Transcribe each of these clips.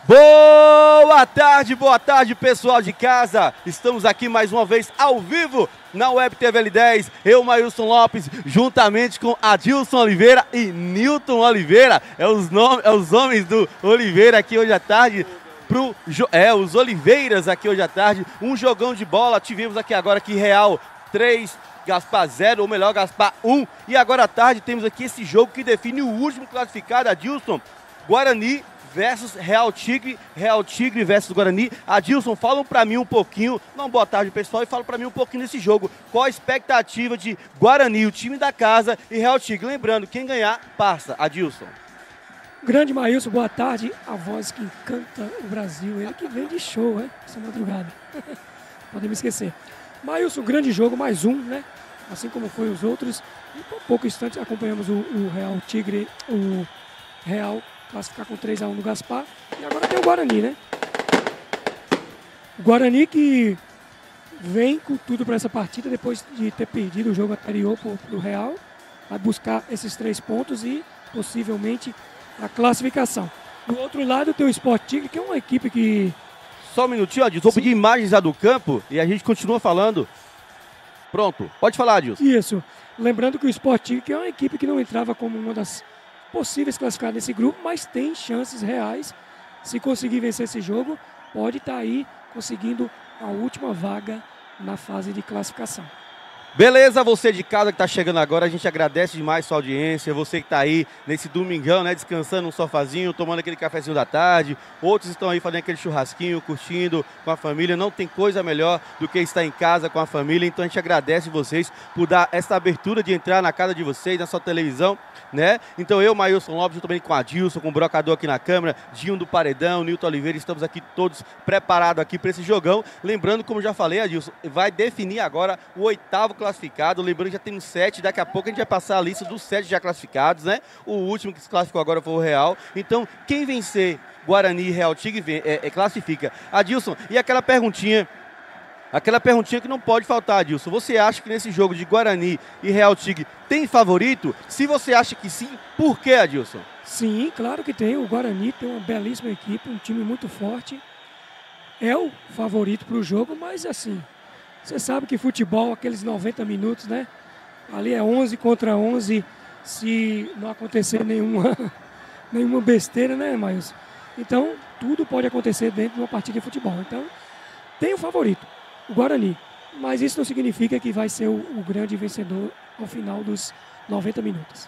Boa tarde, pessoal de casa. Estamos aqui mais uma vez ao vivo na Web TV L10. Eu, Mailson Lopes, juntamente com Adilson Oliveira e Nilton Oliveira. Os homens do Oliveira aqui hoje à tarde. Os Oliveiras aqui hoje à tarde. Um jogão de bola. Tivemos aqui agora que Real 3, Gaspar 0, ou melhor, Gaspar 1. E agora à tarde temos aqui esse jogo que define o último classificado, Adilson. Guarani versus Real Tigre versus Guarani. Adilson, falam pra mim um pouquinho, boa tarde pessoal, e falam pra mim um pouquinho desse jogo. Qual a expectativa de Guarani, o time da casa, e Real Tigre? Lembrando, quem ganhar, passa. Adilson. Grande Mailson, boa tarde. A voz que encanta o Brasil, ele que vem de show, essa madrugada. Podemos esquecer. Mailson, grande jogo, mais um, né? Assim como foi os outros. E por pouco instante acompanhamos o Real Tigre, o Real classificar com 3-1 no Gaspar. E agora tem o Guarani, né? O Guarani que vem com tudo para essa partida depois de ter perdido o jogo anterior para o Real. Vai buscar esses 3 pontos e possivelmente a classificação. Do outro lado tem o Sport Tigre, que é uma equipe que... Só um minutinho, Adilson. Vou pedir imagens do campo e a gente continua falando. Pronto. Pode falar, Adilson. Isso. Lembrando que o Sport Tigre que é uma equipe que não entrava como uma das possíveis classificadas nesse grupo, mas tem chances reais. Se conseguir vencer esse jogo, pode estar aí conseguindo a última vaga na fase de classificação. Beleza, você de casa que está chegando agora, a gente agradece demais sua audiência, você que está aí nesse domingão, né, descansando no sofazinho, tomando aquele cafezinho da tarde, outros estão aí fazendo aquele churrasquinho, curtindo com a família, não tem coisa melhor do que estar em casa com a família, então a gente agradece vocês por dar essa abertura de entrar na casa de vocês, na sua televisão, né, então eu, Mailson Lopes, eu também com a Adilson, com o brocador aqui na câmera, Dinho do Paredão, Nilton Oliveira, estamos aqui todos preparados aqui para esse jogão, lembrando, como já falei, Adilson, vai definir agora o 8º classificado, lembrando que já temos 7, daqui a pouco a gente vai passar a lista dos 7 já classificados, né? O último que se classificou agora foi o Real. Então, quem vencer Guarani e Real Tigre classifica. Adilson, e aquela perguntinha que não pode faltar, Adilson. Você acha que nesse jogo de Guarani e Real Tigre tem favorito? Se você acha que sim, por quê, Adilson? Sim, claro que tem. O Guarani tem uma belíssima equipe, um time muito forte. É o favorito para o jogo, mas assim... Você sabe que futebol, aqueles 90 minutos, né? Ali é 11 contra 11, se não acontecer nenhuma besteira, né, Mailson? Então, tudo pode acontecer dentro de uma partida de futebol. Então, tem o favorito, o Guarani. Mas isso não significa que vai ser o grande vencedor ao final dos 90 minutos.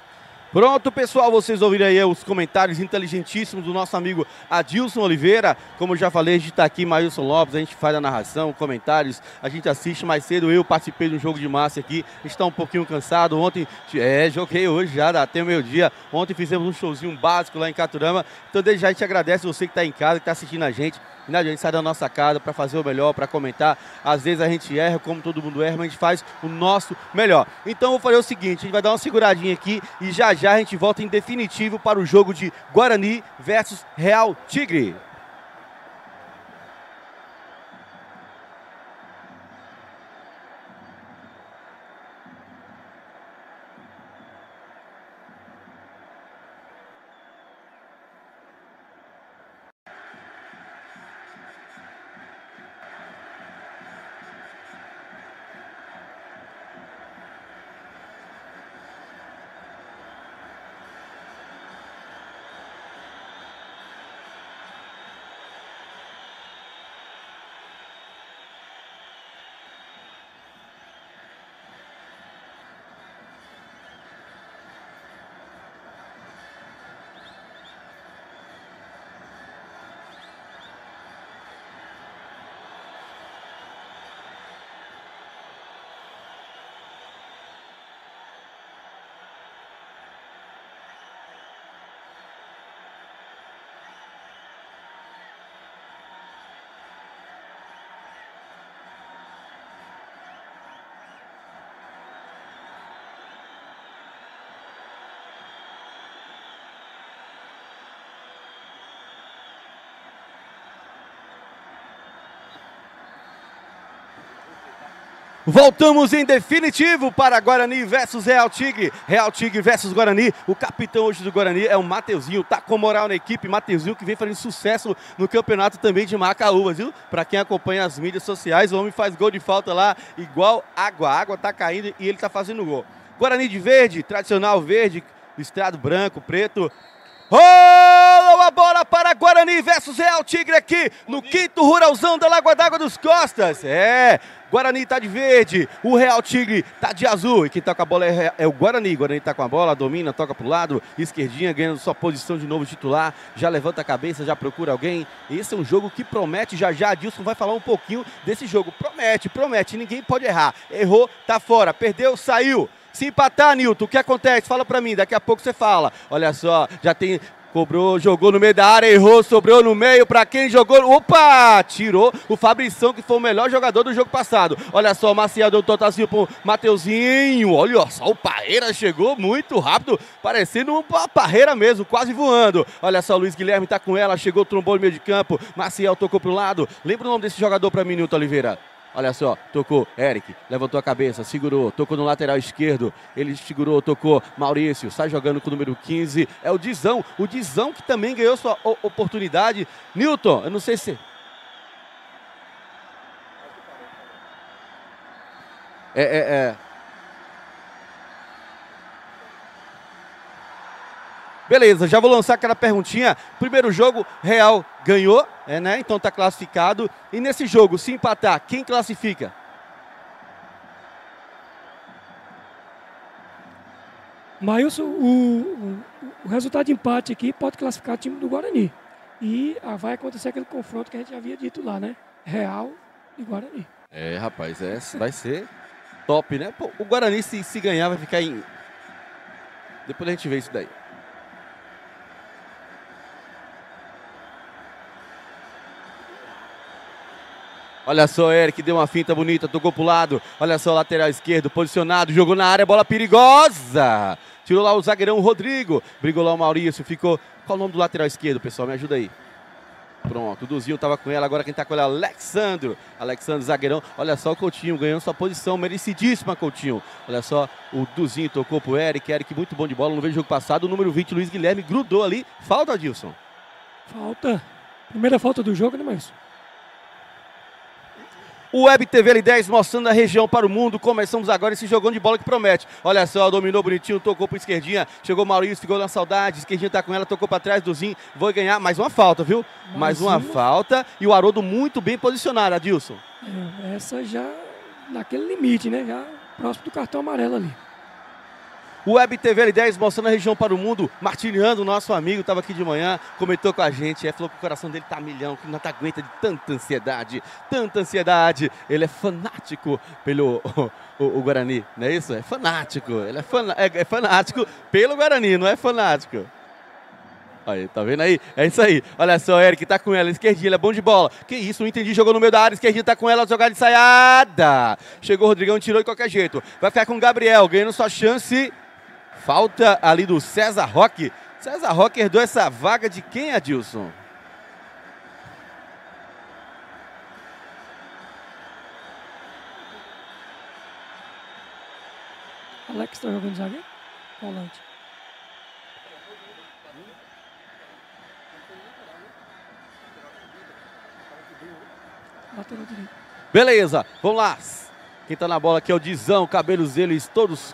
Pronto, pessoal, vocês ouviram aí os comentários inteligentíssimos do nosso amigo Adilson Oliveira. Como eu já falei, a gente está aqui, Mailson Lopes, a gente faz a narração, comentários, a gente assiste mais cedo. Eu participei de um jogo de massa aqui, a gente está um pouquinho cansado. Ontem, joguei hoje já, até o meio-dia. Ontem fizemos um showzinho básico lá em Caturama. Então, desde já a gente agradece você que está em casa, que está assistindo a gente. A gente sai da nossa casa para fazer o melhor, para comentar. Às vezes a gente erra, como todo mundo erra, mas a gente faz o nosso melhor. Então eu vou fazer o seguinte, a gente vai dar uma seguradinha aqui e já a gente volta em definitivo para o jogo de Guarani versus Real Tigre. Voltamos em definitivo para Guarani versus Real Tigre. Real Tigre versus Guarani. O capitão hoje do Guarani é o Mateuzinho. Tá com moral na equipe. Mateuzinho que vem fazendo sucesso no campeonato também de Macaúbas, viu? Para quem acompanha as mídias sociais, o homem faz gol de falta lá igual água. A água tá caindo e ele tá fazendo gol. Guarani de verde, tradicional verde, listrado branco, preto. Rolou a bola para Guarani versus Real Tigre aqui no quinto Ruralzão da Lagoa d'Água dos Costas. Guarani tá de verde, o Real Tigre tá de azul. E quem tá com a bola é o Guarani. Guarani tá com a bola, domina, toca pro lado, esquerdinha, ganhando sua posição de novo titular. Já levanta a cabeça, já procura alguém. Esse é um jogo que promete, já Adilson vai falar um pouquinho desse jogo. Promete, ninguém pode errar. Errou, tá fora, perdeu, saiu. Se empatar, Nilton, o que acontece? Fala pra mim, daqui a pouco você fala. Olha só, já tem... Cobrou, jogou no meio da área, errou, sobrou no meio, pra quem jogou, opa, tirou o Fabrição, que foi o melhor jogador do jogo passado. Olha só, o Maciel deu um totalzinho pro Mateuzinho, olha só, o Parreira chegou muito rápido, parecendo uma parreira mesmo, quase voando. Olha só, o Luiz Guilherme tá com ela, chegou, trombou no meio de campo, Maciel tocou pro lado. Lembra o nome desse jogador pra mim, Nilton Oliveira? Olha só, tocou, Eric, levantou a cabeça, segurou, tocou no lateral esquerdo, ele segurou, tocou, Maurício, sai jogando com o número 15, é o Dizão que também ganhou sua oportunidade. Nilton, eu não sei se... Beleza, já vou lançar aquela perguntinha. Primeiro jogo, Real ganhou, né? Então tá classificado. E nesse jogo, se empatar, quem classifica? Maílson, o resultado de empate aqui pode classificar o time do Guarani. E vai acontecer aquele confronto que a gente já havia dito lá, né? Real e Guarani. Rapaz, vai ser top, né? Pô, o Guarani, se ganhar, vai ficar em... Depois a gente vê isso daí. Olha só, Eric deu uma finta bonita, tocou pro lado. Olha só, lateral esquerdo, posicionado, jogou na área, bola perigosa. Tirou lá o zagueirão Rodrigo. Brigou lá o Maurício, ficou... Qual o nome do lateral esquerdo, pessoal? Me ajuda aí. Pronto, o Duzinho tava com ela, agora quem tá com ela é o Alexandro. Alexandro, zagueirão. Olha só o Coutinho, ganhando sua posição, merecidíssima, Coutinho. Olha só, o Duzinho tocou pro Eric. Eric muito bom de bola, não veio jogo passado. O número 20, Luiz Guilherme, grudou ali. Falta, Adilson? Falta. Primeira falta do jogo, né, Maílson? O Web TV L10 mostrando a região para o mundo. Começamos agora esse jogão de bola que promete. Olha só, dominou bonitinho, tocou para esquerdinha. Chegou o Maurício, ficou na saudade. Esquerdinha tá com ela, tocou para trás do Zinho. Vou ganhar mais uma falta, viu? Mais uma falta. E o Haroldo muito bem posicionado, Adilson. Essa já naquele limite, né? Já próximo do cartão amarelo ali. O Web TV L10 mostrando a região para o mundo. Martiniano, nosso amigo, estava aqui de manhã, comentou com a gente, falou que o coração dele tá a milhão, que não tá aguenta de tanta ansiedade. Ele é fanático pelo o Guarani, não é isso? É fanático, ele é fanático pelo Guarani, não é fanático. Aí, tá vendo aí? É isso aí. Olha só, Eric tá com ela, esquerdinha, ele é bom de bola. Que isso, não entendi, jogou no meio da área, esquerdinha tá com ela, jogada de saiada. Chegou o Rodrigão, tirou de qualquer jeito. Vai ficar com o Gabriel, ganhando sua chance. Falta ali do César Roque. César Roque herdou essa vaga de quem, Adilson? Alex tá jogando zagueiro? Volante. Lateral direito. Beleza, vamos lá. Quem tá na bola aqui é o Dizão, cabelos deles todos...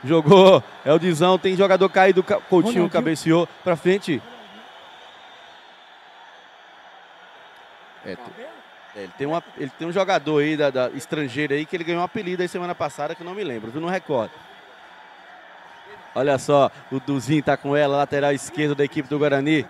Jogou, é o Dizão, tem jogador caído, Coutinho cabeceou pra frente. Ele tem um jogador aí da estrangeira aí que ele ganhou um apelido aí semana passada que eu não me lembro, viu? Não recordo. Olha só, o Duzinho tá com ela, lateral esquerdo da equipe do Guarani.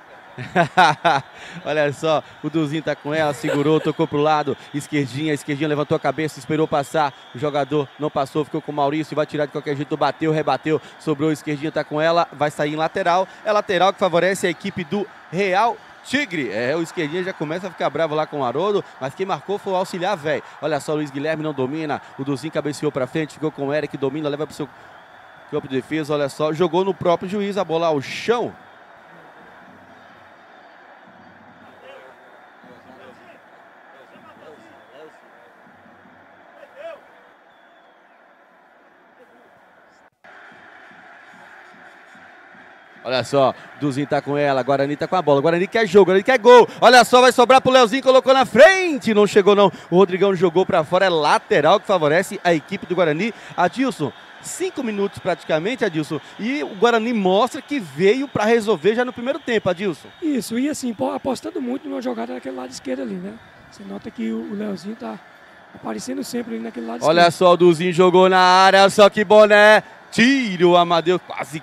Olha só, o Duzinho tá com ela, segurou, tocou pro lado, esquerdinha levantou a cabeça, esperou passar, o jogador não passou, ficou com o Maurício, vai tirar de qualquer jeito, bateu, rebateu, sobrou, esquerdinha tá com ela, vai sair em lateral, é lateral que favorece a equipe do Real Tigre. O esquerdinha já começa a ficar bravo lá com o Haroldo, mas quem marcou foi o auxiliar, velho. Olha só, o Luiz Guilherme não domina, o Duzinho cabeceou pra frente, ficou com o Eric, domina, leva pro seu campo de defesa, olha só, jogou no próprio juiz, a bola ao chão. Olha só, Duzinho tá com ela, Guarani tá com a bola, Guarani quer jogo, Guarani quer gol. Olha só, vai sobrar pro Leozinho, colocou na frente, não chegou não. O Rodrigão jogou pra fora, é lateral que favorece a equipe do Guarani. Adilson, 5 minutos praticamente, Adilson, e o Guarani mostra que veio pra resolver já no primeiro tempo, Adilson. Isso, e assim, apostando muito numa jogada naquele lado esquerdo ali, né? Você nota que o Leozinho tá aparecendo sempre ali naquele lado esquerdo. Olha só, o Duzinho jogou na área, só que boné. Tira o Amadeu,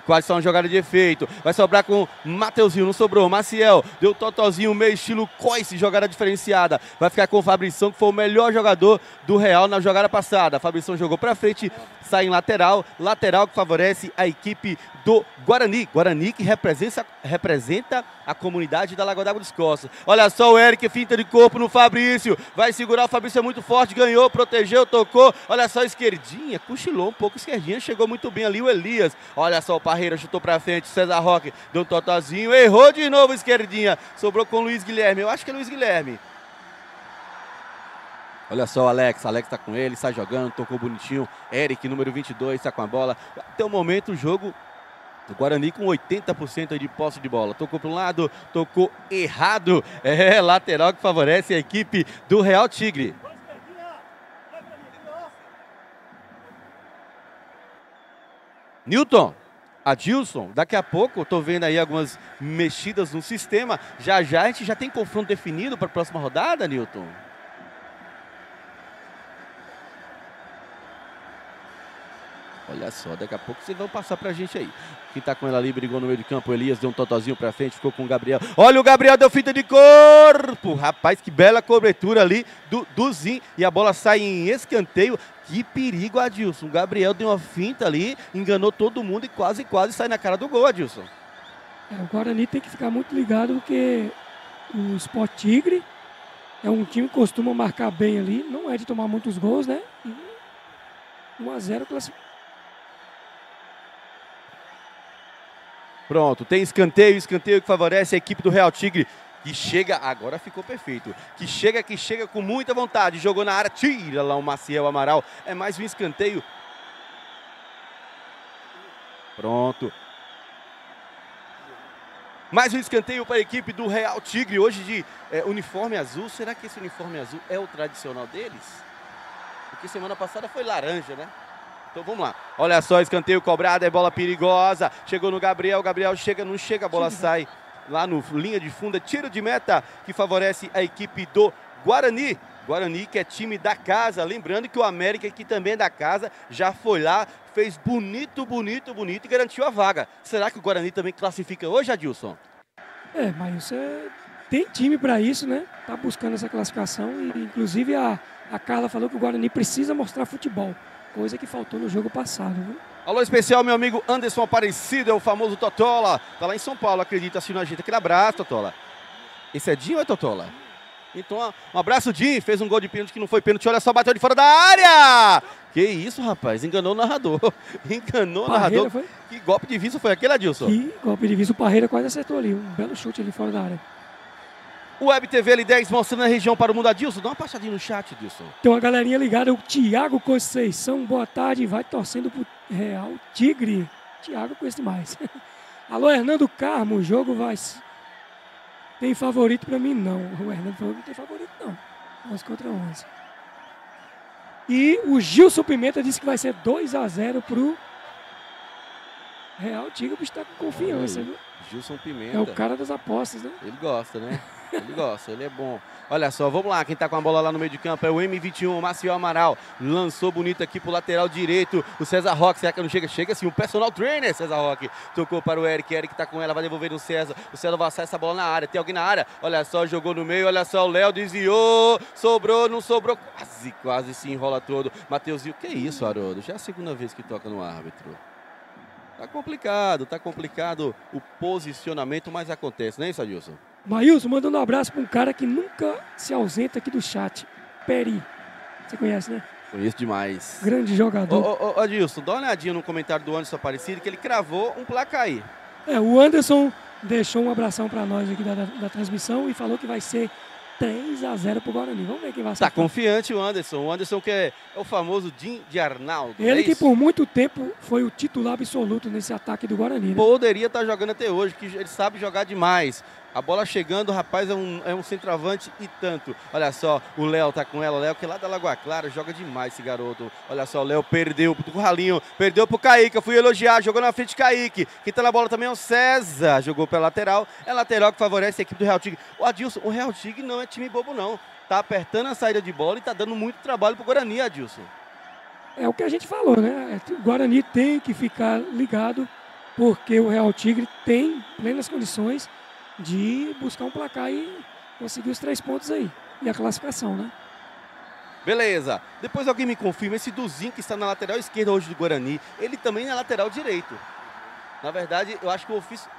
quase só uma jogada de efeito. Vai sobrar com Mateuzinho, não sobrou. Maciel, deu totozinho, meio estilo coice, jogada diferenciada. Vai ficar com o Fabrição, que foi o melhor jogador do Real na jogada passada. Fabrição jogou pra frente, sai em lateral. Lateral que favorece a equipe do Guarani. Guarani que representa a comunidade da Lagoa d'Água dos Costa. Olha só o Eric, finta de corpo no Fabrício. Vai segurar, o Fabrício é muito forte, ganhou, protegeu, tocou. Olha só a esquerdinha, cochilou um pouco a esquerdinha, chegou muito bem ali o Elias. Olha só o Parreira, chutou pra frente, César Roque deu um totozinho, errou de novo a esquerdinha. Sobrou com o Luiz Guilherme, eu acho que é Luiz Guilherme. Olha só o Alex tá com ele, sai jogando, tocou bonitinho. Eric, número 22, tá com a bola. Até o momento o jogo... O Guarani com 80% de posse de bola. Tocou para um lado, tocou errado. É lateral que favorece a equipe do Real Tigre. Newton, Adilson, daqui a pouco, estou vendo aí algumas mexidas no sistema. Já a gente já tem confronto definido para a próxima rodada, Newton? Olha só, daqui a pouco vocês vão passar pra gente aí. Quem tá com ela ali, brigou no meio de campo, o Elias deu um totozinho pra frente, ficou com o Gabriel. Olha o Gabriel, deu finta de corpo. Rapaz, que bela cobertura ali do Duzinho. E a bola sai em escanteio. Que perigo, Adilson. O Gabriel deu uma finta ali, enganou todo mundo e quase sai na cara do gol, Adilson. O Guarani tem que ficar muito ligado porque o Sport Tigre é um time que costuma marcar bem ali. Não é de tomar muitos gols, né? E 1-0 classificado. Pronto, tem escanteio que favorece a equipe do Real Tigre, que chega, agora ficou perfeito, que chega com muita vontade, jogou na área, tira lá o Maciel Amaral, é mais um escanteio. Pronto. Mais um escanteio para a equipe do Real Tigre, hoje de uniforme azul. Será que esse uniforme azul é o tradicional deles? Porque semana passada foi laranja, né? Então vamos lá. Olha só, escanteio cobrado, é bola perigosa. Chegou no Gabriel, Gabriel chega, não chega, a bola sai lá no linha de fundo. Tiro de meta que favorece a equipe do Guarani. Guarani que é time da casa. Lembrando que o América, que também é da casa, já foi lá, fez bonito e garantiu a vaga. Será que o Guarani também classifica hoje, Adilson? Mas você tem time para isso, né? Tá buscando essa classificação e inclusive a Carla falou que o Guarani precisa mostrar futebol. Coisa que faltou no jogo passado, viu? Alô especial, meu amigo Anderson Aparecido, é o famoso Totola. Tá lá em São Paulo, acredita, assinou a gente. Aquele abraço, Totola. Esse é Dinho ou é Totola? Então, um abraço, Dinho. Fez um gol de pênalti que não foi pênalti. Olha só, bateu de fora da área. Que isso, rapaz. Enganou o narrador. Enganou o narrador. Foi? Que golpe de vista foi aquele, Adilson? Que golpe de vista. O Parreira quase acertou ali. Um belo chute ali fora da área. O Web TV L10 mostrando a região para o mundo. Adilson, dá uma passadinha no chat, Adilson. Tem uma galerinha ligada, o Thiago Conceição, boa tarde, vai torcendo pro Real Tigre. Thiago conhece demais. Alô, Hernando Carmo, o jogo vai... Tem favorito para mim, não. O Hernando falou que não tem favorito, não. 11 contra 11. E o Gilson Pimenta disse que vai ser 2-0 pro Real Tigre, o bicho tá com confiança, viu? Gilson Pimenta. É o cara das apostas, né? Ele gosta, né? Ele gosta, ele é bom. Olha só, vamos lá, quem tá com a bola lá no meio de campo é o M21, o Maciel Amaral. Lançou bonito aqui pro lateral direito, o César Roque, será que não chega? Chega sim, um personal trainer, César Roque. Tocou para o Eric tá com ela, vai devolver no César. O César vai assar essa bola na área, tem alguém na área. Olha só, jogou no meio, olha só, o Léo desviou, sobrou, não sobrou, quase se enrola todo. Mateuzinho, que isso, Haroldo? Já é a segunda vez que toca no árbitro. Tá complicado o posicionamento, mas acontece, não é isso, Adilson? Maílson, mandando um abraço para um cara que nunca se ausenta aqui do chat. Peri. Você conhece, né? Conheço demais. Grande jogador. Ô, Adilson, dá uma olhadinha no comentário do Anderson Aparecido, que ele cravou um placar aí. O Anderson deixou um abração para nós aqui da transmissão e falou que vai ser 3-0 pro Guarani. Vamos ver quem vai Tá acertar. confiante o Anderson. O Anderson que é o famoso Jim de Arnaldo. Ele é que isso? por muito tempo foi o titular absoluto nesse ataque do Guarani, né? Poderia estar jogando até hoje, que ele sabe jogar demais. A bola chegando, o rapaz é um centroavante e tanto. Olha só, o Léo tá com ela. O Léo que é lá da Lagoa Clara, joga demais esse garoto. Olha só, o Léo perdeu pro Ralinho, perdeu pro Kaique. Eu fui elogiar, jogou na frente Kaique. Quem tá na bola também é o César. Jogou pela lateral. É lateral que favorece a equipe do Real Tigre. O Adilson, o Real Tigre não é time bobo, não. Tá apertando a saída de bola e tá dando muito trabalho pro Guarani, Adilson. É o que a gente falou, né? O Guarani tem que ficar ligado, porque o Real Tigre tem plenas condições de buscar um placar e conseguir os 3 pontos aí. E a classificação, né? Beleza. Depois alguém me confirma, esse Duzinho que está na lateral esquerda hoje do Guarani, ele também é lateral direito. Na verdade, eu acho que o ofício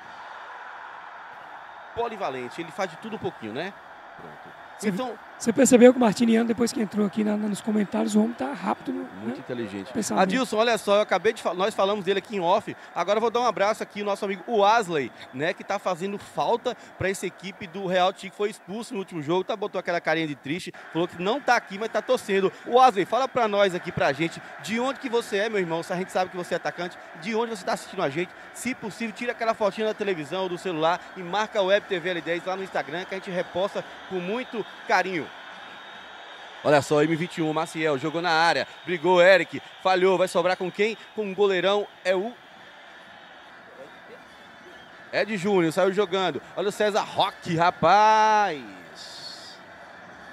polivalente, ele faz de tudo um pouquinho, né? Pronto. Então, Você percebeu que o Martiniano, depois que entrou aqui nos comentários, o homem tá rápido, muito né? inteligente. Pensamento. Adilson, olha só, eu acabei de falar, nós falamos dele aqui em off, agora eu vou dar um abraço aqui ao nosso amigo Wesley, né, que tá fazendo falta para essa equipe do Real Tigre, foi expulso no último jogo, botou aquela carinha de triste, falou que não tá aqui, mas tá torcendo. Wesley, fala para nós aqui, pra gente, de onde que você é, meu irmão, se a gente sabe que você é atacante, de onde você tá assistindo a gente, se possível, tira aquela fotinha da televisão, do celular e marca a Web TV L10 lá no Instagram, que a gente reposta com muito carinho. Olha só, M21, Maciel, jogou na área, brigou Eric, falhou, vai sobrar com quem? Com o goleirão, é o Ed Júnior, saiu jogando. Olha o César Roque, rapaz.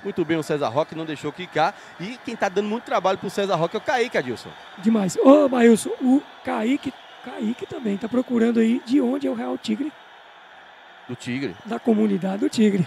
Muito bem o César Roque, não deixou quicar. E quem tá dando muito trabalho pro César Roque é o Kaique, Adilson. Demais. Ô, Maílson, o Kaique também tá procurando aí de onde é o Real Tigre. Do Tigre. Da comunidade do Tigre.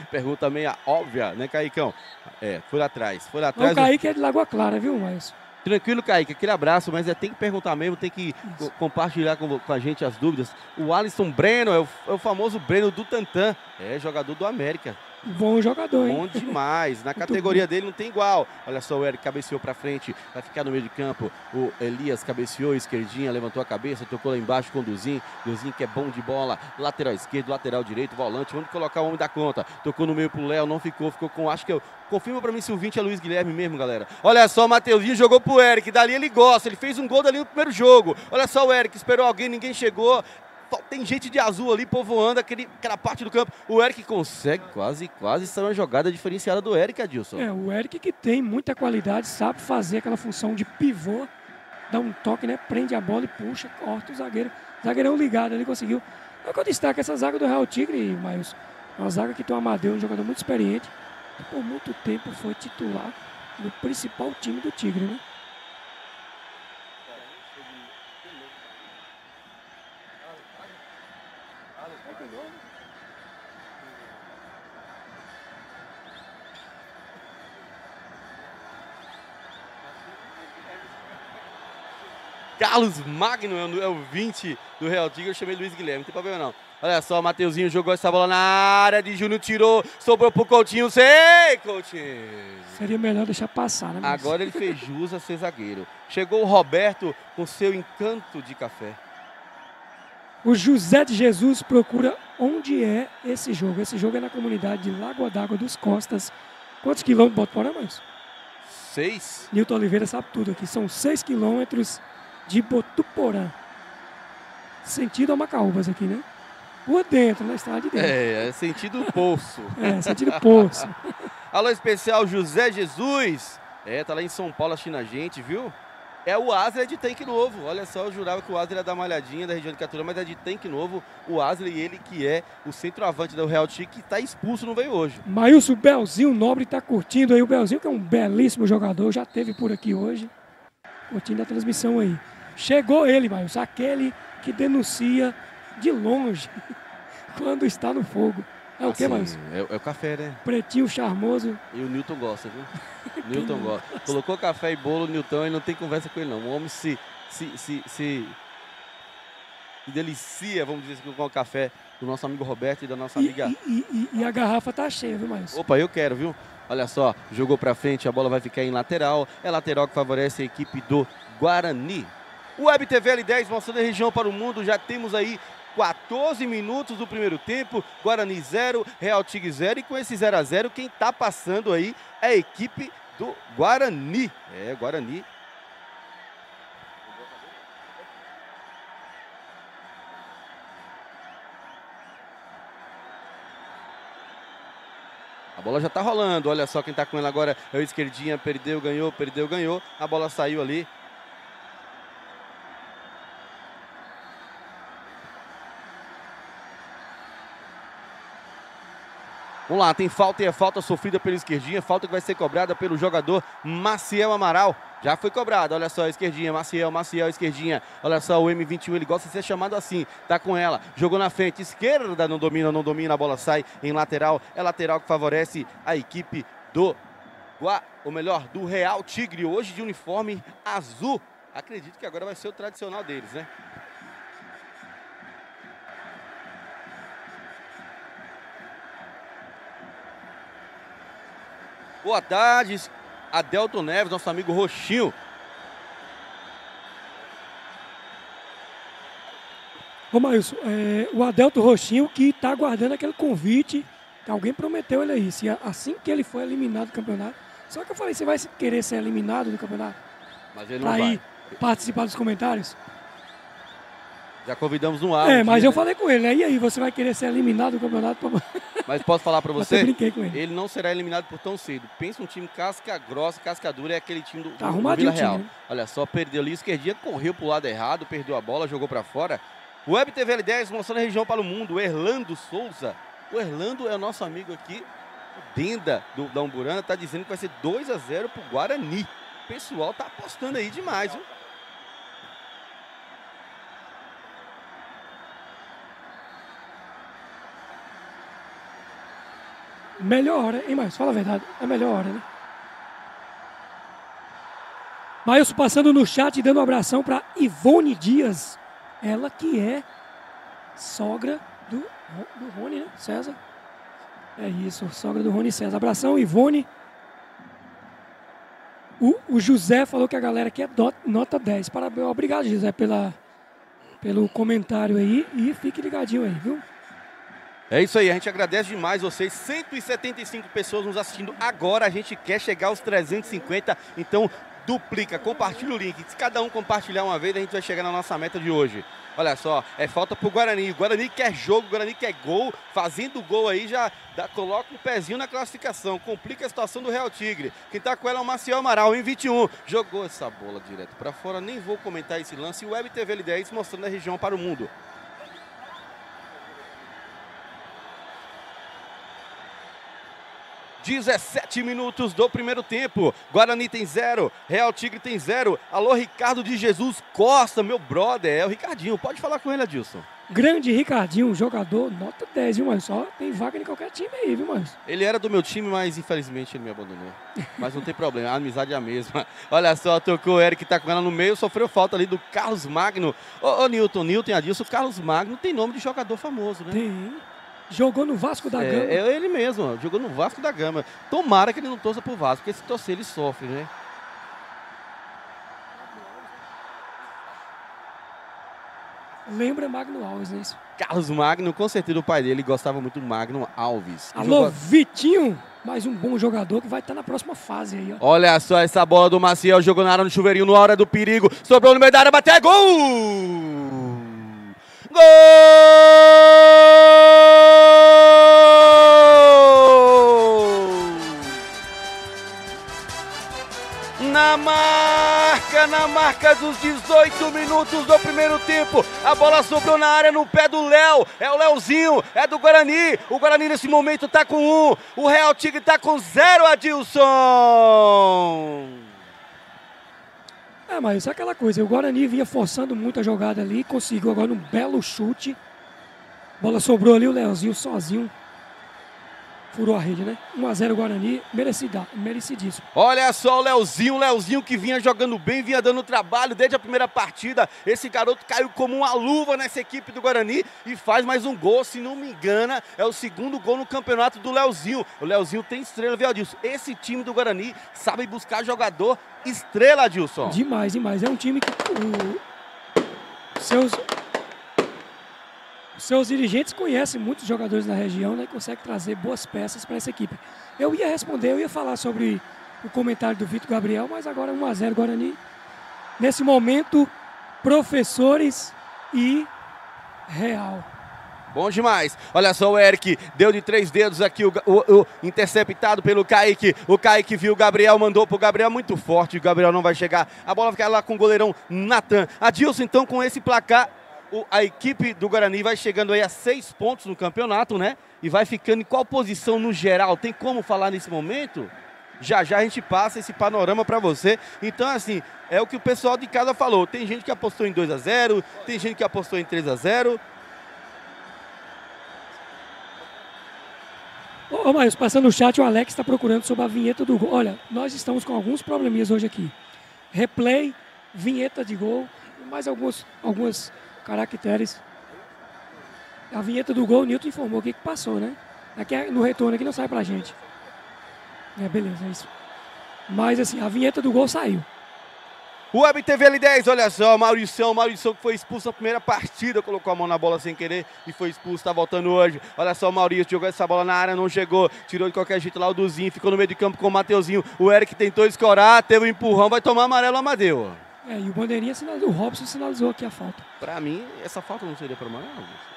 Pergunta meio óbvia, né, Caicão? É, foi lá atrás. O Kaique é de Lagoa Clara, viu, Maílson? Tranquilo, Kaique, aquele abraço, mas tem que perguntar mesmo, tem que compartilhar com a gente as dúvidas. O Alisson Breno é o famoso Breno do Tantã, é jogador do América. Bom jogador, hein? Bom demais, na categoria dele não tem igual. Olha só, o Eric cabeceou pra frente, vai ficar no meio de campo. O Elias cabeceou, esquerdinha, levantou a cabeça, tocou lá embaixo com o Duzinho. Duzinho que é bom de bola, lateral esquerdo, lateral direito, volante, onde colocar o homem da conta. Tocou no meio pro Léo, não ficou com, acho que eu... Confirma pra mim se o 20 é Luiz Guilherme mesmo, galera. Olha só, o Mateuzinho jogou pro Eric, dali ele gosta, ele fez um gol dali no primeiro jogo. Olha só o Eric, esperou alguém, ninguém chegou. Tem gente de azul ali povoando aquela parte do campo. O Eric consegue quase sair uma jogada diferenciada do Eric, Adilson. É, o Eric que tem muita qualidade, sabe fazer aquela função de pivô, dá um toque, né? Prende a bola e puxa, corta o zagueiro. Zagueirão ligado, ele conseguiu. É o que eu destaco, essa zaga do Real Tigre, Maílson. Uma zaga que tem o Amadeu, um jogador muito experiente, que por muito tempo foi titular no principal time do Tigre, né? Carlos Magno é o 20 do Real Tigre, eu chamei Luiz Guilherme, não tem problema não. Olha só, o Mateuzinho jogou essa bola na área de Júnior, tirou, sobrou pro Coutinho, sei, Coutinho. Seria melhor deixar passar, né? Mas... Agora ele fez jus a ser zagueiro. Chegou o Roberto com seu encanto de café. O José de Jesus procura onde é esse jogo. Esse jogo é na comunidade de Lagoa d'Água dos Costas. Quantos quilômetros bota fora, mais? 6. Nilton Oliveira sabe tudo aqui. São 6 quilômetros de Botuporã. Sentido a Macaúbas aqui, né? Rua dentro, na estrada de dentro. É sentido poço. É, sentido poço. Alô especial José Jesus. Tá lá em São Paulo assistindo a gente, viu? É o Asley de Tanque Novo. Olha só, eu jurava que o Asley era da Malhadinha, da região de Caturã, mas é de Tanque Novo. O Asley, ele que é o centroavante do Real Tigre, que está expulso, não veio hoje. Maílson, o Belzinho Nobre está curtindo aí. O Belzinho, que é um belíssimo jogador, já esteve por aqui hoje. Curtindo a transmissão aí. Chegou ele, Maílson, aquele que denuncia de longe quando está no fogo. É o que, Maílson? É o café, né? Pretinho, charmoso. E o Nilton gosta, viu? Nilton gosta. Colocou café e bolo, o Nilton, e não tem conversa com ele, não. O homem se delicia, vamos dizer assim, com o café do nosso amigo Roberto e da nossa amiga... E a garrafa tá cheia, viu, Maílson? Opa, eu quero, viu? Olha só, jogou pra frente, a bola vai ficar em lateral. É lateral que favorece a equipe do Guarani. Web TV L10, mostrando a região para o mundo. Já temos aí 14 minutos do primeiro tempo, Guarani 0, Real Tigre 0, e com esse 0 a 0, quem tá passando aí é a equipe do Guarani. Guarani. A bola já tá rolando, olha só quem tá com ela agora é o Esquerdinha, perdeu, ganhou, a bola saiu ali. Vamos lá, tem falta e é falta sofrida pelo Esquerdinha, falta que vai ser cobrada pelo jogador Maciel Amaral. Já foi cobrada, olha só, Esquerdinha, Maciel, Esquerdinha. Olha só, o M21, ele gosta de ser chamado assim, tá com ela, jogou na frente, esquerda, não domina, a bola sai em lateral. É lateral que favorece a equipe do do Real Tigre, hoje de uniforme azul. Acredito que agora vai ser o tradicional deles, né? Boa tarde, Adelton Neves, nosso amigo Roxinho. Ô, Maílson, o Adelton Roxinho que tá aguardando aquele convite que alguém prometeu ele aí. Se assim que ele for eliminado do campeonato. Só que eu falei, você vai querer ser eliminado do campeonato? Mas ele não vai. Ir participar dos comentários? Já convidamos no ar. Mas eu falei com ele, né? E aí, você vai querer ser eliminado do campeonato? Mas posso falar pra você? Eu brinquei com ele. Ele não será eliminado por tão cedo. Pensa um time casca grossa, casca dura, é aquele time do arrumadinho Vila Real. Time, né? Olha só, perdeu ali, Esquerdinha correu pro lado errado, perdeu a bola, jogou pra fora. Web TV L10 mostrando a região para o mundo. O Erlando Souza. O Erlando é o nosso amigo aqui, o Denda da Umburana, tá dizendo que vai ser 2 a 0 pro Guarani. O pessoal tá apostando aí demais, viu? Melhor hora, hein, Maílson? Fala a verdade. É a melhor hora, né? Maílson passando no chat e dando um abração para Ivone Dias. Ela que é sogra do Rony, né? César. É isso, sogra do Rony César. Abração, Ivone. O José falou que a galera aqui é nota 10. Parabéns, obrigado, José, pelo comentário aí. E fique ligadinho aí, viu? É isso aí, a gente agradece demais vocês. 175 pessoas nos assistindo agora. A gente quer chegar aos 350, então duplica, compartilha o link. Se cada um compartilhar uma vez, a gente vai chegar na nossa meta de hoje. Olha só, é falta pro Guarani. O Guarani quer jogo, o Guarani quer gol. Fazendo gol aí, já coloca um pezinho na classificação. Complica a situação do Real Tigre. Quem tá com ela é o Maciel Amaral, em 21. Jogou essa bola direto para fora. Nem vou comentar esse lance. E o Web TV L10 mostrando a região para o mundo. (17 minutos do primeiro tempo. Guarani tem 0, Real Tigre tem 0. Alô, Ricardo de Jesus Costa, meu brother. É o Ricardinho, pode falar com ele, Adilson. Grande Ricardinho, jogador nota 10, viu, mano? Só tem vaga em qualquer time aí, viu, mano? Ele era do meu time, mas infelizmente ele me abandonou. Mas não tem problema, a amizade é a mesma. Olha só, tocou o Eric, tá com ela no meio, sofreu falta ali do Carlos Magno. Ô, Nilton e Adilson, o Carlos Magno tem nome de jogador famoso, né? Tem. Jogou no Vasco da Gama. É ele mesmo, jogou no Vasco da Gama. Tomara que ele não torça pro Vasco, porque se torcer ele sofre, né? Lembra Magno Alves, é isso? Carlos Magno, com certeza o pai dele gostava muito do Magno Alves. Alô, Vitinho, mais um bom jogador que vai estar na próxima fase aí, ó. Olha só essa bola do Maciel, jogou na área no chuveirinho, na hora do perigo, sobrou no meio da área, bateu, gol! Gol! Na marca dos 18 minutos do primeiro tempo, a bola sobrou na área no pé do Léo, é o Léozinho, é do Guarani, o Guarani nesse momento tá com 1, o Real Tigre tá com 0, Adilson. Mas é aquela coisa, o Guarani vinha forçando muito a jogada ali, conseguiu agora um belo chute, a bola sobrou ali, o Léozinho sozinho. Furou a rede, né? 1 a 0 Guarani, merecidíssimo. Olha só o Léozinho que vinha jogando bem, vinha dando trabalho desde a primeira partida. Esse garoto caiu como uma luva nessa equipe do Guarani e faz mais um gol, se não me engano, é o segundo gol no campeonato do Léozinho. O Léozinho tem estrela, viu, Adilson? Esse time do Guarani sabe buscar jogador estrela, Adilson. Demais. É um time que seus dirigentes conhecem muitos jogadores da região, né, e conseguem trazer boas peças para essa equipe. Eu ia falar sobre o comentário do Vitor Gabriel, mas agora 1-0 Guarani. Nesse momento, professores e Real. Bom demais. Olha só o Eric, deu de 3 dedos aqui, o interceptado pelo Kaique. O Kaique viu o Gabriel, mandou pro Gabriel muito forte. O Gabriel não vai chegar. A bola vai ficar lá com o goleirão Natan. Adilson, então, com esse placar, a equipe do Guarani vai chegando aí a 6 pontos no campeonato, né? E vai ficando em qual posição no geral? Tem como falar nesse momento? Já já a gente passa esse panorama para você. Então, assim, é o que o pessoal de casa falou. Tem gente que apostou em 2-0, tem gente que apostou em 3-0. Ô, Maíus, passando no chat, o Alex está procurando sobre a vinheta do gol. Olha, nós estamos com alguns probleminhas hoje aqui. Replay, vinheta de gol, mais alguns caracteres. A vinheta do gol, o Nilton informou aqui que passou, né? Aqui no retorno aqui não sai pra gente. Beleza, é isso. Mas assim, a vinheta do gol saiu. Web TV L10, olha só, Maurição que foi expulso na primeira partida, colocou a mão na bola sem querer e foi expulso, tá voltando hoje. Olha só o Maurício, jogou essa bola na área, não chegou, tirou de qualquer jeito lá o Duzinho, ficou no meio de campo com o Mateuzinho. O Eric tentou escorar, teve um empurrão, vai tomar amarelo o Amadeu. E o bandeirinha sinalizou, o Robson sinalizou aqui a falta. Pra mim, essa falta não seria para amarelo.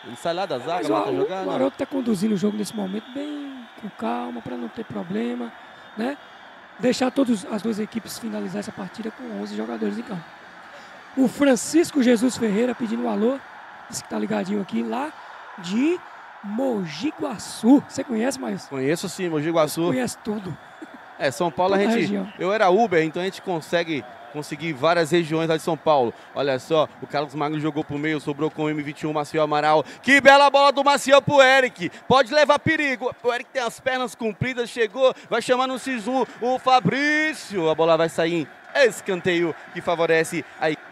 Ele sai lá da zaga, mata a jogada. O Maroto tá conduzindo o jogo nesse momento bem com calma, para não ter problema, né? Deixar as duas equipes finalizar essa partida com 11 jogadores em campo. O Francisco Jesus Ferreira pedindo um alô, disse que tá ligadinho aqui, lá de Mogi Guaçu. Você conhece, Maíus? Conheço sim, Mogi Guaçu. Conhece tudo. São Paulo Toda a gente... região. Eu era Uber, então a gente conseguir várias regiões lá de São Paulo. Olha só, o Carlos Magno jogou pro meio, sobrou com o M21, Maciel Amaral. Que bela bola do Maciel pro Eric. Pode levar perigo. O Eric tem as pernas compridas, chegou, vai chamar no X1 o Fabrício. A bola vai sair em escanteio que favorece a equipe.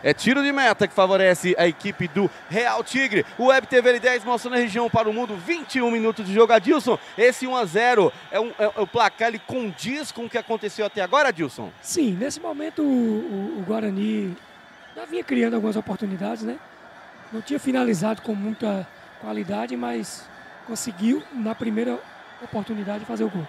É tiro de meta que favorece a equipe do Real Tigre. O Web TV L10 mostrando a região para o mundo. 21 minutos de jogo. Adilson, esse 1-0 é o placar, ele condiz com o que aconteceu até agora, Adilson? Sim, nesse momento o Guarani já vinha criando algumas oportunidades, né? Não tinha finalizado com muita qualidade, mas conseguiu na primeira oportunidade fazer o gol.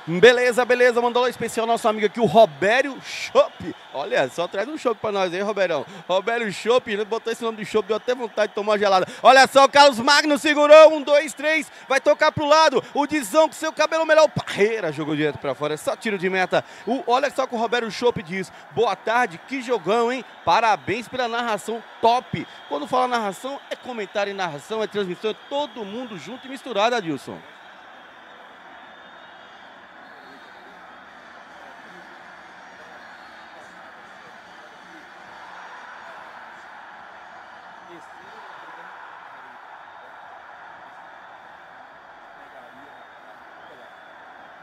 Beleza, beleza. Mandou um especial nosso amigo aqui, o Robério Chopp. Olha, só traz um chopp pra nós aí, Roberão. Robério Chopp, ele botou esse nome de chopp, deu até vontade de tomar uma gelada. Olha só, o Carlos Magno segurou, 1, 2, 3, vai tocar pro lado. O Dizão com seu cabelo melhor, o Parreira jogou direto pra fora, é só tiro de meta. Olha só o que o Robério Chopp diz. Boa tarde, que jogão, hein? Parabéns pela narração top. Quando fala narração, é comentário e narração, é transmissão, é todo mundo junto e misturado, Adilson.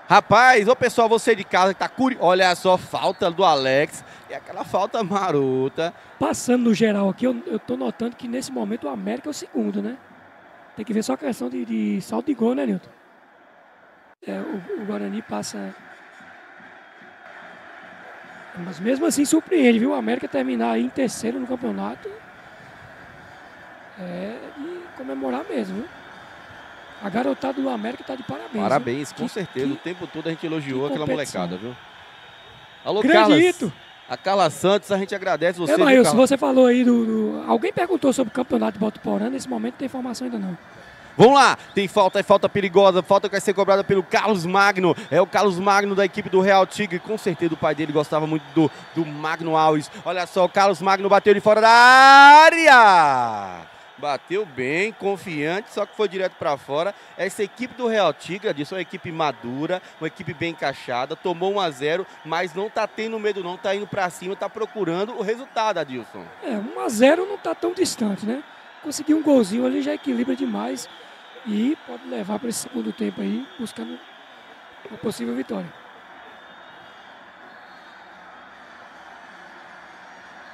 Rapaz, ô pessoal, você de casa que tá curioso, olha só, falta do Alex e aquela falta marota. Passando no geral aqui, eu tô notando que nesse momento o América é o segundo, né? Tem que ver só a questão de saldo de gol, né, Nilton? O Guarani passa... Mas mesmo assim surpreende, viu? O América terminar aí em terceiro no campeonato. É de comemorar mesmo, viu? A garotada do América tá de parabéns. Parabéns, com certeza. O tempo todo a gente elogiou aquela molecada, viu? Alô, Grandito. Carla. A Carla Santos, a gente agradece você. Maíus, você falou aí Alguém perguntou sobre o campeonato de Botuporã. Nesse momento não tem informação ainda não. Vamos lá, tem falta, é falta perigosa, falta que vai ser cobrada pelo Carlos Magno. É o Carlos Magno da equipe do Real Tigre. Com certeza o pai dele gostava muito do Magno Alves. Olha só, o Carlos Magno bateu de fora da área. Bateu bem, confiante, só que foi direto para fora. Essa equipe do Real Tigre, Adilson, é uma equipe madura, uma equipe bem encaixada, tomou 1-0, mas não tá tendo medo não, tá indo para cima, tá procurando o resultado, Adilson. 1-0 não tá tão distante, né? Conseguir um golzinho ali já equilibra demais e pode levar para esse segundo tempo aí, buscando uma possível vitória.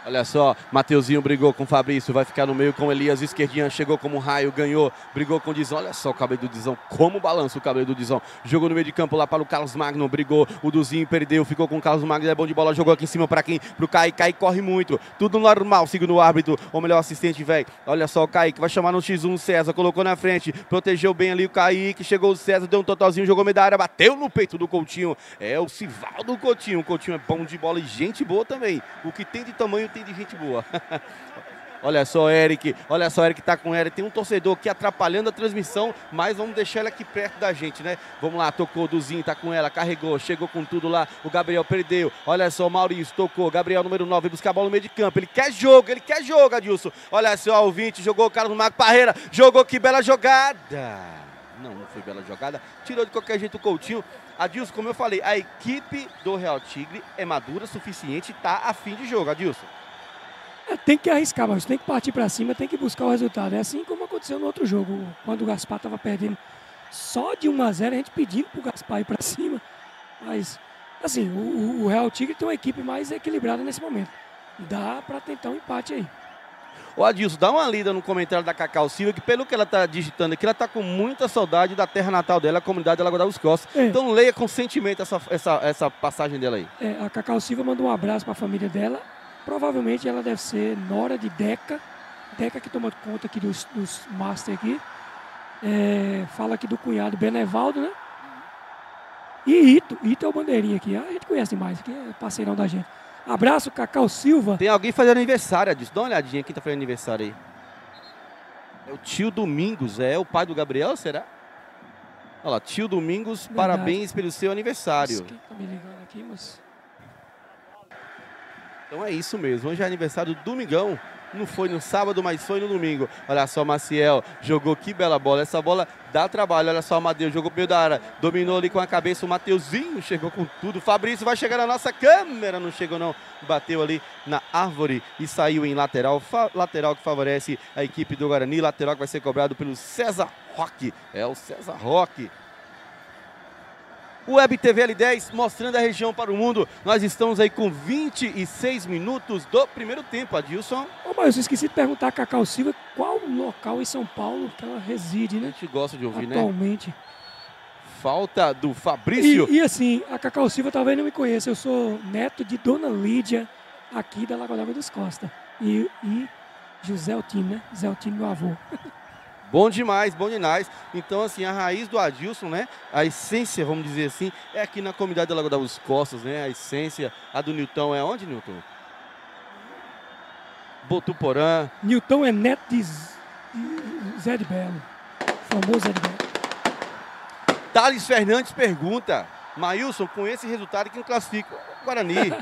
Olha só, Mateuzinho brigou com o Fabrício, vai ficar no meio com Elias, esquerdinha, chegou como um raio, ganhou, brigou com o Dizão, olha só o cabelo do Dizão, como balança o cabelo do Dizão, jogou no meio de campo lá para o Carlos Magno, brigou, o Duzinho perdeu, ficou com o Carlos Magno, é bom de bola, jogou aqui em cima para quem? Pro Kaique, Kaique corre muito, tudo normal, segundo o árbitro, ou melhor assistente, velho, olha só o Kaique, vai chamar no X1 o César, colocou na frente, protegeu bem ali o Kaique, chegou o César, deu um totalzinho, jogou meio da área, bateu no peito do Coutinho, é o Sivaldo Coutinho, o Coutinho é bom de bola e gente boa também, o que tem de tamanho tem de gente boa. Olha só, Eric tá com o Eric, tem um torcedor aqui atrapalhando a transmissão, mas vamos deixar ele aqui perto da gente, né? Vamos lá, tocou, Duzinho tá com ela, carregou, chegou com tudo lá, o Gabriel perdeu, olha só, o Maurício tocou, Gabriel número 9, buscar a bola no meio de campo, ele quer jogo, Adilson, olha só, o 20, jogou o Carlos Marco Parreira, jogou, que bela jogada, não foi bela jogada, tirou de qualquer jeito o Coutinho. Adilson, como eu falei, a equipe do Real Tigre é madura o suficiente e tá a fim de jogo, Adilson. Tem que arriscar, mas tem que partir para cima, tem que buscar o resultado. É assim como aconteceu no outro jogo, quando o Gaspar estava perdendo só de 1-0, a gente pedindo para o Gaspar ir para cima. Mas, assim, o Real Tigre tem uma equipe mais equilibrada nesse momento. Dá para tentar um empate aí. Ô Adilson, dá uma lida no comentário da Cacau Silva, que pelo que ela está digitando aqui, ela está com muita saudade da terra natal dela, a comunidade de Lagoa das Costas. É. Então leia com sentimento essa passagem dela aí. A Cacau Silva mandou um abraço para a família dela. Provavelmente ela deve ser nora de Deca. Deca que toma conta aqui dos Master aqui. Fala aqui do cunhado Benevaldo, né? E Ito é o bandeirinha aqui. A gente conhece mais, aqui é parceirão da gente. Abraço, Cacau Silva. Tem alguém fazendo aniversário, Adilson. Dá uma olhadinha, quem tá fazendo aniversário aí? É o tio Domingos, é o pai do Gabriel, será? Olha lá, tio Domingos, verdade. Parabéns pelo seu aniversário. Nossa, quem tá me ligando aqui, mas... Então é isso mesmo, hoje é aniversário do Domingão, não foi no sábado, mas foi no domingo. Olha só, Maciel jogou, que bela bola, essa bola dá trabalho, olha só, Amadeu jogou pro meio da área, dominou ali com a cabeça, o Mateuzinho chegou com tudo, Fabrício vai chegar na nossa câmera, não chegou não, bateu ali na árvore e saiu em lateral, lateral que favorece a equipe do Guarani, lateral que vai ser cobrado pelo César Roque, é o César Roque. O Web TV L10 mostrando a região para o mundo. Nós estamos aí com 26 minutos do primeiro tempo, Adilson. Mas eu esqueci de perguntar a Cacau Silva qual local em São Paulo que ela reside, né? A gente gosta de ouvir, atualmente. Né? Falta do Fabrício. E assim, a Cacau Silva talvez não me conheça. Eu sou neto de Dona Lídia, aqui da Lagoa das Costas. E José Altino, né? Zé Altino, meu avô. Bom demais, bom demais. Então, assim, a raiz do Adilson, né? A essência, vamos dizer assim, é aqui na comunidade da Lagoa das Costas, né? A essência, a do Nilton é onde, Nilton? Botuporã. Nilton é neto de Zé de Belo, famoso Zé de Belo. Thales Fernandes pergunta, Maílson, com esse resultado, quem classifica? Guarani.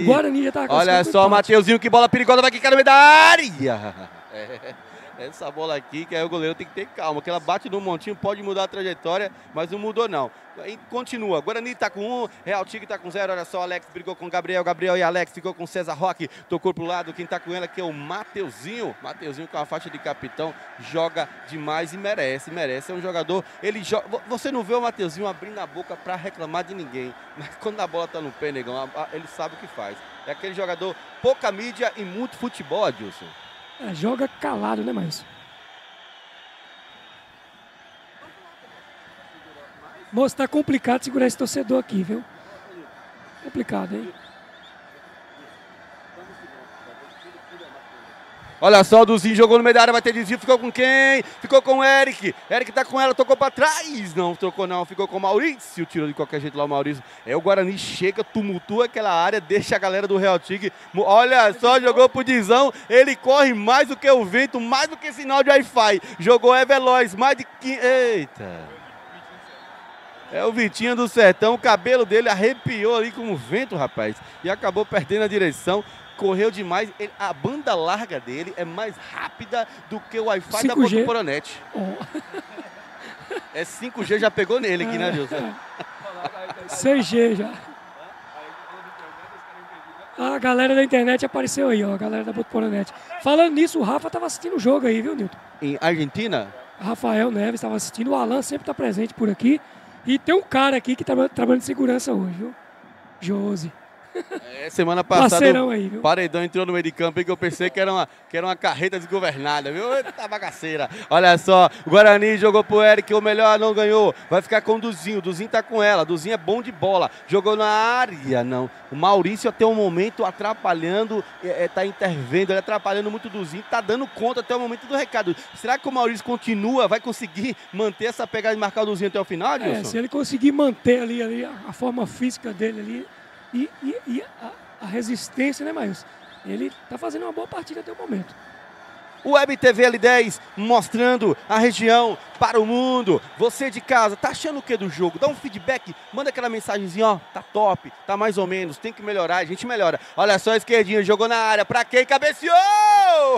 Guarani já tá classificado. Olha só, Mateuzinho, que bola perigosa, vai quicar no meio da área. Essa bola aqui, que aí o goleiro tem que ter calma, que ela bate no montinho, pode mudar a trajetória, mas não mudou não. E continua, Guarani tá com 1, Real Tigre tá com 0, olha só, Alex brigou com Gabriel e Alex ficou com César Roque, tocou pro lado, quem tá com ela aqui é o Mateuzinho com a faixa de capitão, joga demais e merece, é um jogador, ele joga, você não vê o Mateuzinho abrindo a boca pra reclamar de ninguém, mas quando a bola tá no pé, negão, ele sabe o que faz, é aquele jogador, pouca mídia e muito futebol, Adilson. Joga calado, né, Márcio? Moço, tá complicado segurar esse torcedor aqui, viu? Complicado, hein? Olha só, o Duzinho jogou no meio da área, vai ter desvio, ficou com quem? Ficou com o Eric. Eric tá com ela, tocou pra trás. Não trocou não, ficou com o Maurício. Tirou de qualquer jeito lá o Maurício. O Guarani chega, tumultua aquela área, deixa a galera do Real Tigre. Olha só, jogou pro Dizão. Ele corre mais do que o vento, mais do que sinal de Wi-Fi. Jogou, é veloz, mais de 15... Eita! É o Vitinho do Sertão, o cabelo dele arrepiou ali com o vento, rapaz. E acabou perdendo a direção. Correu demais, a banda larga dele é mais rápida do que o Wi-Fi da Botuporanet. Oh. 5G já pegou nele aqui, né, Gilson? 6G já. A galera da internet apareceu aí, ó, a galera da Botuporanet. Falando nisso, o Rafa estava assistindo o jogo aí, viu, Nilton? Em Argentina? Rafael Neves estava assistindo, o Alan sempre está presente por aqui. E tem um cara aqui que está trabalhando de segurança hoje, viu? Josi. Semana passada, Parceirão aí, viu? Paredão entrou no meio de campo e que eu pensei que era uma carreta desgovernada, viu? Eita bagaceira. Olha só, o Guarani jogou pro Eric, o melhor não ganhou. Vai ficar com o Duzinho tá com ela. Duzinho é bom de bola. Jogou na área, não. O Maurício até o momento atrapalhando, tá intervendo, ele atrapalhando muito o Duzinho, tá dando conta até o momento do recado. Será que o Maurício continua, vai conseguir manter essa pegada de marcar o Duzinho até o final, Adilson? Se ele conseguir manter ali a forma física dele ali e a resistência, né, Maílson? Ele tá fazendo uma boa partida até o momento. O Web TV L10 mostrando a região para o mundo. Você de casa, tá achando o que do jogo? Dá um feedback, manda aquela mensagenzinha, ó, tá top, tá mais ou menos, tem que melhorar, a gente melhora. Olha só a esquerdinha, jogou na área, pra quem? Cabeceou!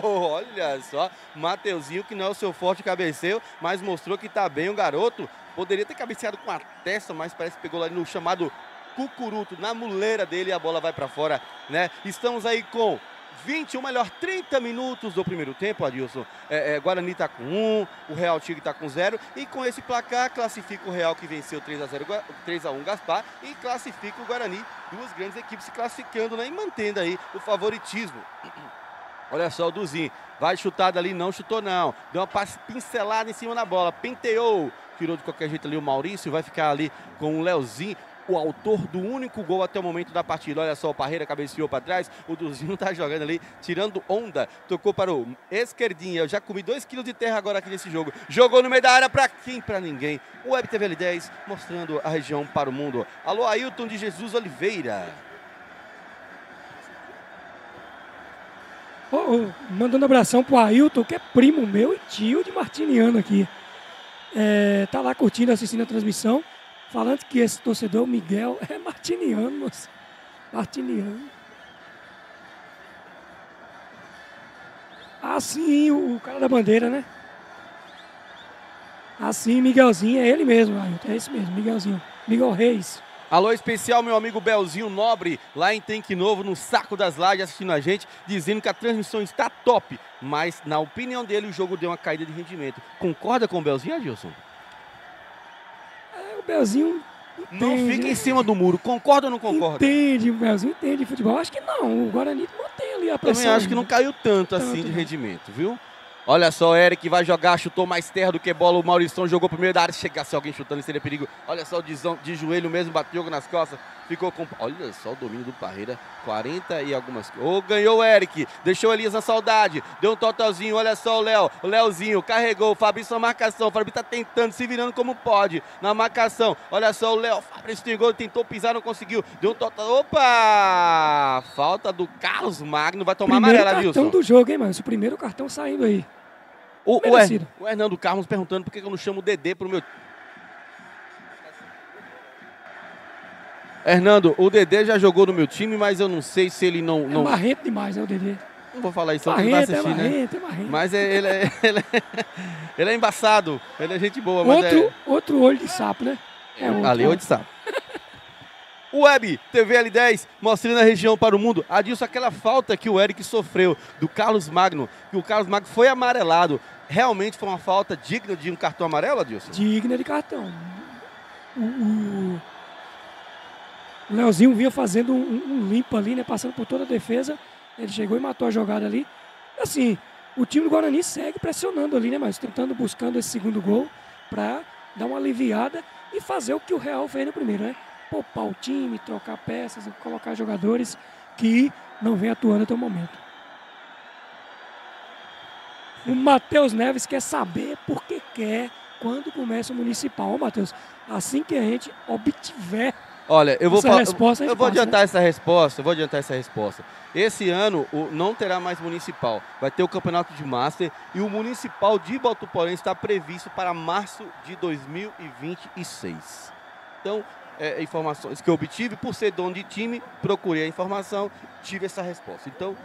Olha só, Mateuzinho, que não é o seu forte cabeceio, mas mostrou que tá bem o garoto. Poderia ter cabeceado com a testa, mas parece que pegou lá no chamado cucuruto, na muleira dele, e a bola vai pra fora, né? Estamos aí com 30 minutos do primeiro tempo, Adilson. Guarani está com 1, o Real Tigre está com 0. E com esse placar, classifica o Real que venceu 3-1 Gaspar. E classifica o Guarani. Duas grandes equipes se classificando, né, e mantendo aí o favoritismo. Olha só o Duzinho. Vai chutada ali, não chutou não. Deu uma pincelada em cima da bola. Penteou. Tirou de qualquer jeito ali o Maurício. Vai ficar ali com o Leozinho, o autor do único gol até o momento da partida. Olha só, o Parreira cabeceou para trás, o Duzinho tá jogando ali, tirando onda, tocou para o esquerdinha. Eu já comi 2 kg de terra agora aqui nesse jogo. Jogou no meio da área, para quem? Para ninguém. O Web TV L10 mostrando a região para o mundo. Alô, Ailton de Jesus Oliveira. Mandando abração pro Ailton, que é primo meu e tio de Martiniano aqui. Tá lá curtindo, assistindo a transmissão. Falando que esse torcedor, Miguel, é martiniano, moço. Martiniano. Assim, o cara da bandeira, né? Assim, Miguelzinho, é ele mesmo, Ailton. É esse mesmo, Miguelzinho. Miguel Reis. Alô especial, meu amigo Belzinho Nobre, lá em Tanque Novo, no Saco das Lajes, assistindo a gente, dizendo que a transmissão está top. Mas, na opinião dele, o jogo deu uma caída de rendimento. Concorda com o Belzinho, Adilson? O Belzinho entende, não fica em cima do muro, concorda ou não concorda? Entende, o Belzinho entende de futebol. Acho que não, o Guarani mantém ali a pressão. Também acho que não caiu tanto assim de rendimento, viu? Olha só, o Eric vai jogar, chutou mais terra do que bola, o Maurição jogou primeiro da área, se chegasse alguém chutando, seria perigo. Olha só o Dizão de joelho mesmo, bateu nas costas, ficou com... Olha só o domínio do Parreira, 40 e algumas... ganhou o Eric, deixou o Elias na saudade, deu um totalzinho, olha só o Leozinho, carregou, o Fabrício na marcação, o Fabrício tá tentando, se virando como pode, na marcação, olha só o Léo, o Fabrício tem tentou pisar, não conseguiu, deu um total... Opa! Falta do Carlos Magno, vai tomar amarela, Wilson. Cartão do jogo, hein, mano? Esse primeiro cartão saindo aí. O Hernando Carlos perguntando por que eu não chamo o Dedê pro meu... Hernando, o Dedê já jogou no meu time, mas eu não sei se ele não... É marrento demais, né, o Dedê? Não vou falar isso, não, vai assistir, né? Mas ele é embaçado, ele é gente boa. Outro olho de sapo, né? Ali, olho de sapo. O Web TV L10 mostrando a região para o mundo. Adilson, aquela falta que o Eric sofreu do Carlos Magno, que o Carlos Magno foi amarelado, realmente foi uma falta digna de um cartão amarelo, Adilson? Digna de cartão. O Leozinho vinha fazendo um limpo ali, né? Passando por toda a defesa. Ele chegou e matou a jogada ali. Assim, o time do Guarani segue pressionando ali, né? Mas buscando esse segundo gol para dar uma aliviada e fazer o que o Real fez no primeiro, né? Poupar o time, trocar peças, colocar jogadores que não vem atuando até o momento. O Matheus Neves quer saber por que quer quando começa o Municipal. Ó, Matheus, assim que a gente obtiver... Olha, eu vou adiantar essa resposta. Esse ano não terá mais Municipal. Vai ter o Campeonato de Master e o Municipal de Botuporém está previsto para março de 2026. Então, informações que eu obtive, por ser dono de time, procurei a informação, tive essa resposta. Então,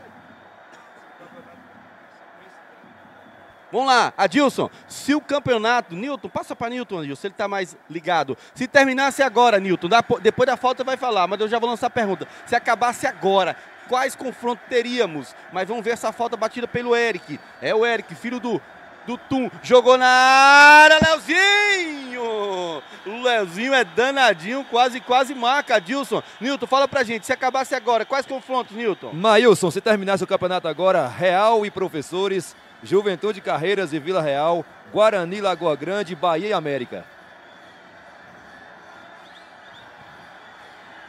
vamos lá, Adilson, se o campeonato, Newton, passa para Newton, Adilson, ele está mais ligado. Se terminasse agora, Newton, depois da falta vai falar, mas eu já vou lançar a pergunta. Se acabasse agora, quais confrontos teríamos? Mas vamos ver essa falta batida pelo Eric. É o Eric, filho do do Tum, jogou na área, Leozinho! O Leozinho é danadinho, quase marca, Adilson. Nilton, fala pra gente, se acabasse agora, quais confrontos, Nilton? Maílson, se terminasse o campeonato agora, Real e Professores, Juventude Carreiras e Vila Real, Guarani, Lagoa Grande, Bahia e América.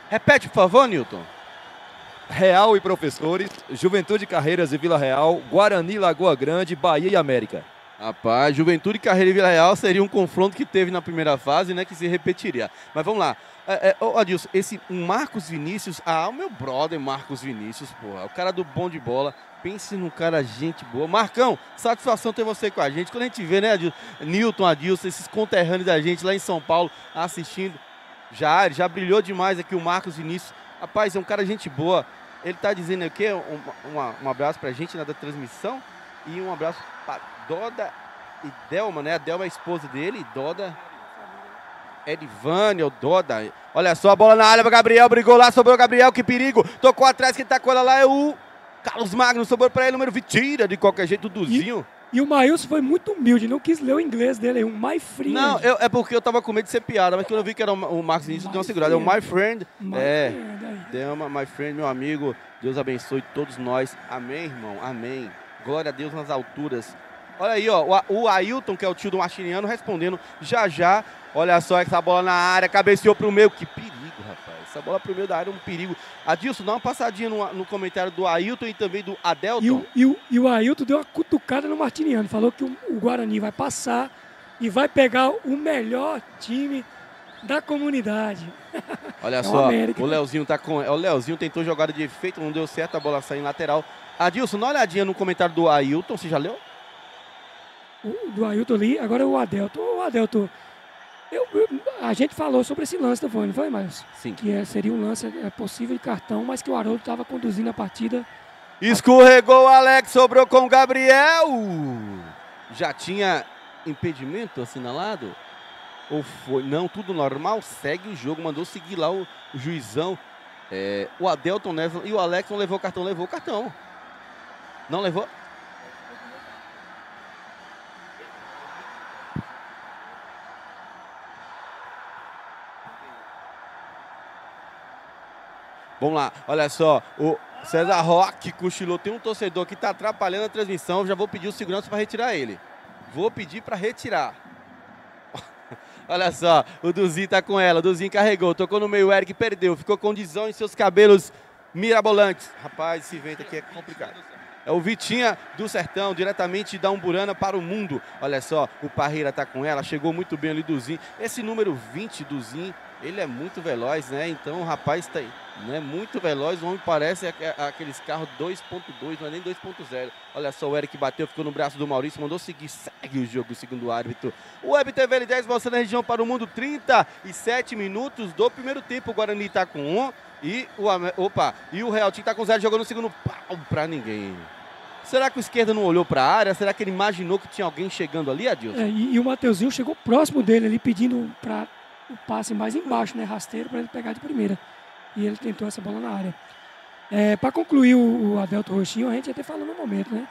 Repete, por favor, Nilton. Real e Professores, Juventude Carreiras e Vila Real, Guarani, Lagoa Grande, Bahia e América. Rapaz, Juventude, Carreira e Vila Real seria um confronto que teve na primeira fase, né, que se repetiria. Mas vamos lá. Adilson, esse Marcos Vinícius, o meu brother Marcos Vinícius, porra, o cara do bom de bola, pense num cara gente boa. Marcão, satisfação ter você com a gente. Quando a gente vê, né, Adilson, Nilton, Adilson, esses conterrâneos da gente lá em São Paulo assistindo, já brilhou demais aqui o Marcos Vinícius. Rapaz, é um cara gente boa. Ele tá dizendo aqui, um abraço pra gente, né, da transmissão, e um abraço pra Doda e Delma, né? A Delma é a esposa dele, e Doda... Edivânia, o Doda. Olha só a bola na área para Gabriel, brigou lá, sobrou o Gabriel, que perigo. Tocou atrás, quem tá com ela lá é o Carlos Magno, sobrou para ele, número 20, tira de qualquer jeito o Duzinho. E o Maílson foi muito humilde, não quis ler o inglês dele, um my friend. Não, é porque eu tava com medo de ser piada, mas quando eu vi que era o Marcos Vinícius, deu uma segurada. É o my friend. Delma, my friend, meu amigo. Deus abençoe todos nós. Amém, irmão, amém. Glória a Deus nas alturas. Olha aí, ó, o Ailton, que é o tio do Martiniano, respondendo já. Olha só essa bola na área, cabeceou pro meio. Que perigo, rapaz. Essa bola pro meio da área é um perigo. Adilson, dá uma passadinha no comentário do Ailton e também do Adelton. E o Ailton deu uma cutucada no Martiniano. Falou que o Guarani vai passar e vai pegar o melhor time da comunidade. Olha só, o Leozinho tá com... O Leozinho tentou jogada de efeito, não deu certo, a bola saiu em lateral. Adilson, dá uma olhadinha no comentário do Ailton, você já leu? Do Ailton ali, agora o Adelton. O Adelton, a gente falou sobre esse lance, não foi, Marcos? Sim. Que seria um lance possível de cartão, mas que o Haroldo estava conduzindo a partida. Escorregou o Alex, sobrou com o Gabriel. Já tinha impedimento assinalado? Ou foi? Não, tudo normal, segue o jogo, mandou seguir lá o juizão. O Adelton e o Alex não levou o cartão, levou o cartão. Não levou? Vamos lá, olha só, o César Roque cochilou, tem um torcedor que está atrapalhando a transmissão, já vou pedir o segurança para retirar ele. Vou pedir para retirar. Olha só, o Duzinho tá com ela, o Duzinho carregou, tocou no meio, o Eric perdeu, ficou com Dizão em seus cabelos mirabolantes. Rapaz, esse vento aqui é complicado. É o Vitinha do Sertão, diretamente da Umburana para o mundo. Olha só, o Parreira tá com ela, chegou muito bem ali, Duzinho. Esse número 20, Duzinho, ele é muito veloz, né? Então o rapaz tá aí, né? Muito veloz, o homem parece aqueles carros 2.2, não é nem 2.0. Olha só, o Eric bateu, ficou no braço do Maurício, mandou seguir, segue o jogo, segundo o árbitro. O Web TV L10 mostrando a região para o mundo, 37 minutos do primeiro tempo. O Guarani tá com 1 e o Real Tim tá com 0, jogou no segundo pau pra ninguém. Será que o esquerda não olhou para a área? Será que ele imaginou que tinha alguém chegando ali, Adilson? E o Mateuzinho chegou próximo dele ali, pedindo para o passe mais embaixo, né, rasteiro, para ele pegar de primeira. E ele tentou essa bola na área. Para concluir o Adelton Roxinho, a gente até falou no momento, né,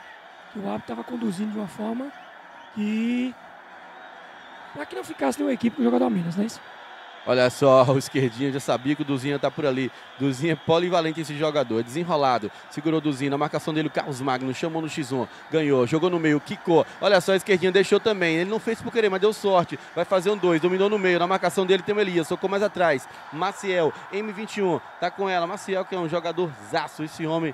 que o árbitro estava conduzindo de uma forma que... para que não ficasse nenhuma equipe com o jogador a menos, não é isso? Olha só, o esquerdinho, já sabia que o Duzinho tá por ali. Duzinho é polivalente esse jogador, desenrolado. Segurou o Duzinho, na marcação dele o Carlos Magno, chamou no X1, ganhou, jogou no meio, quicou. Olha só, a esquerdinha deixou também, ele não fez por querer, mas deu sorte. Vai fazer um 2, dominou no meio, na marcação dele tem o Elias, socou mais atrás. Maciel, M21, tá com ela. Maciel, que é um jogador zaço, esse homem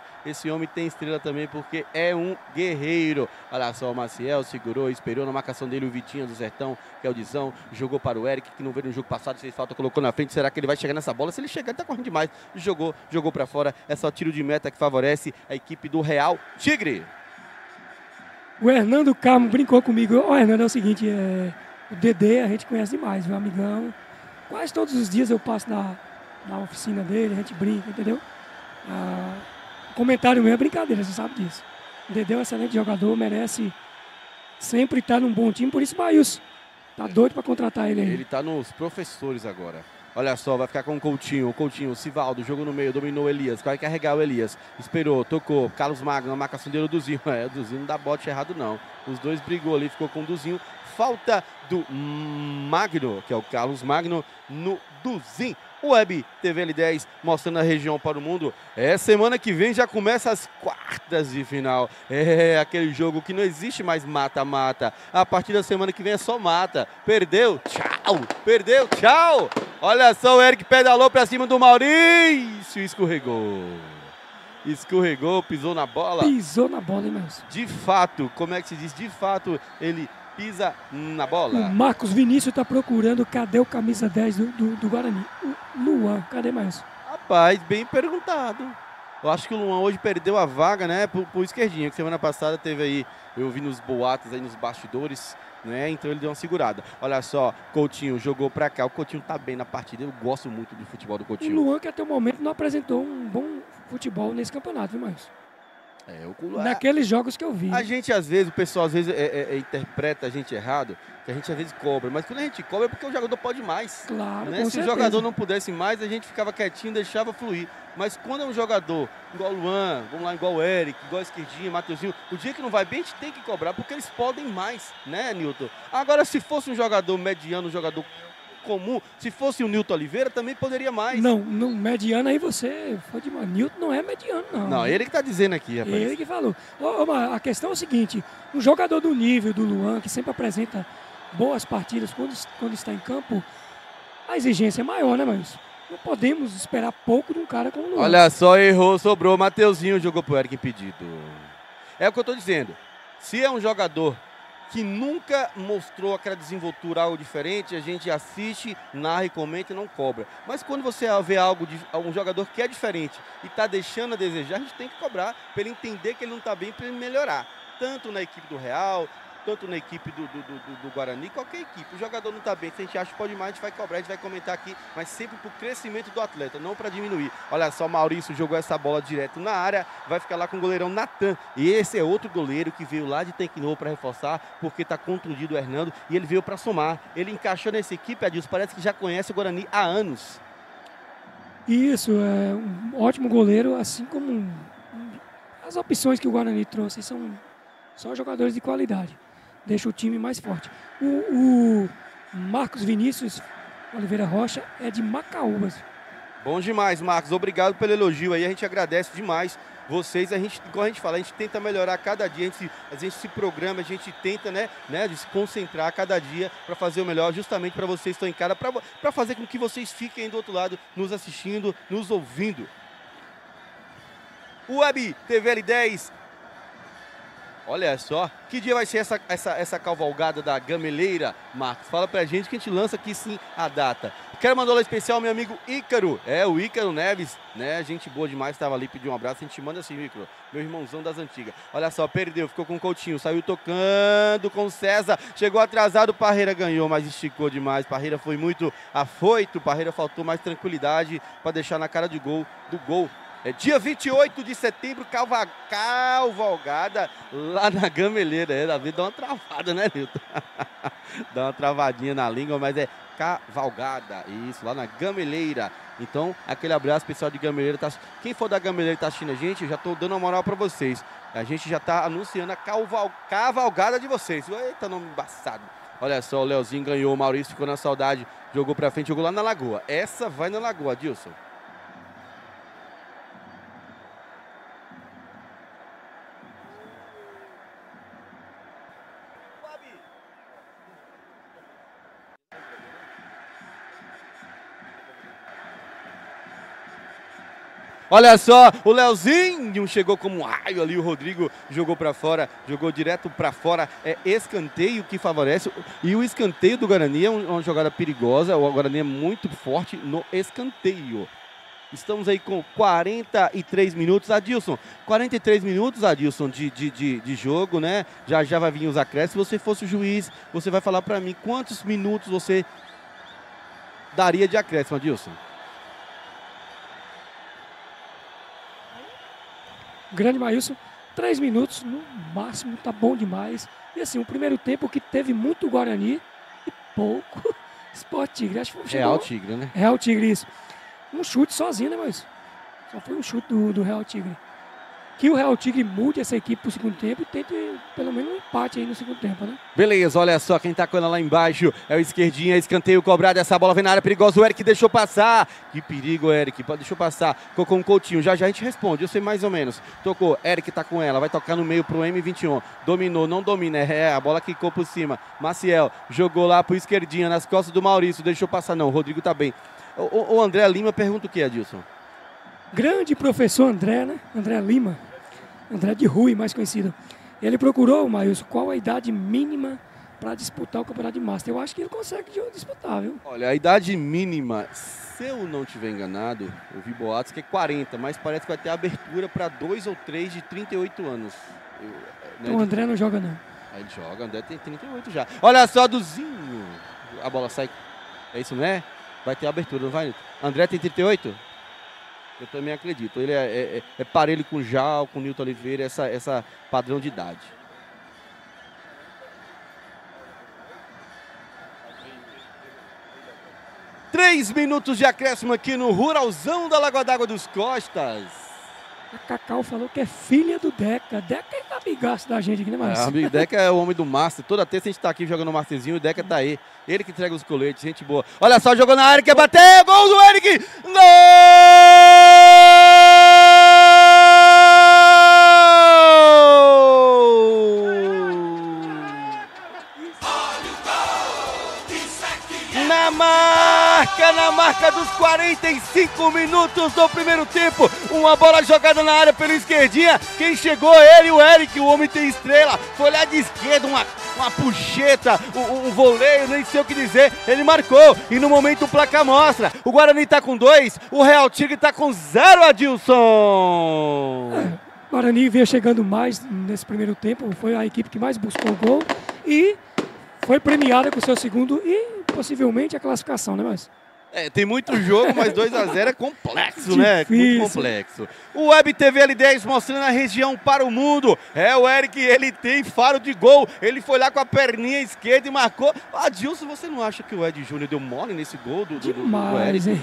tem estrela também, porque é um guerreiro. Olha só, o Maciel segurou, esperou na marcação dele o Vitinho do Sertão, que é o Dizão, jogou para o Eric, que não veio no jogo passado, fez falta, colocou na frente. Será que ele vai chegar nessa bola? Se ele chegar, ele tá correndo demais. Jogou para fora. É só tiro de meta que favorece a equipe do Real Tigre. O Hernando Carmo brincou comigo. Ó, Hernando, é o seguinte, o Dedê a gente conhece demais, meu amigão. Quase todos os dias eu passo na oficina dele, a gente brinca, entendeu? O comentário meu é brincadeira, você sabe disso. O Dedê é um excelente jogador, merece sempre estar num bom time, por isso o Maílson tá doido para contratar ele aí. Ele tá nos Professores agora. Olha só, vai ficar com o Coutinho, Sivaldo, jogo no meio, dominou o Elias, vai carregar o Elias, esperou, tocou, Carlos Magno, a marcação dele, o Duzinho, o Duzinho não dá bote errado não, os dois brigou ali, ficou com o Duzinho, falta do Magno, que é o Carlos Magno, no Duzinho. Web TV L10 mostrando a região para o mundo. Semana que vem já começa as quartas de final. Aquele jogo que não existe mais mata-mata. A partir da semana que vem é só mata. Perdeu, tchau. Perdeu, tchau. Olha só, o Eric pedalou para cima do Maurício. Escorregou, pisou na bola. Pisou na bola, hein, Maurício? De fato, como é que se diz? De fato, ele pisa na bola. O Marcos Vinícius está procurando, cadê o camisa 10 do Guarani? O Luan, cadê mais? Rapaz, bem perguntado. Eu acho que o Luan hoje perdeu a vaga, né, pro esquerdinho, que semana passada teve aí, eu vi nos boatos aí, nos bastidores, né, então ele deu uma segurada. Olha só, Coutinho jogou pra cá, o Coutinho tá bem na partida, eu gosto muito do futebol do Coutinho. O Luan, que até o momento não apresentou um bom futebol nesse campeonato, viu, Marcos? Naqueles jogos que eu vi. A gente, às vezes, o pessoal às vezes interpreta a gente errado, que a gente às vezes cobra, mas quando a gente cobra é porque o jogador pode mais. Claro, né? com Se certeza. o jogador não pudesse mais, a gente ficava quietinho, deixava fluir. Mas quando é um jogador igual o Luan, vamos lá, igual o Eric, igual a Esquerdinha, Mateuzinho, o dia que não vai bem, a gente tem que cobrar, porque eles podem mais, né, Nilton? Agora, se fosse um jogador mediano, um jogador comum, se fosse o Nilton Oliveira, também poderia mais. Não, mediano aí você foi demais. Nilton não é mediano, não. Não, ele que tá dizendo aqui, rapaz. Ele que falou. A questão é o seguinte, um jogador do nível do Luan, que sempre apresenta boas partidas quando está em campo, a exigência é maior, né, mas não podemos esperar pouco de um cara como o Luan. Olha só, errou, sobrou, Mateuzinho jogou pro Eric impedido. É o que eu tô dizendo. Se é um jogador que nunca mostrou aquela desenvoltura, algo diferente, a gente assiste, narra e comenta e não cobra. Mas quando você vê algo de um jogador que é diferente e está deixando a desejar, a gente tem que cobrar para ele entender que ele não está bem, para ele melhorar. Tanto na equipe do Real, tanto na equipe do Guarani, qualquer equipe. O jogador não está bem, se a gente acha que pode mais, a gente vai cobrar, a gente vai comentar aqui, mas sempre para o crescimento do atleta, não para diminuir. Olha só, Maurício jogou essa bola direto na área, vai ficar lá com o goleirão Natan. E esse é outro goleiro que veio lá de Tecno para reforçar, porque está contundido o Hernando, e ele veio para somar. Ele encaixou nessa equipe, Adilson, parece que já conhece o Guarani há anos. Isso, é um ótimo goleiro, assim como as opções que o Guarani trouxe são jogadores de qualidade. Deixa o time mais forte. O Marcos Vinícius Oliveira Rocha é de Macaúbas. Bom demais, Marcos. Obrigado pelo elogio aí. A gente agradece demais vocês. Igual a gente fala, a gente tenta melhorar cada dia. A gente se programa, a gente tenta, né, de se concentrar cada dia para fazer o melhor, justamente para vocês que estão em casa, para fazer com que vocês fiquem do outro lado, nos assistindo, nos ouvindo. Web TV L10. Olha só, que dia vai ser essa cavalgada da Gameleira, Marcos? Fala pra gente que a gente lança aqui sim a data. Quero mandar um alô especial ao meu amigo Ícaro, o Ícaro Neves, né? Gente boa demais, estava ali, pediu um abraço, a gente manda assim, Ícaro, meu irmãozão das antigas. Olha só, perdeu, ficou com o Coutinho, saiu tocando com o César, chegou atrasado, Parreira ganhou, mas esticou demais, Parreira foi muito afoito, Parreira faltou mais tranquilidade para deixar na cara do gol. Dia 28 de setembro, cavalgada lá na Gameleira. Da vida dá uma travada, né, Nilton? Dá uma travadinha na língua, mas é cavalgada. Isso, lá na Gameleira. Então, aquele abraço, pessoal de Gameleira. Quem for da Gameleira e tá assistindo a gente, eu já tô dando uma moral para vocês. A gente já tá anunciando a cavalgada de vocês. Eita, nome embaçado. Olha só, o Leozinho ganhou, o Maurício ficou na saudade, jogou pra frente, jogou lá na Lagoa. Essa vai na Lagoa, Adilson. Olha só, o Leozinho chegou como um raio ali, o Rodrigo jogou para fora, jogou direto para fora, escanteio que favorece, e o escanteio do Guarani é uma jogada perigosa, o Guarani é muito forte no escanteio. Estamos aí com 43 minutos, Adilson, 43 minutos, Adilson, de jogo, né? Já vai vir os acréscimos. Se você fosse o juiz, você vai falar para mim quantos minutos você daria de acréscimo, Adilson? Grande Maílson, 3 minutos no máximo, tá bom demais. E assim, o primeiro tempo que teve muito Guarani e pouco Sport Tigre, acho que chegou... Real Tigre, né? Real Tigre, isso. Um chute sozinho, né, mas só foi um chute do Real Tigre. Que o Real Tigre mude essa equipe pro segundo tempo e tente pelo menos um empate aí no segundo tempo, né? Beleza, olha só quem tá com ela lá embaixo. É o esquerdinha, escanteio cobrado. Essa bola vem na área perigosa. O Eric deixou passar. Que perigo, Eric. Deixou passar. Tocou um Coutinho. Já já a gente responde. Eu sei mais ou menos. Tocou. Eric tá com ela. Vai tocar no meio pro M21. Dominou, não domina. É, a bola quicou por cima. Maciel jogou lá pro esquerdinha, nas costas do Maurício. Deixou passar, não. O Rodrigo tá bem. O André Lima pergunta o que, Adilson? Grande professor André, né? André Lima. André de Rui, mais conhecido. Ele procurou, Maílson, qual a idade mínima para disputar o Campeonato de Master. Eu acho que ele consegue disputar, viu? Olha, a idade mínima, se eu não estiver enganado, eu vi boatos que é 40, mas parece que vai ter abertura para 2 ou 3 de 38 anos. Então o André não joga, não. Aí ele joga, o André tem 38 já. Olha só, Duzinho. A bola sai. É isso, né? Vai ter abertura, não vai? André tem 38? Eu também acredito. Ele é parelho com o Jal, com o Nilton Oliveira, essa padrão de idade. Três minutos de acréscimo aqui no Ruralzão da Lagoa d'Água dos Costas. A Cacau falou que é filha do Deca. Deca é amigaço da gente aqui, né, Márcio? O Deca é o homem do Master. Toda terça a gente tá aqui jogando o Masterzinho e o Deca tá aí. Ele que entrega os coletes, gente boa. Olha só, jogou na área, quer bater, gol do Eric! Gol! Na marca dos 45 minutos do primeiro tempo, uma bola jogada na área pela esquerdinha, quem chegou? Ele, o Eric, o homem tem estrela, foi lá de esquerda, uma puxeta, um voleio, nem sei o que dizer, ele marcou, e no momento o placar mostra, o Guarani tá com 2, o Real Tigre tá com 0, Adilson! O Guarani vinha chegando mais nesse primeiro tempo, foi a equipe que mais buscou o gol, e foi premiada com o seu segundo, e possivelmente a classificação, né, mas... tem muito jogo, mas 2-0 é complexo, né? Difícil. Muito complexo. O Web TV L10 mostrando a região para o mundo. É o Eric, ele tem faro de gol. Ele foi lá com a perninha esquerda e marcou. Adilson, você não acha que o Ed Júnior deu mole nesse gol do Demais, Eric? hein?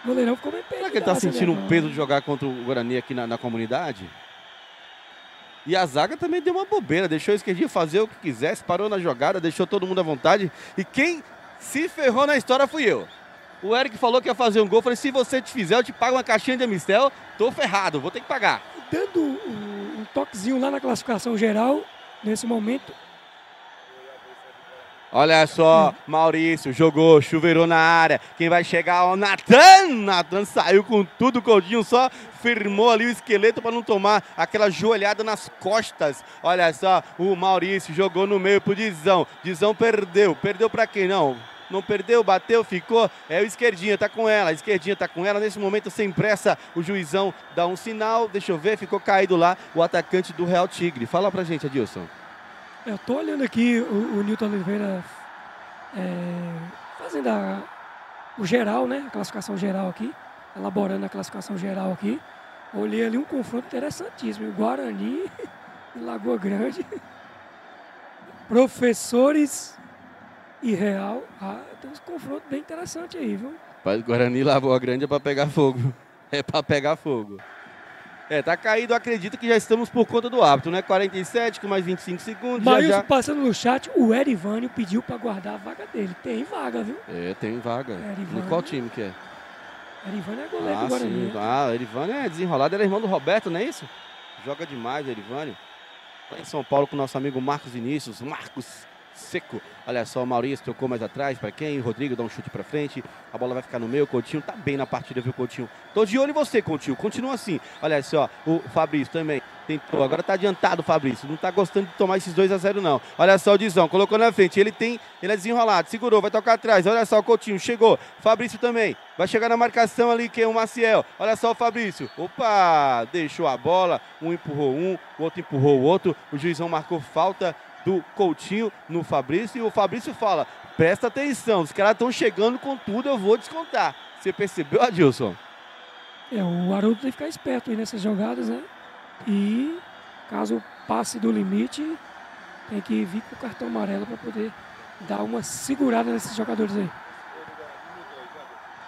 O goleirão ficou bem perdido. Será que ele tá sentindo o peso de jogar contra o Guarani aqui na comunidade? E a zaga também deu uma bobeira. Deixou o esquerdinho fazer o que quisesse, parou na jogada, deixou todo mundo à vontade. E quem se ferrou na história fui eu. O Eric falou que ia fazer um gol. Falei, se você te fizer, eu te pago uma caixinha de Amistel. Tô ferrado, vou ter que pagar. Dando um toquezinho lá na classificação geral, nesse momento. Olha só, Maurício jogou, chuveirou na área. Quem vai chegar? O Natan. Natan saiu com tudo, o Coutinho só firmou ali o esqueleto para não tomar aquela joelhada nas costas. Olha só, o Maurício jogou no meio pro Dizão. Dizão perdeu. Perdeu para quem? Não perdeu, bateu, ficou. É o esquerdinha, tá com ela. A esquerdinha tá com ela. Nesse momento, sem pressa, o juizão dá um sinal. Deixa eu ver, ficou caído lá o atacante do Real Tigre. Fala pra gente, Adilson. Eu tô olhando aqui o Nilton Oliveira fazendo o geral, né? A classificação geral aqui. Elaborando a classificação geral aqui. Olhei ali um confronto interessantíssimo. Guarani e Lagoa Grande. Professores e Real. Tem uns confrontos bem interessantes aí, viu? Mas Guarani e Lagoa Grande é pra pegar fogo. É pra pegar fogo. Tá caído, acredito que já estamos por conta do árbitro, né? 47 com mais 25 segundos. Maílson passando no chat, o Erivânio pediu pra guardar a vaga dele. Tem vaga, viu? Tem vaga. Erivânio. Qual time que é? Erivânio é goleiro do Guarani. Sim. Erivânio é desenrolado, ele é irmão do Roberto, não é isso? Joga demais, Erivânio. Lá em São Paulo com o nosso amigo Marcos Vinícius, Marcos Seco. Olha só, o Maurício tocou mais atrás, para quem? O Rodrigo dá um chute para frente, a bola vai ficar no meio, o Coutinho tá bem na partida, viu, Coutinho? Tô de olho em você, Coutinho, continua assim. Olha só, o Fabrício também tentou, agora tá adiantado o Fabrício, não tá gostando de tomar esses 2-0 não. Olha só o Dizão, colocou na frente, ele é desenrolado, segurou, vai tocar atrás, olha só o Coutinho, chegou, Fabrício também, vai chegar na marcação ali, que é o Maciel, olha só o Fabrício, opa, deixou a bola, um empurrou um, o outro empurrou o outro, o juizão marcou falta do Coutinho no Fabrício, e o Fabrício fala, presta atenção, os caras estão chegando com tudo, eu vou descontar. Você percebeu, Adilson? O Haroldo tem que ficar esperto aí nessas jogadas, né? E caso passe do limite, tem que vir com o cartão amarelo para poder dar uma segurada nesses jogadores aí.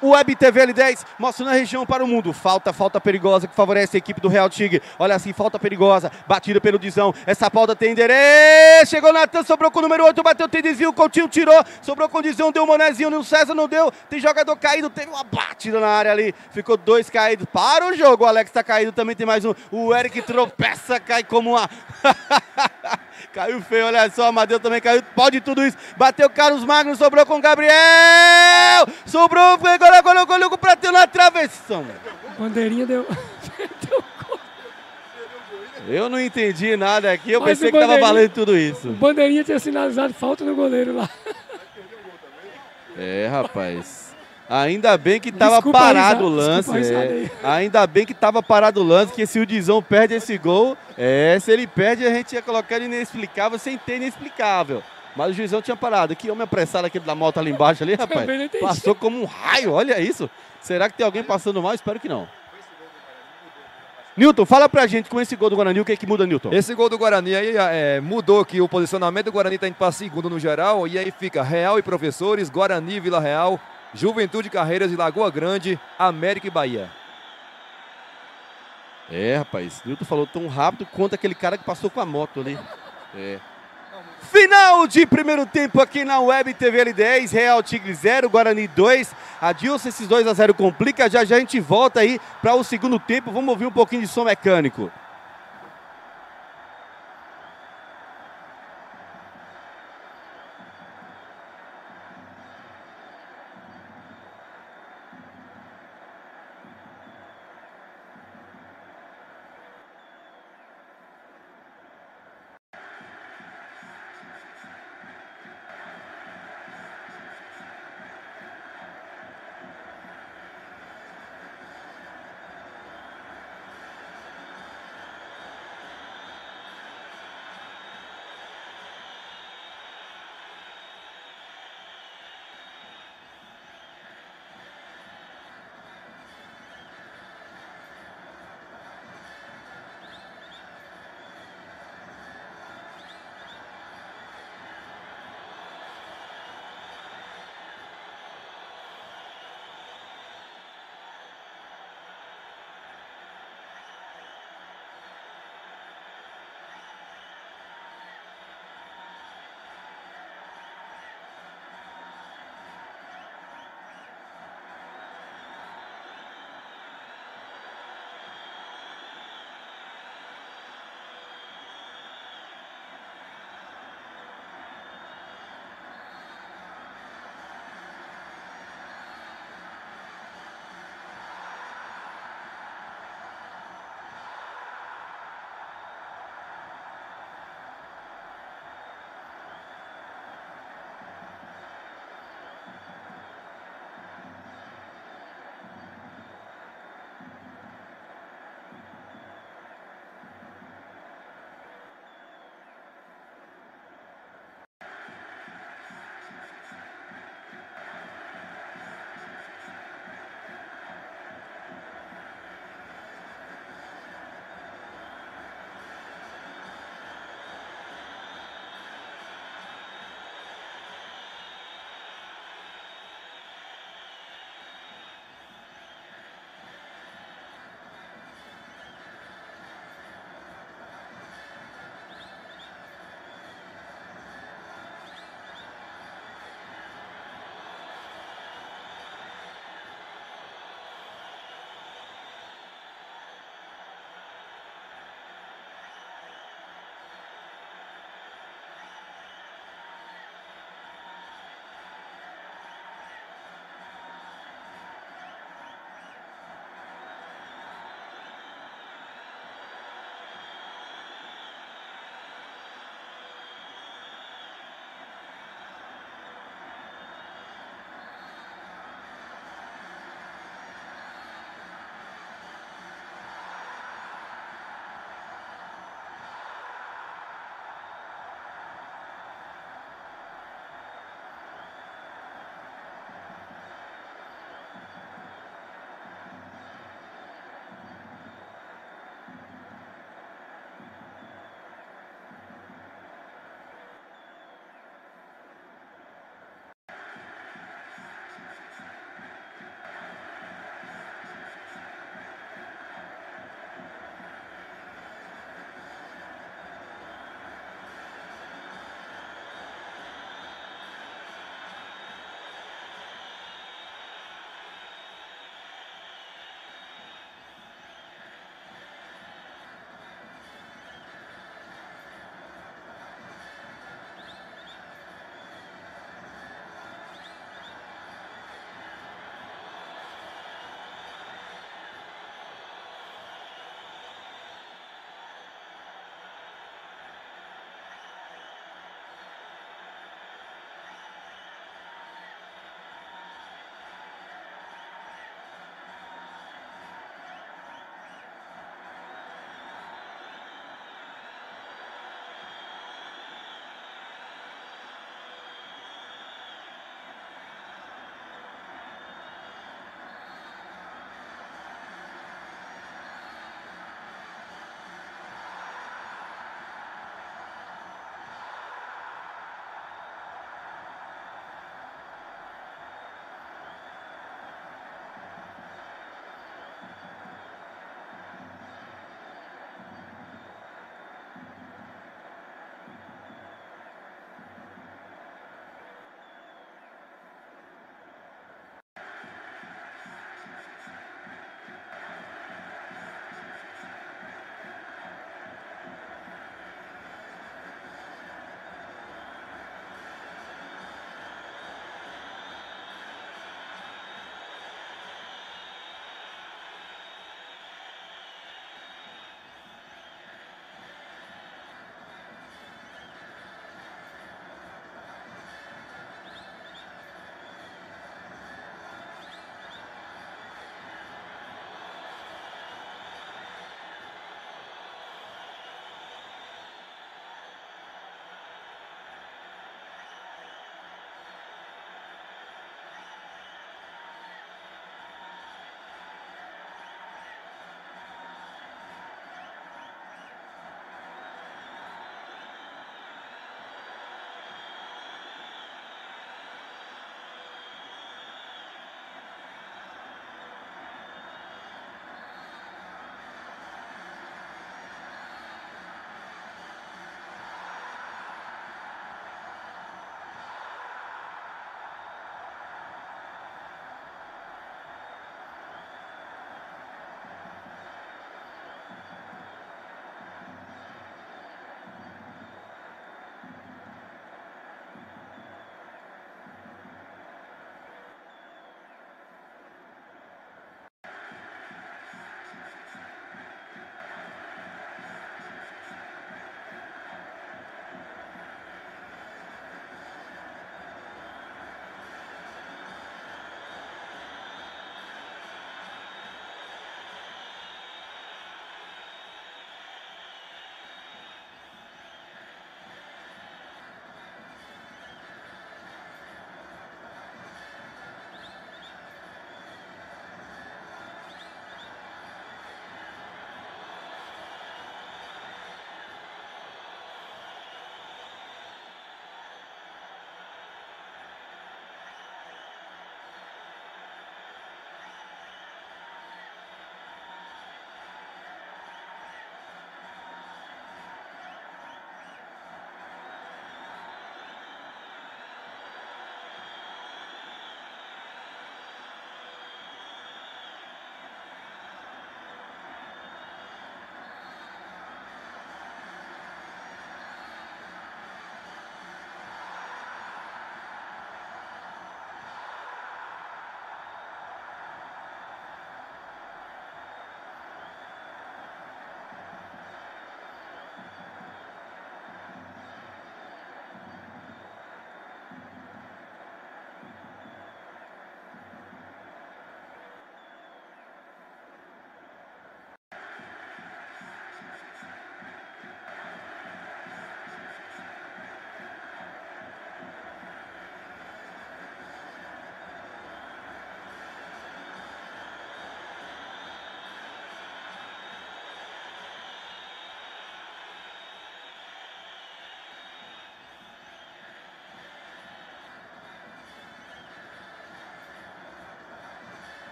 O Web TV L10 mostrando a região para o mundo. Falta perigosa que favorece a equipe do Real Tigre. Olha assim, falta perigosa. Batida pelo Dizão. Essa falta tem endereço. Chegou Natan, sobrou com o número 8. Bateu, tem desvio. Coutinho tirou. Sobrou com o Dizão, deu um Monezinho. O César não deu. Tem jogador caído. Teve uma batida na área ali. Ficou 2 caídos. Para o jogo. O Alex tá caído. Também tem mais um. O Eric tropeça, cai como uma... Caiu feio, olha só, Amadeu também caiu, pode tudo isso, bateu Carlos Magno, sobrou com o Gabriel, sobrou, colocou o Prateu na travessão. Bandeirinha deu... Eu não entendi nada aqui, eu Mas pensei que tava valendo tudo isso. O Bandeirinha tinha sinalizado falta no goleiro lá. É, rapaz. Ainda bem que tava parado o lance. Ainda bem que tava parado o lance, que se o Dizão perde esse gol, se ele perde, a gente ia colocar ele inexplicável sem ter inexplicável. Mas o juizão tinha parado. Que homem apressado aquele da moto ali embaixo ali, rapaz. Passou como um raio, olha isso. Será que tem alguém passando mal? Espero que não. Nilton, fala pra gente com esse gol do Guarani, o que é que muda, Nilton? Esse gol do Guarani aí mudou que o posicionamento do Guarani tá indo para segundo no geral, e aí fica Real e Professores, Guarani e Vila Real, Juventude Carreiras e Lagoa Grande, América e Bahia. Rapaz, Nilton falou tão rápido quanto aquele cara que passou com a moto ali. Final de primeiro tempo aqui na Web TV L10, Real Tigre 0, Guarani 2. Adilson, esses 2-0 complica, já a gente volta aí para o segundo tempo, vamos ouvir um pouquinho de som mecânico.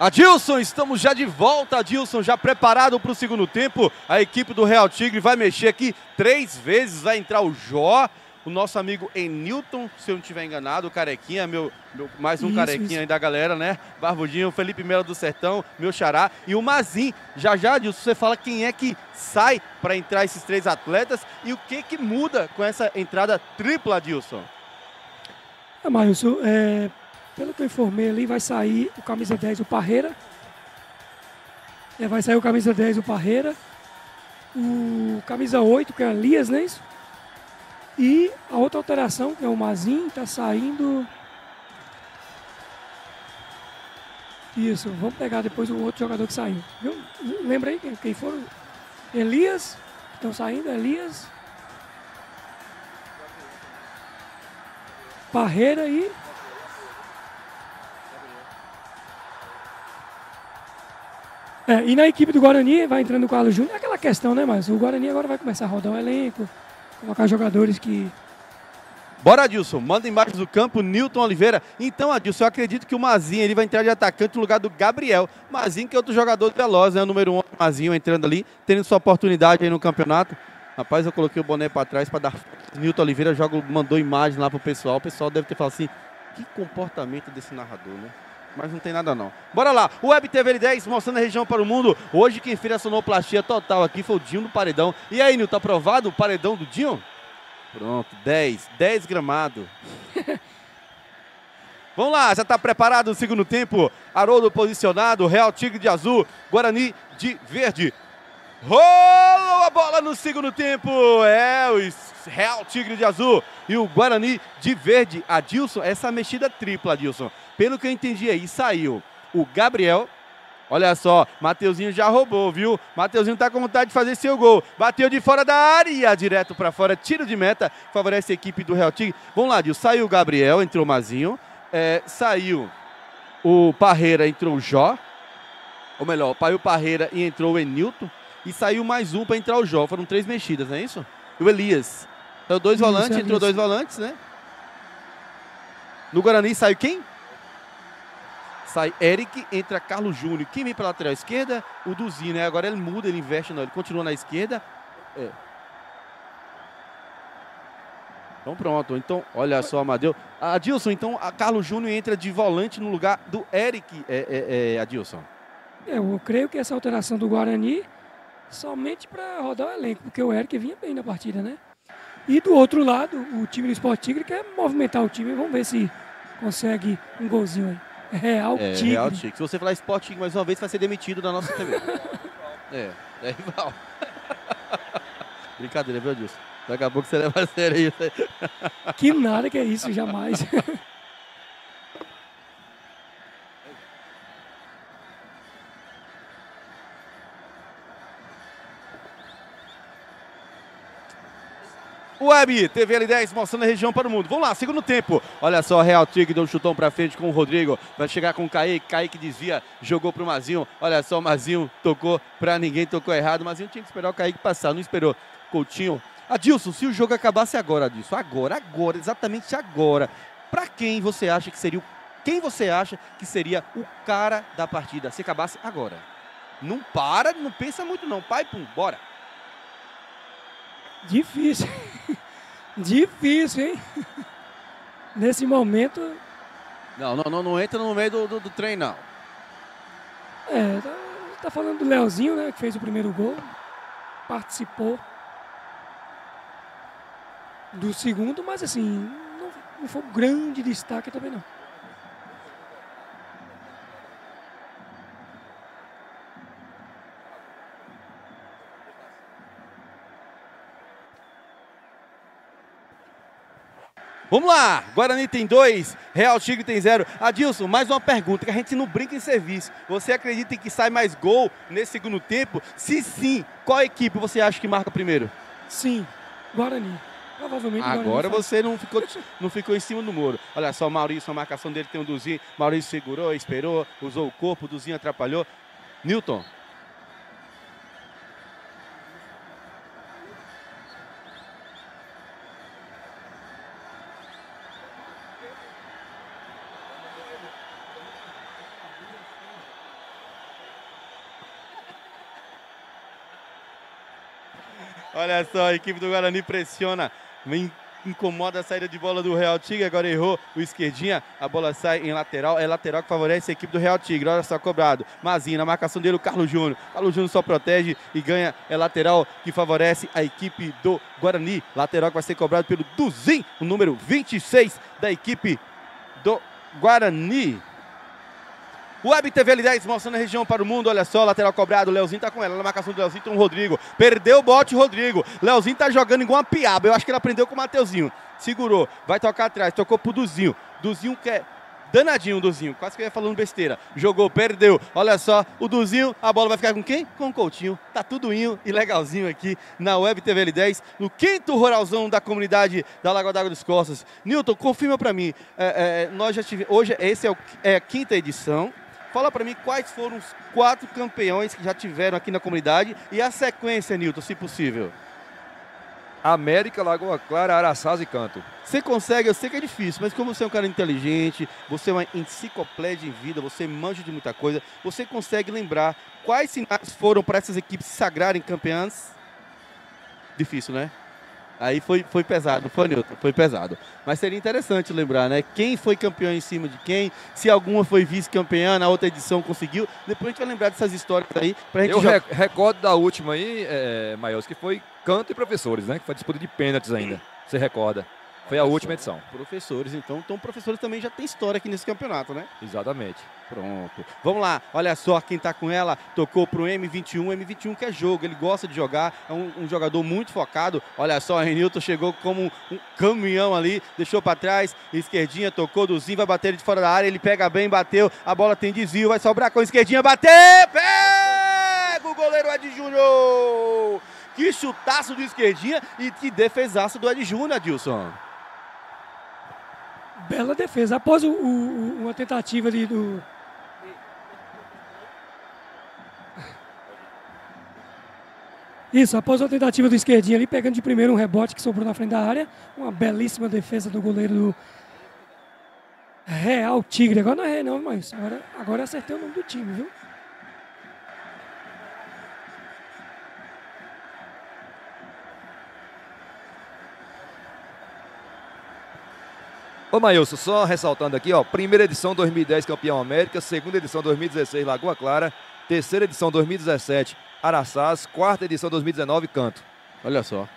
Adilson, estamos já de volta, Adilson, já preparado para o segundo tempo. A equipe do Real Tigre vai mexer aqui 3 vezes, vai entrar o Jó, o nosso amigo Enilton, se eu não estiver enganado, o Carequinha, mais um carequinha aí da galera, né? Barbudinho, o Felipe Melo do Sertão, meu xará, e o Mazin. Já, Adilson, você fala quem é que sai para entrar esses 3 atletas e o que muda com essa entrada tripla, Adilson? Maílson, pelo que eu informei ali, vai sair o camisa 10, o Parreira. Vai sair o camisa 10, o Parreira. O camisa 8, que é Elias, não é isso? E a outra alteração, que é o Mazin, está saindo... Isso, vamos pegar depois o outro jogador que saiu. Viu? Lembra aí quem foram? Elias, estão saindo, Elias... Parreira e... e na equipe do Guarani vai entrando o Carlos Júnior. É aquela questão, né, mas o Guarani agora vai começar a rodar o elenco, colocar jogadores que... Bora, Adilson, manda embaixo do campo, Nilton Oliveira. Então, Adilson, eu acredito que o Mazinho ele vai entrar de atacante no lugar do Gabriel. Mazinho, que é outro jogador veloz, né? O número 1, Mazinho entrando ali, tendo sua oportunidade aí no campeonato. Rapaz, eu coloquei o boné para trás para dar... Nilton Oliveira mandou imagem lá pro pessoal. O pessoal deve ter falado assim, que comportamento desse narrador, né? Mas não tem nada não. Bora lá, o Web TV L10 mostrando a região para o mundo. Hoje quem fez a sonoplastia total aqui foi o Dinho do Paredão. E aí, Nilton, tá aprovado o paredão do Dinho? Pronto, 10 gramado. Vamos lá, já tá preparado o segundo tempo. Haroldo posicionado, Real Tigre de azul, Guarani de verde. Rolou a bola no segundo tempo. O Real Tigre de azul e o Guarani de verde. Adilson, essa mexida tripla, Adilson. Pelo que eu entendi aí, saiu o Gabriel. Olha só, Mateuzinho já roubou, viu? Mateuzinho tá com vontade de fazer seu gol. Bateu de fora da área, direto para fora, tiro de meta. Favorece a equipe do Real Tigre. Vamos lá, Adilson. Saiu o Gabriel, entrou o Mazinho. Saiu o Parreira, entrou o Jó. Ou melhor, saiu o Parreira e entrou o Enilton. E saiu mais um para entrar o Jó. Foram 3 mexidas, não é isso? E o Elias. Então 2 volantes, entrou 2 volantes, né? No Guarani saiu quem? Sai Eric, entra Carlos Júnior. Quem vem para a lateral esquerda? O Duzinho, né? Agora ele muda, ele investe, não. Ele continua na esquerda. Então pronto. Então, olha só, Amadeu. Adilson, então, a Carlos Júnior entra de volante no lugar do Eric, Adilson. Eu creio que essa alteração do Guarani somente para rodar o elenco, porque o Eric vinha bem na partida, né? E do outro lado, o time do Sport Tigre quer movimentar o time. Vamos ver se consegue um golzinho aí. Real Tigre. Real Tigre. Se você falar Sport Tigre mais uma vez, vai ser demitido da nossa TV. É rival. Brincadeira, viu, Adilson? Daqui a pouco você leva a sério isso. Que nada que é isso, jamais. Web TV L10 mostrando a região para o mundo. Vamos lá, segundo tempo. Olha só, Real Tigre deu um chutão para frente com o Rodrigo. Vai chegar com o Kaique. Kaique desvia, jogou para o Mazinho. Olha só, o Mazinho tocou para ninguém, tocou errado. O Mazinho tinha que esperar o Kaique passar, não esperou. Coutinho. Adilson, se o jogo acabasse agora, Adilson, agora, exatamente agora. Para quem você acha que seria o cara da partida? Se acabasse agora. Não para, não pensa muito não. Pai, pum, bora. Difícil. Difícil, hein? Nesse momento... Não entra no meio do trem, não. Tá falando do Leozinho, né? Que fez o primeiro gol. Participou do segundo, mas assim, não foi um grande destaque também, não. Vamos lá, Guarani tem 2, Real Tigre tem 0. Adilson, mais uma pergunta, que a gente não brinca em serviço. Você acredita que sai mais gol nesse segundo tempo? Se sim, qual equipe você acha que marca primeiro? Sim, Guarani. Provavelmente agora Guarani você não ficou em cima do muro. Olha só, o Maurício, a marcação dele tem um Duzinho. Maurício segurou, esperou, usou o corpo, o Duzinho atrapalhou. Nilton. Olha só, a equipe do Guarani pressiona, incomoda a saída de bola do Real Tigre, agora errou o esquerdinha, a bola sai em lateral, é lateral que favorece a equipe do Real Tigre, olha só, cobrado, Mazinho, na marcação dele o Carlos Júnior só protege e ganha, é lateral que favorece a equipe do Guarani, lateral que vai ser cobrado pelo Duzinho, o número 26 da equipe do Guarani. Web TV L10 mostrando a região para o mundo, olha só, lateral cobrado, Leozinho tá com ela, na marcação do Leozinho tem o Rodrigo, perdeu o bote, Rodrigo, Leozinho tá jogando igual uma piaba, eu acho que ele aprendeu com o Mateuzinho, segurou, vai tocar atrás, tocou pro Duzinho, Duzinho quer, danadinho o Duzinho, quase que eu ia falando besteira, jogou, perdeu, olha só, o Duzinho, a bola vai ficar com quem? Com o Coutinho, tá tudo e legalzinho aqui na Web TV L10, no 5º Ruralzão da comunidade da Lagoa d'Água dos Costas. Nilton, confirma pra mim, nós já tivemos, hoje esse é a 5ª edição. Fala para mim quais foram os 4 campeões que já tiveram aqui na comunidade e a sequência, Nilton, se possível. América, Lagoa Clara, Araçás e Canto. Você consegue, eu sei que é difícil, mas como você é um cara inteligente, você é uma enciclopédia em vida, você manja de muita coisa, você consegue lembrar quais sinais foram para essas equipes se sagrarem campeãs? Difícil, né? Aí foi pesado, não foi, Nilton? Foi pesado. Mas seria interessante lembrar, né? Quem foi campeão em cima de quem, se alguma foi vice-campeã, na outra edição conseguiu. Depois a gente vai lembrar dessas histórias aí. Pra gente recordo da última aí, Maios, que foi Canto e Professores, né? Que foi disputa de pênaltis ainda. Você recorda? Foi a última edição. Professores, então professores também já tem história aqui nesse campeonato, né? Exatamente. Pronto. Vamos lá, olha só quem tá com ela, tocou pro M21 que é jogo, ele gosta de jogar, é um jogador muito focado, olha só, o Renilton chegou como um caminhão ali, deixou para trás, esquerdinha, tocou, Duzinho, vai bater de fora da área, ele pega bem, bateu, a bola tem desvio, vai sobrar com a esquerdinha, bater, pega o goleiro Ed Júnior, que chutaço do esquerdinha e que defesaço do Ed Júnior, Adilson. Bela defesa, após uma tentativa ali do... Isso, após a tentativa do esquerdinho ali, pegando de primeiro um rebote que sobrou na frente da área. Uma belíssima defesa do goleiro do Real Tigre. Agora não é não, mas agora acertei o nome do time, viu? Ô Maílson, só ressaltando aqui, ó, primeira edição 2010 campeão América, segunda edição 2016 Lagoa Clara, terceira edição 2017 Araçás, quarta edição 2019 Canto. Olha só.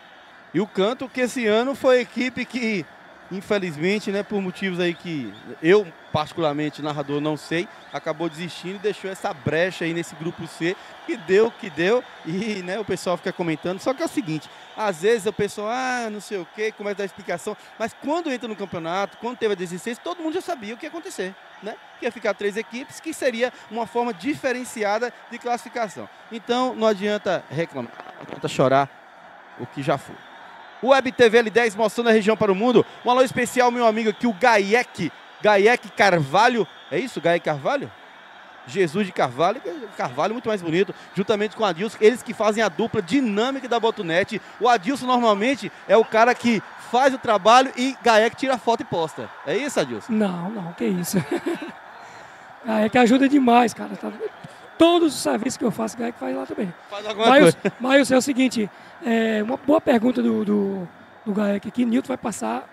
E o Canto que esse ano foi a equipe que, infelizmente, né, por motivos aí que eu, particularmente, narrador, não sei, acabou desistindo e deixou essa brecha aí nesse grupo C, que deu, e né, o pessoal fica comentando. Só que é o seguinte, às vezes o pessoal, não sei o quê, começa a dar explicação, mas quando entra no campeonato, quando teve a desistência, todo mundo já sabia o que ia acontecer, né? Que ia ficar 3 equipes, que seria uma forma diferenciada de classificação. Então, não adianta reclamar, não adianta chorar o que já foi. Web TV L10 mostrando a região para o mundo. Um alô especial, meu amigo aqui, o Gaieque Carvalho. É isso, Gaieque Carvalho? Jesus de Carvalho, muito mais bonito, juntamente com o Adilson, eles que fazem a dupla dinâmica da Botunete. O Adilson normalmente é o cara que faz o trabalho e Gaieque tira a foto e posta. É isso, Adilson? Não, que isso. Gaieque ajuda demais, cara. Todos os serviços que eu faço, Gaieque faz lá também. Faz alguma coisa. Mas é o seguinte, uma boa pergunta do Gaieque aqui. Nilton vai passar,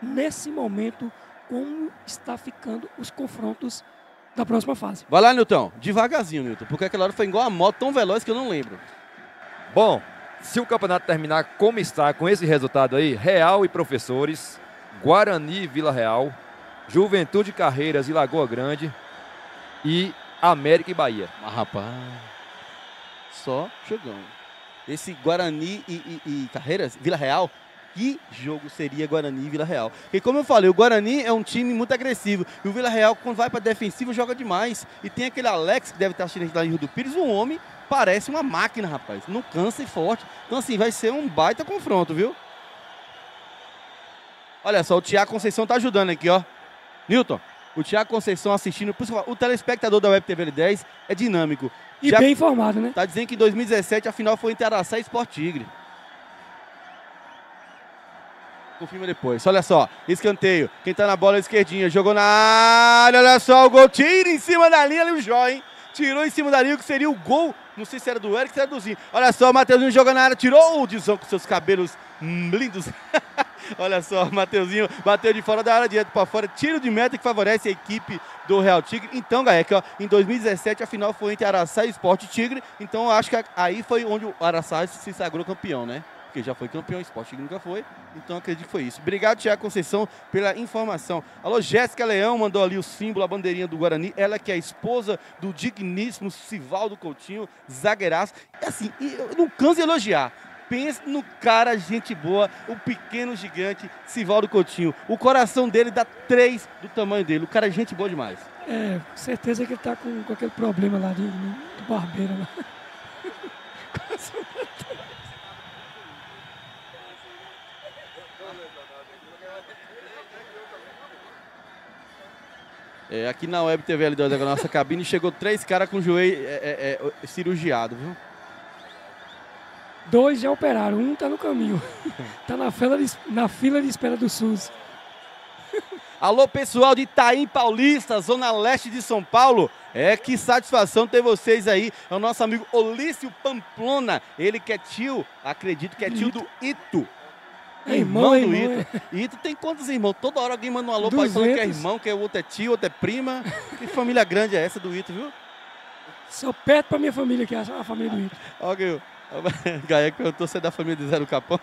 nesse momento, como está ficando os confrontos da próxima fase. Vai lá, Nilton. Devagarzinho, Nilton, porque aquela hora foi igual a moto, tão veloz que eu não lembro. Bom, se o campeonato terminar como está, com esse resultado aí, Real e Professores, Guarani e Vila Real, Juventude Carreiras e Lagoa Grande e América e Bahia. Mas, rapaz, só jogão. Esse Guarani e Carreiras, Vila Real, que jogo seria Guarani e Vila Real? Porque, como eu falei, o Guarani é um time muito agressivo. E o Vila Real, quando vai para defensivo, joga demais. E tem aquele Alex, que deve estar assistindo lá em Rio do Pires, um homem, parece uma máquina, rapaz. Não cansa e forte. Então, assim, vai ser um baita confronto, viu? Olha só, o Thiago Conceição tá ajudando aqui, ó. Nilton, o Thiago Conceição assistindo. Por isso que eu falo, o telespectador da Web TV L10 é dinâmico. E Thiago, bem informado, né? Tá dizendo que em 2017 a final foi entre Araçá e Sport Tigre. Confirma depois. Olha só, escanteio. Quem tá na bola é a esquerdinha. Jogou na área, olha só o gol. Tira em cima da linha ali o Jó, hein? tirou em cima da linha, que seria o gol. Não sei se era do Eric, se era do Zinho. Olha só, o Mateuzinho jogando na área, tirou o Dizão com seus cabelos lindos. Olha só, o Mateuzinho bateu de fora da área, direto para fora. Tiro de meta que favorece a equipe do Real Tigre. Então, Gaek, ó, em 2017 a final foi entre Araçá e Sport Tigre. Então, eu acho que aí foi onde o Araçá se sagrou campeão, né? Porque já foi campeão, o Sport Tigre nunca foi. Então, acredito que foi isso. Obrigado, Tiago Conceição, pela informação. Alô, Jéssica Leão mandou ali o símbolo, a bandeirinha do Guarani. Ela que é a esposa do digníssimo Sivaldo Coutinho, zagueiraço. E assim, eu não canso de elogiar. Pensa no cara, gente boa, o pequeno gigante Sivaldo Coutinho. O coração dele dá 3 do tamanho dele. O cara é gente boa demais. É, certeza que ele tá com aquele problema lá do barbeiro lá. Aqui na Web TV L2 da nossa cabine chegou 3 caras com o joelho cirurgiado, viu? 2 já operaram, um tá no caminho. Tá na fila de espera do SUS. Alô, pessoal de Itaim Paulista, zona leste de São Paulo. Que satisfação ter vocês aí. É o nosso amigo Olício Pamplona. Ele que é tio, acredito que é tio do Ito. Irmão do Ito. Ito tem quantos irmãos? Toda hora alguém manda um alô para ele falando que é irmão, que o outro é tio, outro é prima. Que família grande é essa do Ito, viu? Só perto pra minha família, que é a família do Ito. Ok. O Gaia perguntou se é da família de Zé do Capão.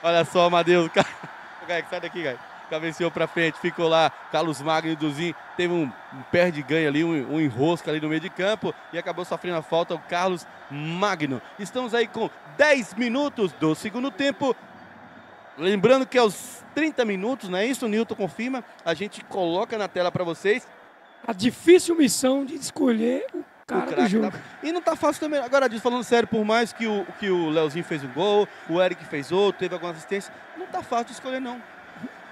Olha só, Amadeus. O Gaia, sai daqui, Gaia. Cabeceou pra frente, ficou lá. Carlos Magno e Duzinho. Teve um perde ganho ali, um enrosco ali no meio de campo. E acabou sofrendo a falta o Carlos Magno. Estamos aí com 10 minutos do segundo tempo. Lembrando que aos 30 minutos, não é isso? O Nilton confirma. A gente coloca na tela pra vocês a difícil missão de escolher o cara do jogo. E não tá fácil também. Agora, falando sério, por mais que o Leozinho fez um gol, o Eric fez outro, teve alguma assistência, não tá fácil de escolher, não.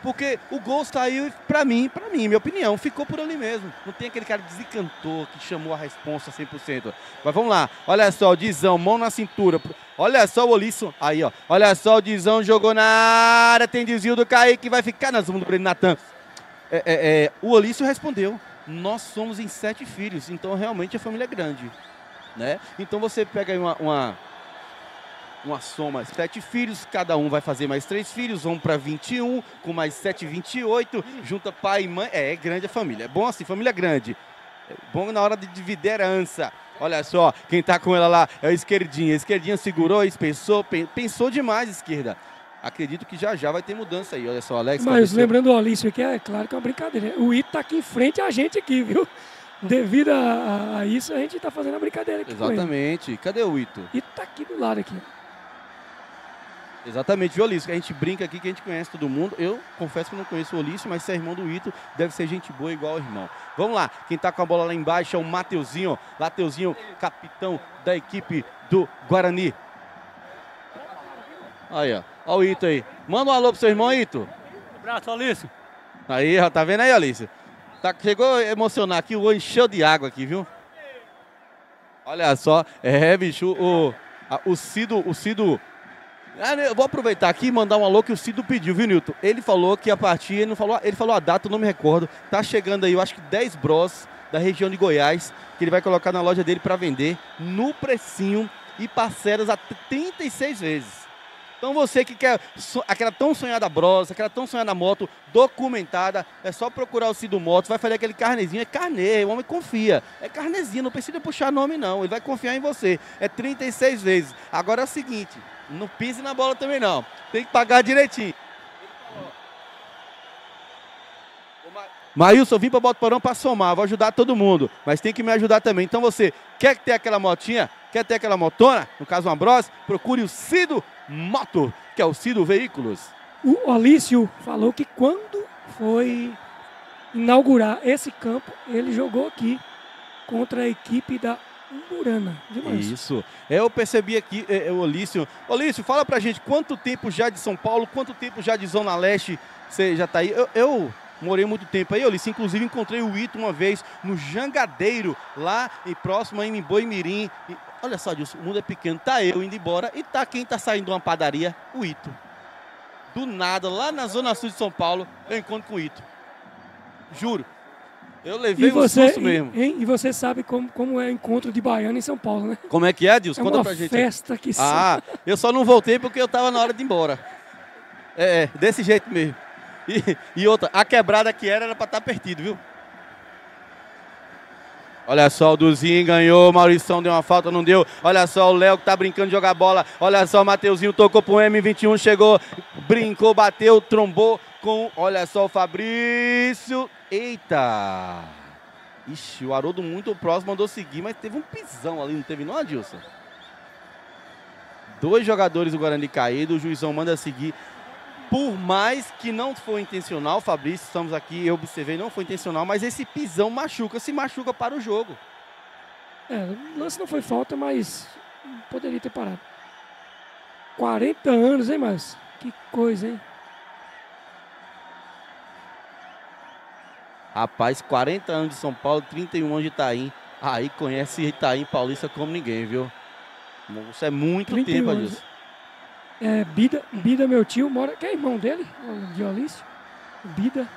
Porque o gol saiu, pra mim, minha opinião, ficou por ali mesmo. Não tem aquele cara que desencantou, que chamou a responsa 100%. Mas vamos lá. Olha só, o Dizão, mão na cintura. Olha só o Olício. Aí, ó. Olha só, o Dizão jogou na área. Tem desvio do Kaique, vai ficar nas mãos do Breno Natan. O Olício respondeu. Nós somos em 7 filhos, então realmente a família é grande, né? Então você pega aí uma soma, 7 filhos, cada um vai fazer mais 3 filhos, vão para 21, com mais 7, 28, junta pai e mãe, é grande a família, é bom assim, família grande, é bom na hora de dividir a herança. Olha só, quem tá com ela lá é a Esquerdinha segurou, pensou demais a esquerda. Acredito que já vai ter mudança aí. Olha só, Alex. Mas lembrando o Olício aqui, é claro que é uma brincadeira. O Ito tá aqui em frente a gente aqui, viu? Devido a isso, a gente tá fazendo a brincadeira aqui. Exatamente. Cadê o Ito? Ito tá aqui do lado aqui. Exatamente, viu, Olício? Que a gente brinca aqui, que a gente conhece todo mundo. Eu confesso que não conheço o Olício, mas se é irmão do Ito, deve ser gente boa igual o irmão. Vamos lá, quem tá com a bola lá embaixo é o Mateuzinho. Mateuzinho, capitão da equipe do Guarani. Aí, ó. Olha o Ito aí. Manda um alô pro seu irmão, Ito. Um abraço, Olício. Aí, ó. Tá vendo aí, Olício? Chegou a emocionar aqui, o olho encheu de água aqui, viu? Olha só. Bicho, o Cido... eu vou aproveitar aqui e mandar um alô que o Cido pediu, viu, Nilton? Ele falou que a partir, ele falou a data, eu não me recordo. Tá chegando aí, eu acho que 10 bros da região de Goiás, que ele vai colocar na loja dele para vender no precinho e parcelas a 36 vezes. Então você que quer aquela tão sonhada Bros, aquela tão sonhada moto documentada, é só procurar o Cido Motos, vai fazer aquele carnezinho, é carnê, o homem confia. É carnezinho, não precisa puxar nome não, ele vai confiar em você. É 36 vezes. Agora é o seguinte, não pise na bola também não, tem que pagar direitinho. Maílson, vim para Botuporão para somar, vou ajudar todo mundo, mas tem que me ajudar também. Então você quer ter aquela motinha, quer ter aquela motona, no caso uma Bros, procure o Cido Moto, que é o Cido Veículos. O Olício falou que quando foi inaugurar esse campo, ele jogou aqui contra a equipe da Umburana. Isso. Eu percebi aqui, o Olício. Olício, fala pra gente quanto tempo já de São Paulo, quanto tempo já de Zona Leste você já tá aí? Eu morei muito tempo aí, Olício. Inclusive encontrei o Ito uma vez no Jangadeiro, lá próximo a Boi-mirim. Olha só, Dilson, o mundo é pequeno. Tá eu indo embora e tá quem tá saindo de uma padaria? O Ito. Do nada, lá na Zona Sul de São Paulo, eu encontro com o Ito. Juro. Eu levei um susto mesmo. E você sabe como é o encontro de baiano em São Paulo, né? Como é que é, Adilson? É Conta uma pra gente. festa que eu só não voltei porque eu tava na hora de ir embora. Desse jeito mesmo. E outra, a quebrada que era pra estar perdido, viu? Olha só, o Duzinho ganhou, o Maurição deu uma falta, não deu. Olha só, o Léo que tá brincando de jogar bola. Olha só, o Mateuzinho tocou pro M21, chegou, brincou, bateu, trombou com... Olha só o Fabrício. Eita! Ixi, o Haroldo muito próximo mandou seguir, mas teve um pisão ali, não teve não, Adilson? 2 jogadores do Guarani caído, o juizão manda seguir. Por mais que não foi intencional, Fabrício, estamos aqui, eu observei, não foi intencional, mas esse pisão se machuca para o jogo. O lance não foi falta, mas poderia ter parado. 40 anos, hein, Márcio? Que coisa, hein? Rapaz, 40 anos de São Paulo, 31 anos de Itaim. Aí conhece Itaim Paulista como ninguém, viu? Isso é muito tempo, Adilson. Bida, meu tio, mora... Que é irmão dele? De Olício? Bida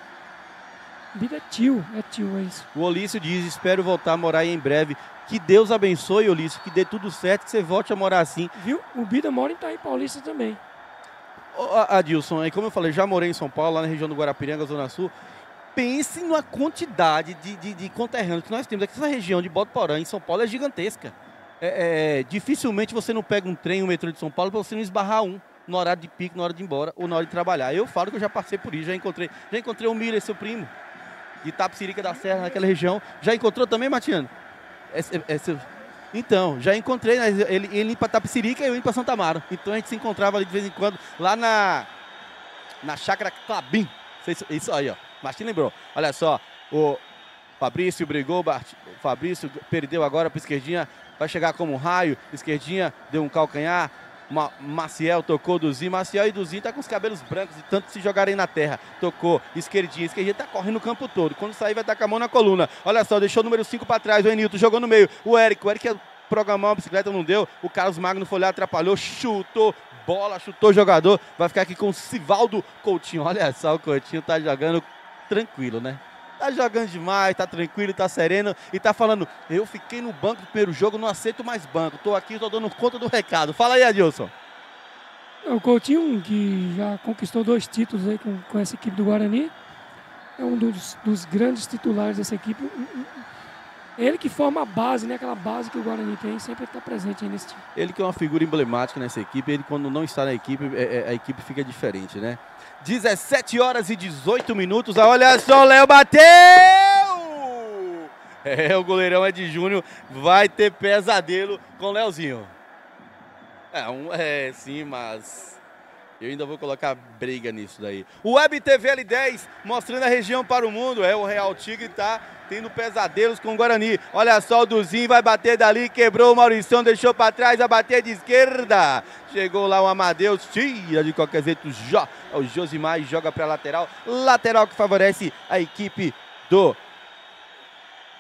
é tio, é isso. O Olício diz, espero voltar a morar aí em breve. Que Deus abençoe, Olício, que dê tudo certo, que você volte a morar assim. Viu? O Bida mora em Itaim Paulista também. Adilson, aí como eu falei, já morei em São Paulo, lá na região do Guarapiranga, Zona Sul. Pense na quantidade de conterrâneos que nós temos aqui. Essa região de Botuporã, em São Paulo, é gigantesca. Dificilmente você não pega um trem, um metrô de São Paulo para você não esbarrar no horário de pico, na hora de ir embora ou na hora de trabalhar. Eu falo que eu já passei por isso, já encontrei o Miller, seu primo, de Itapecerica da Serra, naquela região. Já encontrou também, Matiano? Então, já encontrei, né? Ele ia para Itapecerica e eu ia para Santa Amaro. Então a gente se encontrava ali de vez em quando, lá na Chácara Clabim. Isso aí, ó. Martim lembrou. Olha só, o Fabrício brigou, o Fabrício perdeu agora para esquerdinha. Vai chegar como um raio, esquerdinha, deu um calcanhar. Maciel tocou Duzinho. Maciel e Duzinho tá com os cabelos brancos de tanto se jogarem na terra. Tocou, esquerdinha tá correndo o campo todo. Quando sair vai estar com a mão na coluna. Olha só, deixou o número 5 para trás. O Enilton jogou no meio. O Eric ia programar uma bicicleta, não deu. O Carlos Magno foi lá, atrapalhou, chutou bola, chutou o jogador. Vai ficar aqui com o Sivaldo Coutinho. Olha só, o Coutinho tá jogando tranquilo, né? Tá jogando demais, tá tranquilo, tá sereno e tá falando, eu fiquei no banco do primeiro jogo, não aceito mais banco. Tô aqui, tô dando conta do recado. Fala aí, Adilson. O Coutinho, que já conquistou 2 títulos aí com essa equipe do Guarani, é um dos grandes titulares dessa equipe. Ele que forma a base, né? Aquela base que o Guarani tem, sempre está presente aí nesse time. Ele que é uma figura emblemática nessa equipe, ele quando não está na equipe, a equipe fica diferente, né? 17 horas e 18 minutos, olha só, o Léo bateu! O goleirão Ed Júnior vai ter pesadelo com o Léozinho. Sim, mas eu ainda vou colocar briga nisso daí. O Web TV L10 mostrando a região para o mundo. O Real Tigre tá tendo pesadelos com o Guarani. Olha só, o Duzinho vai bater dali, quebrou o Maurição, deixou para trás, vai bater de esquerda. Chegou lá o Amadeus, tira de qualquer jeito o Josimar e joga para lateral. Lateral que favorece a equipe do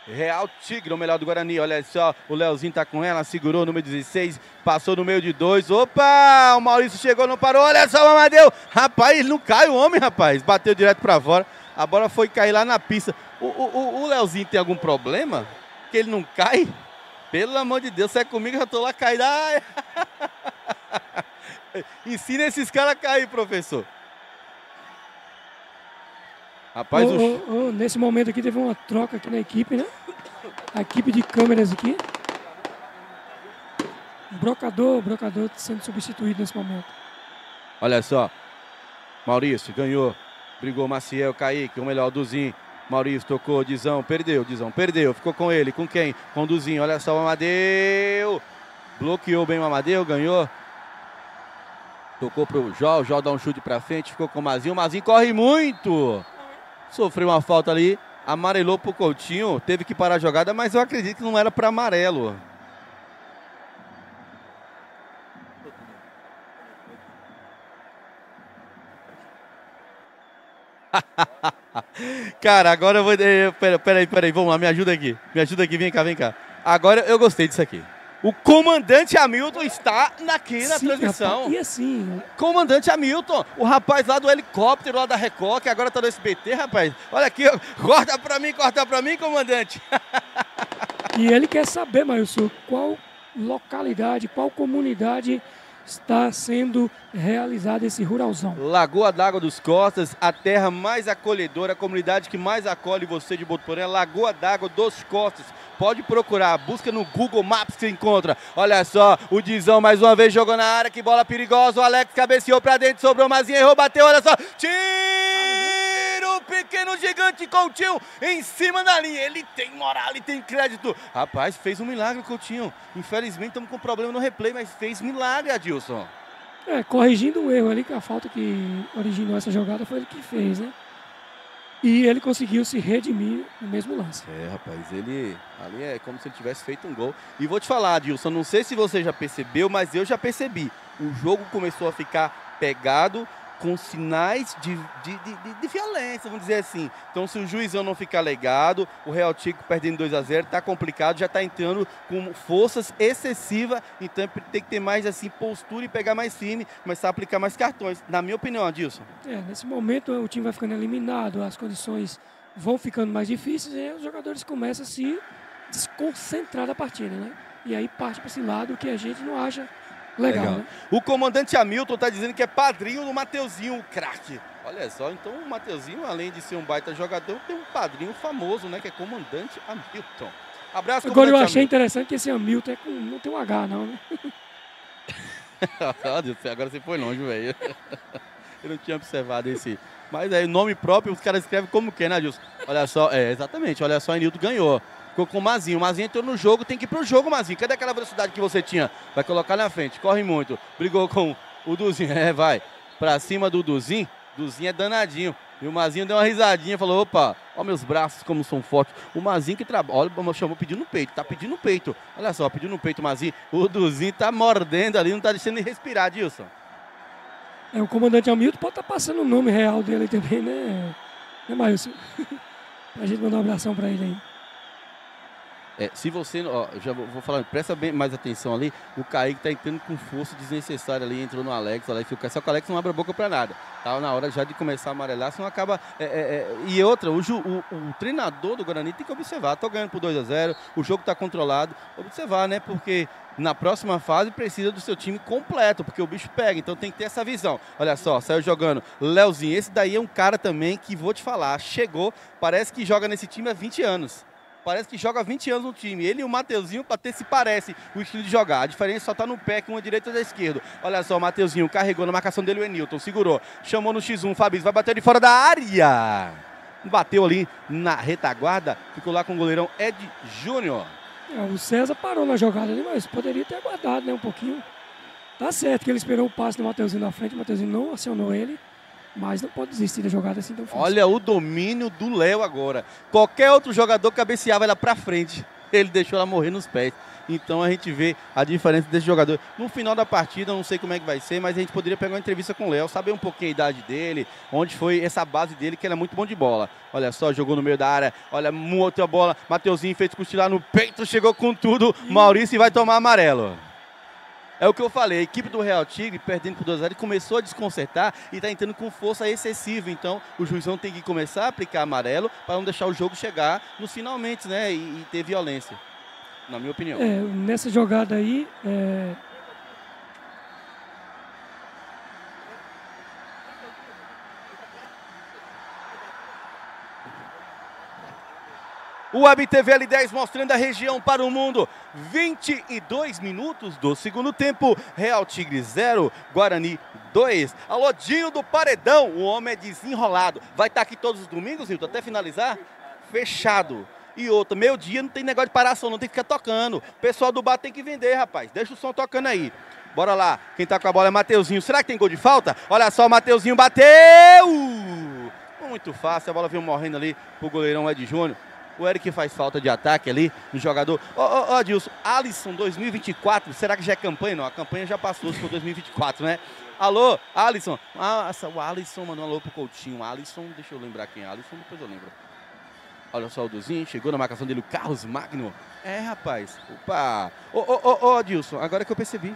Real Tigre, o melhor do Guarani. Olha só, o Leozinho tá com ela, segurou o número 16, passou no meio de 2. Opa, o Maurício chegou, não parou. Olha só o Amadeu. Rapaz, ele não cai o homem, rapaz. Bateu direto para fora. A bola foi cair lá na pista. O Leozinho tem algum problema? Que ele não cai? Pelo amor de Deus, sai comigo, eu já tô lá caído. Ensina esses caras a cair, professor. Rapaz, nesse momento aqui teve uma troca aqui na equipe, né? A equipe de câmeras aqui. Brocador sendo substituído nesse momento. Olha só. Maurício ganhou. Brigou Maciel, Kaique, o melhor, Duzinho. Maurício tocou, Dizão perdeu. Ficou com ele, com quem? Com o Duzinho. Olha só o Amadeu. Bloqueou bem o Amadeu, ganhou. Tocou pro Jó, o Jó dá um chute pra frente, ficou com o Mazinho corre muito. Sofreu uma falta ali, amarelou pro Coutinho, teve que parar a jogada, mas eu acredito que não era para amarelo. Cara, agora eu vou... Peraí, vamos lá, me ajuda aqui, vem cá. Agora eu gostei disso aqui. O comandante Hamilton está aqui na Sim, transmissão. rapaz, e assim, Comandante Hamilton, o rapaz lá do helicóptero, lá da Record, que agora tá no SBT, rapaz. Olha aqui, ó. Corta pra mim, comandante. e ele quer saber, Maílson, qual localidade, qual comunidade está sendo realizado esse ruralzão. Lagoa d'Água dos Costas, a terra mais acolhedora, a comunidade que mais acolhe você de Botuporã, Lagoa d'Água dos Costas. Pode procurar, busca no Google Maps que você encontra. Olha só, o Dizão mais uma vez jogou na área, que bola perigosa. O Alex cabeceou pra dentro, sobrou Mazinha, errou, bateu, olha só. Tiro! Pequeno gigante Coutinho em cima da linha. Ele tem moral, ele tem crédito. Rapaz, fez um milagre, Coutinho. Infelizmente estamos com problema no replay, mas fez milagre, Adilson. Corrigindo o erro ali, que a falta que originou essa jogada foi ele que fez, né? E ele conseguiu se redimir no mesmo lance. Rapaz, ele ali é como se ele tivesse feito um gol. E vou te falar, Adilson, não sei se você já percebeu, mas eu já percebi. O jogo começou a ficar pegado, com sinais de violência, vamos dizer assim. Então, se o juizão não ficar ligado, o Real Tigre perdendo 2-0, tá complicado, já tá entrando com forças excessivas, então tem que ter mais assim postura e pegar mais firme, começar a aplicar mais cartões, na minha opinião, Adilson. Nesse momento o time vai ficando eliminado, as condições vão ficando mais difíceis e os jogadores começam a se desconcentrar da partida, né? E aí parte para esse lado que a gente não acha legal. Né? O comandante Hamilton tá dizendo que é padrinho do Mateuzinho, o craque. Olha só, então o Mateuzinho, além de ser um baita jogador, tem um padrinho famoso, né? Que é comandante Hamilton. Abraço, agora eu achei Hamilton. interessante que esse Hamilton não tem um H, não, né? Agora você foi longe, velho. Eu não tinha observado esse. Mas aí o nome próprio, os caras escrevem como que, né, Adilson? Olha só, exatamente, olha só, o Nilton ganhou. Ficou com o Mazinho. O Mazinho entrou no jogo, tem que ir pro jogo, Mazinho. Cadê aquela velocidade que você tinha? Vai colocar na frente, corre muito. Brigou com o Duzinho. Vai. Pra cima do Duzinho. Duzinho é danadinho. E o Mazinho deu uma risadinha, falou, opa, ó meus braços como são fortes. O Mazinho que trabalha, olha, chamou pedindo no peito, tá pedindo no peito. Olha só, pedindo no peito o Mazinho. O Duzinho tá mordendo ali, não tá deixando ele respirar, Dilson. O comandante Hamilton pode estar passando o nome real dele também, né, Maílson? Pra gente mandar um abração pra ele aí. Se você, já vou falar, presta bem mais atenção ali, o Kaique tá entrando com força desnecessária ali, entrou no Alex, só que o Alex não abre a boca pra nada, tá na hora já de começar a amarelar, senão acaba, e outra, o treinador do Guarani tem que observar, tô ganhando por 2-0, o jogo tá controlado, observar, né, porque na próxima fase precisa do seu time completo, porque o bicho pega, então tem que ter essa visão. Olha só, saiu jogando Leozinho, esse daí é um cara também que vou te falar, chegou, parece que joga nesse time há 20 anos. Parece que joga 20 anos no time. Ele e o Mateuzinho, para ter se parece o estilo de jogar. A diferença só tá no pé, que uma direita e da esquerda. Olha só, o Mateuzinho carregou na marcação dele o Enilton, segurou. Chamou no X1, Fabrício vai bater de fora da área. Bateu ali na retaguarda, ficou lá com o goleirão Ed Júnior. O César parou na jogada ali, mas poderia ter aguardado, né, um pouquinho. Tá certo que ele esperou o passe do Mateuzinho na frente, o Mateuzinho não acionou ele. Mas não pode desistir da jogada assim tão fácil. Olha o domínio do Léo agora. Qualquer outro jogador cabeceava ela pra frente. Ele deixou ela morrer nos pés. Então a gente vê a diferença desse jogador. No final da partida, não sei como é que vai ser, mas a gente poderia pegar uma entrevista com o Léo, saber um pouquinho a idade dele, onde foi essa base dele, que ele é muito bom de bola. Olha só, jogou no meio da área, olha, outra bola, Mateuzinho fez cochilar no peito, chegou com tudo, Maurício vai tomar amarelo. É o que eu falei, a equipe do Real Tigre, perdendo por 2-0, começou a desconcertar e está entrando com força excessiva. Então, o juizão tem que começar a aplicar amarelo para não deixar o jogo chegar nos finalmente, né? E ter violência, na minha opinião. Nessa jogada aí, O Web TV L10 mostrando a região para o mundo. 22 minutos do segundo tempo. Real Tigre 0, Guarani 2. Alô, Dinho do Paredão. O homem é desenrolado. Vai estar aqui todos os domingos, Hilton, até finalizar? Fechado. E outra, meio-dia não tem negócio de parar som, não tem que ficar tocando. O pessoal do bar tem que vender, rapaz. Deixa o som tocando aí. Bora lá. Quem tá com a bola é Mateuzinho. Será que tem gol de falta? Olha só, o Mateuzinho bateu! Muito fácil. A bola veio morrendo ali pro goleirão Ed Júnior. O Eric faz falta de ataque ali no jogador. Adilson, Alisson 2024, será que já é campanha? Não, a campanha já passou, se for 2024, né? Alô, Alisson. O Alisson mandou um alô pro Coutinho. Alisson, deixa eu lembrar quem é Alisson, depois eu lembro. Olha só o Duzinho, chegou na marcação dele o Carlos Magno. É, rapaz. Opa. Ô, Adilson, agora que eu percebi.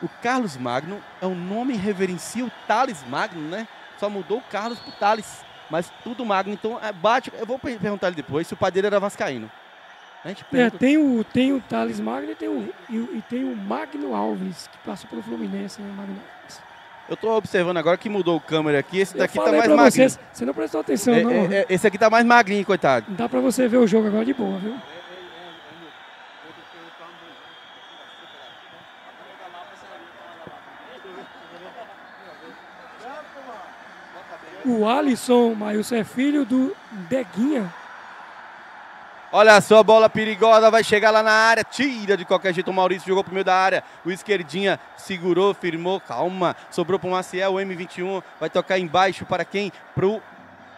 O Carlos Magno é um nome que reverencia o Thales Magno, né? Só mudou o Carlos pro Thales. Mas tudo Magno. Então, bate. Eu vou perguntar ele depois se o pai dele era vascaíno. A gente pergunta. Tem o Thales Magno e tem o Magno Alves, que passou pelo Fluminense, né? Magno Alves. Eu tô observando agora que mudou o câmera aqui. Esse daqui tá mais magrinho. Você não prestou atenção, não. Esse aqui tá mais magrinho, coitado. Dá pra você ver o jogo agora de boa, viu? O Alisson, Maílson, é filho do Deguinha. Olha só, a bola perigosa, vai chegar lá na área, tira de qualquer jeito, o Maurício jogou pro meio da área, o esquerdinha segurou, firmou, calma, sobrou pro Maciel, o M21 vai tocar embaixo para quem? Pro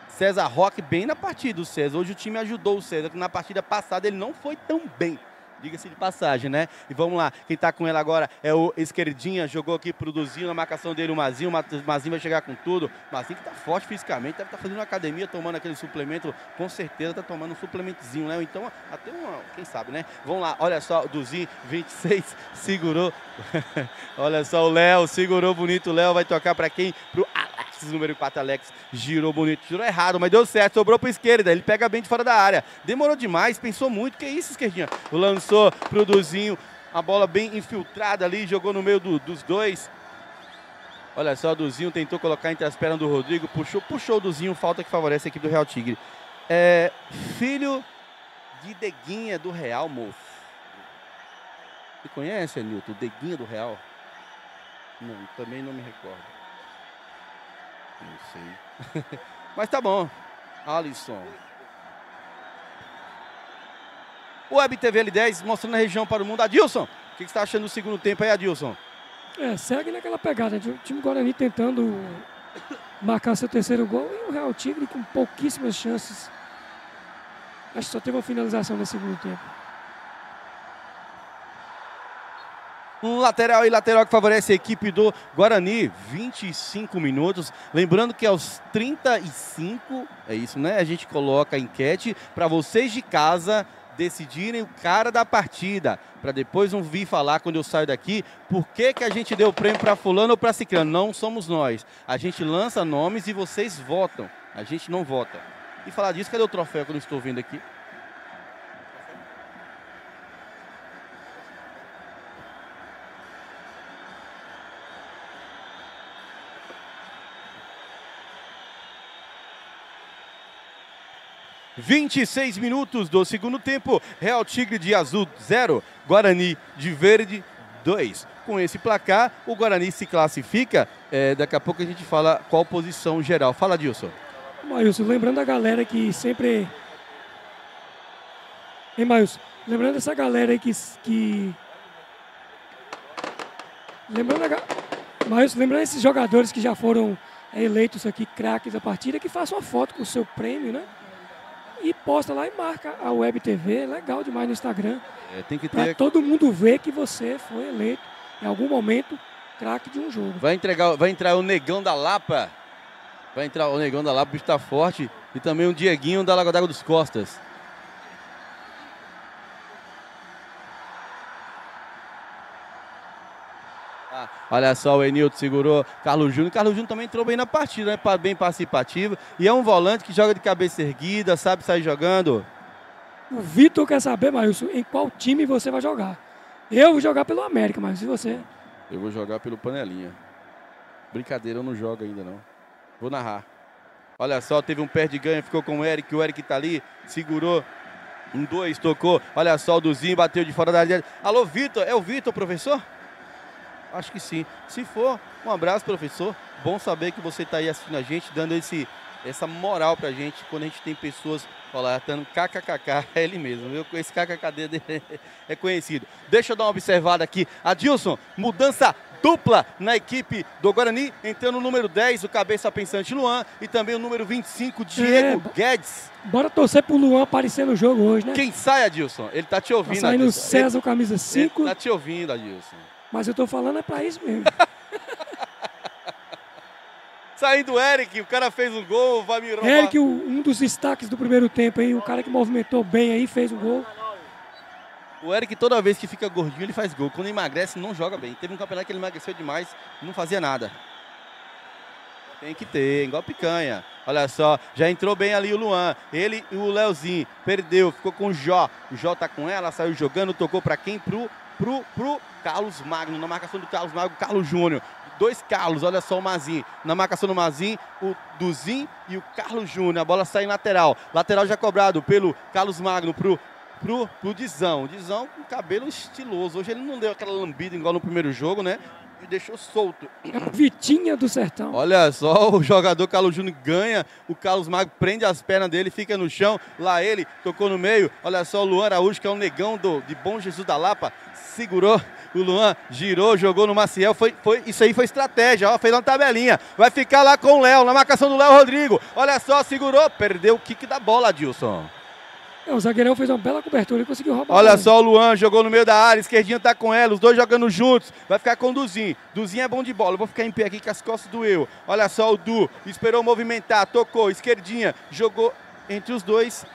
César Roque, bem na partida o César, hoje o time ajudou o César, que na partida passada ele não foi tão bem. Diga-se de passagem, né? E vamos lá, quem tá com ela agora é o esquerdinha, jogou aqui pro Duzinho, na marcação dele o Mazinho vai chegar com tudo. Mazinho que tá forte fisicamente, deve estar fazendo uma academia, tomando aquele suplemento, com certeza tá tomando um suplementozinho, né? Então, até quem sabe, né? Vamos lá, olha só, o Duzinho, 26, segurou. Olha só, o Léo, segurou bonito, o Léo vai tocar pra quem? Pro Alex, número 4, Alex, girou bonito, girou errado, mas deu certo, sobrou pra esquerda, ele pega bem de fora da área. Demorou demais, pensou muito, que isso, esquerdinha? Lançou pro Duzinho, a bola bem infiltrada ali, jogou no meio dos dois. Olha só, o Duzinho tentou colocar entre as pernas do Rodrigo, puxou o Duzinho, falta que favorece a equipe do Real Tigre. Filho de Deguinha do Real, moço. Você conhece, Anilton, o Deguinha do Real? Não, também não me recordo. Não sei. Mas tá bom. Alisson. Web TV L10 mostrando a região para o mundo. Adilson, o que você está achando do segundo tempo aí, Adilson? Segue naquela pegada. O time Guarani tentando marcar seu terceiro gol e o Real Tigre com pouquíssimas chances. Acho que só teve uma finalização no segundo tempo. Um lateral que favorece a equipe do Guarani, 25 minutos. Lembrando que aos 35, é isso, né? A gente coloca a enquete para vocês de casa decidirem o cara da partida, para depois não vir falar quando eu saio daqui por que a gente deu o prêmio para fulano ou para ciclano. Não somos nós. A gente lança nomes e vocês votam. A gente não vota. E falar disso, cadê o troféu que eu não estou vendo aqui? (26 minutos do segundo tempo), Real Tigre de azul 0, Guarani de verde 2. Com esse placar, o Guarani se classifica. Daqui a pouco a gente fala qual posição geral. Fala, Dilson. Maílson, lembrando a galera que sempre... Hein, Maílson? Lembrando essa galera aí que... Lembrando esses jogadores que já foram eleitos aqui craques da partida, que façam uma foto com o seu prêmio, né? E posta lá e marca a Web TV, legal demais no Instagram. Tem que ter... Pra todo mundo ver que você foi eleito em algum momento craque de um jogo. Vai entrar o Negão da Lapa. Vai entrar o Negão da Lapa, o bicho tá forte. E também o Dieguinho da Lagoa d'Água dos Costas. Olha só, o Enilton segurou, Carlos Júnior. Carlos Júnior também entrou bem na partida, né? Bem participativo. E é um volante que joga de cabeça erguida, sabe sair jogando. O Vitor quer saber, Maílson, em qual time você vai jogar. Eu vou jogar pelo América, mas e você? Eu vou jogar pelo Panelinha. Brincadeira, eu não jogo ainda não. Vou narrar. Olha só, teve um pé de ganho, ficou com o Eric tá ali, segurou. 1-2, tocou. Olha só, o Duzinho bateu de fora da área. Alô, Vitor, é o Vitor, professor? Acho que sim. Se for, um abraço, professor. Bom saber que você está aí assistindo a gente, dando essa moral pra gente, quando a gente tem pessoas falando kkkk, é ele mesmo, viu? Esse kkk dele é conhecido. Deixa eu dar uma observada aqui. Adilson, mudança dupla na equipe do Guarani, entrando o número 10, o cabeça pensante Luan, e também o número 25, Diego Guedes. Bora torcer pro Luan aparecer no jogo hoje, né? Quem sai, Adilson? Ele tá te ouvindo, tá saindo Adilson. César, camisa 5. Ele tá te ouvindo, Adilson. Mas eu tô falando é pra isso mesmo. Saindo o Eric, o cara fez um gol, vai me roubar. Eric, um dos destaques do primeiro tempo aí, o cara que movimentou bem aí, fez um gol. O Eric, toda vez que fica gordinho, ele faz gol. Quando emagrece, não joga bem. Teve um campeonato que ele emagreceu demais, não fazia nada. Tem que ter, igual picanha. Olha só, já entrou bem ali o Luan. Ele e o Leozinho. Perdeu, ficou com o Jó. O Jó tá com ela, saiu jogando, tocou pra quem? Pro Carlos Magno. Na marcação do Carlos Magno, Carlos Júnior. 2 Carlos, olha só o Mazin. Na marcação do Mazin, o Duzinho e o Carlos Júnior. A bola sai em lateral. Lateral já cobrado pelo Carlos Magno pro Dizão. O Dizão com cabelo estiloso. Hoje ele não deu aquela lambida igual no primeiro jogo, né? E deixou solto. É a Vitinha do Sertão. Olha só, o jogador Carlos Júnior ganha. O Carlos Magno prende as pernas dele, fica no chão. Lá ele tocou no meio. Olha só o Luan Araújo, que é um negão de Bom Jesus da Lapa. Segurou. O Luan girou, jogou no Maciel. Isso aí foi estratégia, ó, fez uma tabelinha. Vai ficar lá com o Léo, na marcação do Léo Rodrigo. Olha só, segurou, perdeu o kick da bola, Adilson. O zagueirão fez uma bela cobertura e conseguiu roubar. Olha só o Luan, jogou no meio da área, esquerdinha tá com ela, os dois jogando juntos. Vai ficar com o Duzinho. Duzinho é bom de bola, eu vou ficar em pé aqui que as costas doeu. Olha só o Du, esperou movimentar, tocou, esquerdinha, jogou entre os dois.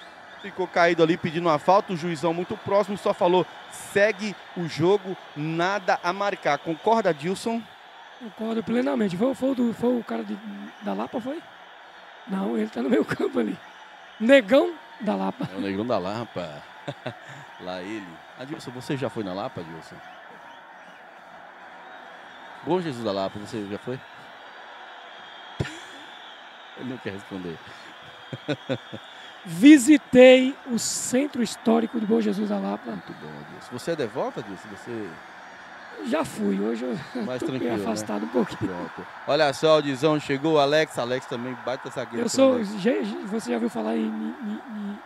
Ficou caído ali pedindo uma falta, o juizão muito próximo, só falou, segue o jogo, nada a marcar. Concorda, Dilson? Concordo plenamente. Foi o cara da Lapa, foi? Não, ele tá no meio campo ali. Negão da Lapa. É o Negão da Lapa. Lá ele. Adilson, você já foi na Lapa, Adilson? Bom Jesus da Lapa, você já foi? Ele não quer responder. Visitei o Centro Histórico de Bom Jesus da Lapa. Muito bom, Adilson. Você é devoto, Adilson? Você... Já fui, hoje eu mais tô tranquilo, bem afastado, né? Um pouquinho. Pronto. Olha só, o Dizão chegou, o Alex também bate essa guerra. Você já ouviu falar em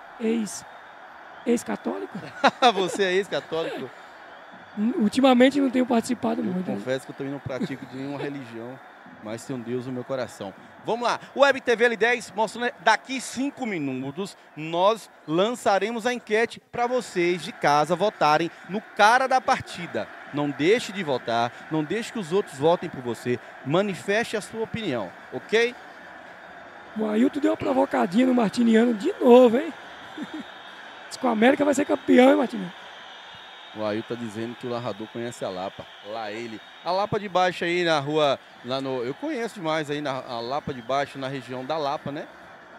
ex-católico? Você é ex-católico? Ultimamente não tenho participado muito. Confesso que eu também não pratico de nenhuma religião, mas tem um Deus no meu coração. Vamos lá, Web TV L10 mostrando daqui 5 minutos nós lançaremos a enquete para vocês de casa votarem no cara da partida. Não deixe de votar, não deixe que os outros votem por você, manifeste a sua opinião, ok? O Ailton deu uma provocadinha no Martiniano de novo, hein? Diz que o América vai ser campeão, hein, Martiniano? O Ailton tá dizendo que o narrador conhece a Lapa. Lá ele. A Lapa de Baixo aí na rua, eu conheço demais aí a Lapa de Baixo, na região da Lapa, né?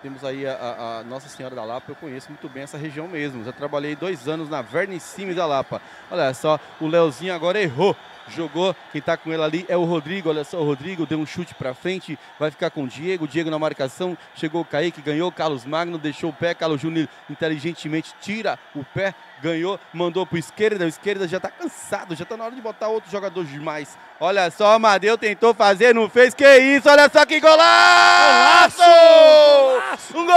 Temos aí a Nossa Senhora da Lapa, eu conheço muito bem essa região mesmo. Já trabalhei 2 anos na Vernissime da Lapa. Olha só, o Leozinho agora errou. Jogou, quem tá com ele ali é o Rodrigo, olha só, o Rodrigo deu um chute pra frente, vai ficar com o Diego na marcação, chegou o Kaique, ganhou, Carlos Magno, deixou o pé, Carlos Júnior inteligentemente tira o pé, ganhou, mandou pro esquerda, o esquerda já tá cansado, já tá na hora de botar outro jogador demais. Olha só, o Amadeu tentou fazer, não fez, que isso, olha só que golaço! Golaço! Um gol!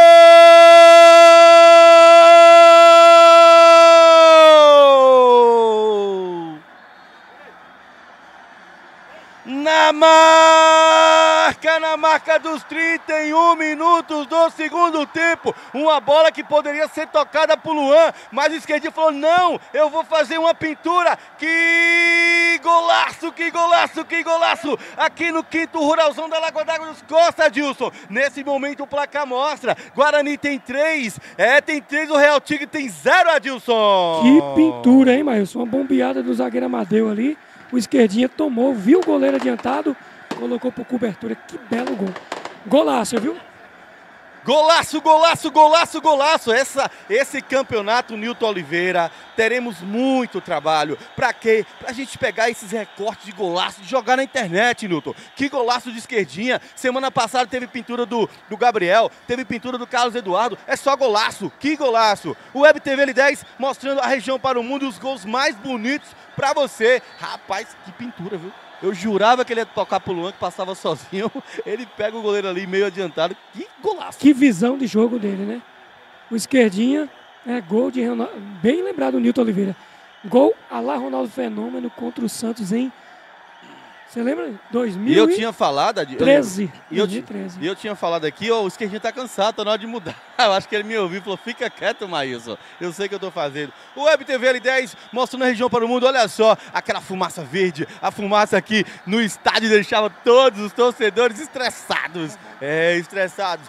Na marca dos 31 minutos do segundo tempo, uma bola que poderia ser tocada por Luan, mas o esquerdinho falou, não, eu vou fazer uma pintura, que golaço, que golaço, que golaço, aqui no 5º Ruralzão da Lagoa d'Água dos Costa, Adilson. Nesse momento o placar mostra, Guarani tem 3, tem 3, o Real Tigre tem 0, Adilson. Que pintura, hein, Mailson, uma bombeada do zagueiro Amadeu ali, o esquerdinha tomou, viu o goleiro adiantado, colocou por cobertura, que belo gol. Golaço, viu? Golaço, golaço, golaço, golaço. Esse campeonato, Nilton Oliveira, teremos muito trabalho. Pra quê? Pra gente pegar esses recortes de golaço, de jogar na internet, Nilton. Que golaço de esquerdinha. Semana passada teve pintura do Gabriel, teve pintura do Carlos Eduardo. É só golaço, que golaço. O Web TV L10 mostrando a região para o mundo e os gols mais bonitos pra você. Rapaz, que pintura, viu? Eu jurava que ele ia tocar pro Luan, que passava sozinho. Ele pega o goleiro ali meio adiantado. Que golaço! Que visão de jogo dele, né? O esquerdinha, gol de Ronaldo, bem lembrado o Nilton Oliveira. Gol a lá Ronaldo Fenômeno contra o Santos em Você lembra? E 2013. eu tinha falado... E eu 2013. tinha falado aqui, ó, o esquerdinho tá cansado, tá na hora de mudar. Eu acho que ele me ouviu e falou, fica quieto, Maílson. Eu sei o que eu tô fazendo. O Web TV L10 mostrando a região para o mundo. Olha só, aquela fumaça verde. A fumaça aqui no estádio deixava todos os torcedores estressados. Estressados.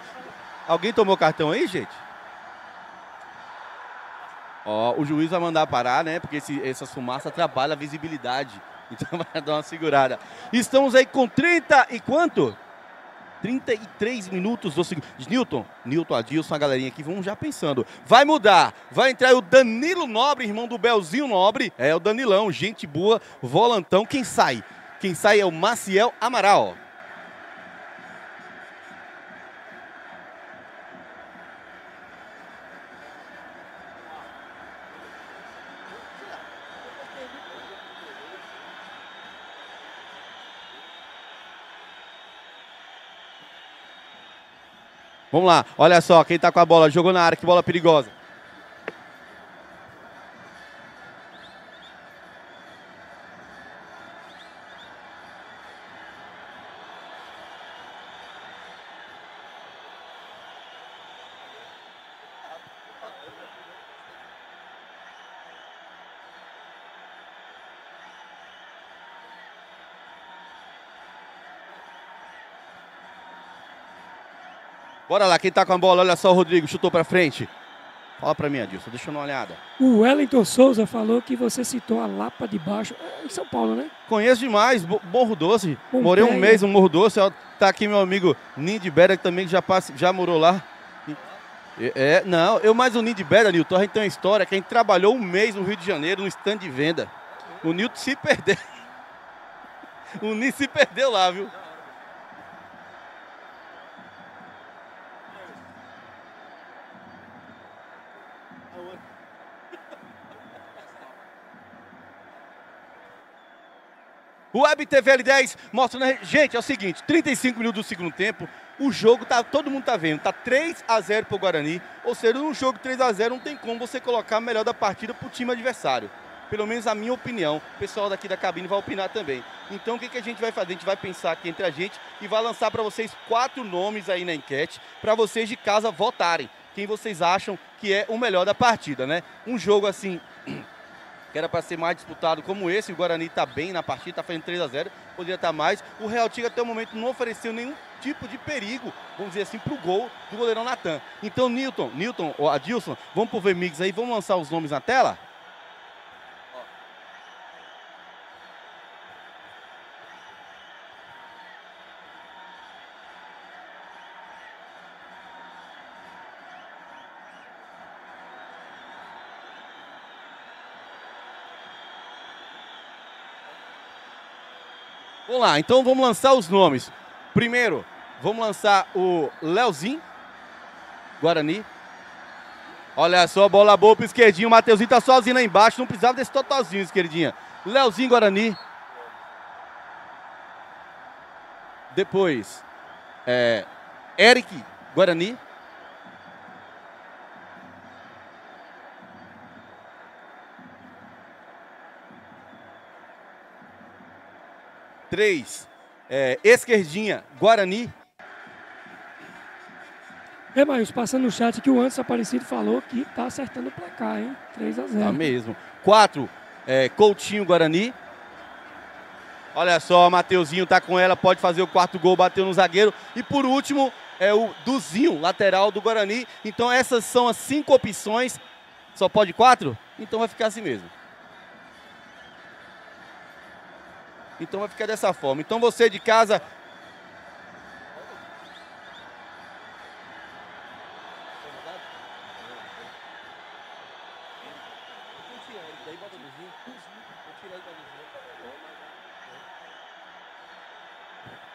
Alguém tomou cartão aí, gente? Ó, o juiz vai mandar parar, né? Porque essa fumaça atrapalha a visibilidade. Então vai dar uma segurada. Estamos aí com 30 e quanto? 33 minutos do segundo. Newton, Adilson, a galerinha aqui, vamos já pensando. Vai mudar. Vai entrar o Danilo Nobre, irmão do Belzinho Nobre. É o Danilão, gente boa, volantão. Quem sai? Quem sai é o Maciel Amaral. Vamos lá, olha só, quem tá com a bola, jogou na área, que bola perigosa. Bora lá, quem tá com a bola, olha só o Rodrigo, chutou pra frente. Fala pra mim, Adilson, deixa eu dar uma olhada. O Wellington Souza falou que você citou a Lapa de Baixo, em São Paulo, né? Conheço demais, Morro Doce. Pompeia. Morei um mês no Morro Doce. Ó, tá aqui meu amigo Nindy Bera, que também já morou lá. Mas o Nindy Bera, Nilton, a gente tem uma história que a gente trabalhou um mês no Rio de Janeiro, no stand de venda. O Nilton se perdeu. O Nindy se perdeu lá, viu? O Web TV L10 mostra... Gente, é o seguinte, 35 minutos do segundo tempo, o jogo, todo mundo tá vendo, tá 3-0 pro Guarani, ou seja, num jogo 3-0 não tem como você colocar a melhor da partida pro time adversário. Pelo menos a minha opinião, o pessoal daqui da cabine vai opinar também. Então o que a gente vai fazer? A gente vai pensar aqui entre a gente e vai lançar para vocês 4 nomes aí na enquete, para vocês de casa votarem. Quem vocês acham que é o melhor da partida, né? Um jogo assim... que era para ser mais disputado como esse, o Guarani está bem na partida, está fazendo 3-0, poderia estar mais. O Real Tigre até o momento não ofereceu nenhum tipo de perigo, vamos dizer assim, para o gol do goleirão Natan. Então, Newton, Adilson, vamos pro VMix aí, vamos lançar os nomes na tela? Vamos lá, então vamos lançar os nomes. Primeiro, vamos lançar o Leozinho, Guarani. Olha só, bola boa pro esquerdinho. O Mateuzinho tá sozinho lá embaixo, não precisava desse totalzinho, esquerdinha. Leozinho, Guarani. Depois, Eric, Guarani. Três, esquerdinha, Guarani. Maílson, passando no chat que o Anderson Aparecido falou que tá acertando o placar, hein? 3-0. Tá mesmo. 4, Coutinho, Guarani. Olha só, o Mateuzinho tá com ela, pode fazer o 4º gol, bateu no zagueiro. E por último, o Duzinho, lateral do Guarani. Então essas são as 5 opções. Só pode 4? Então vai ficar assim mesmo. Então vai ficar dessa forma. Então você de casa...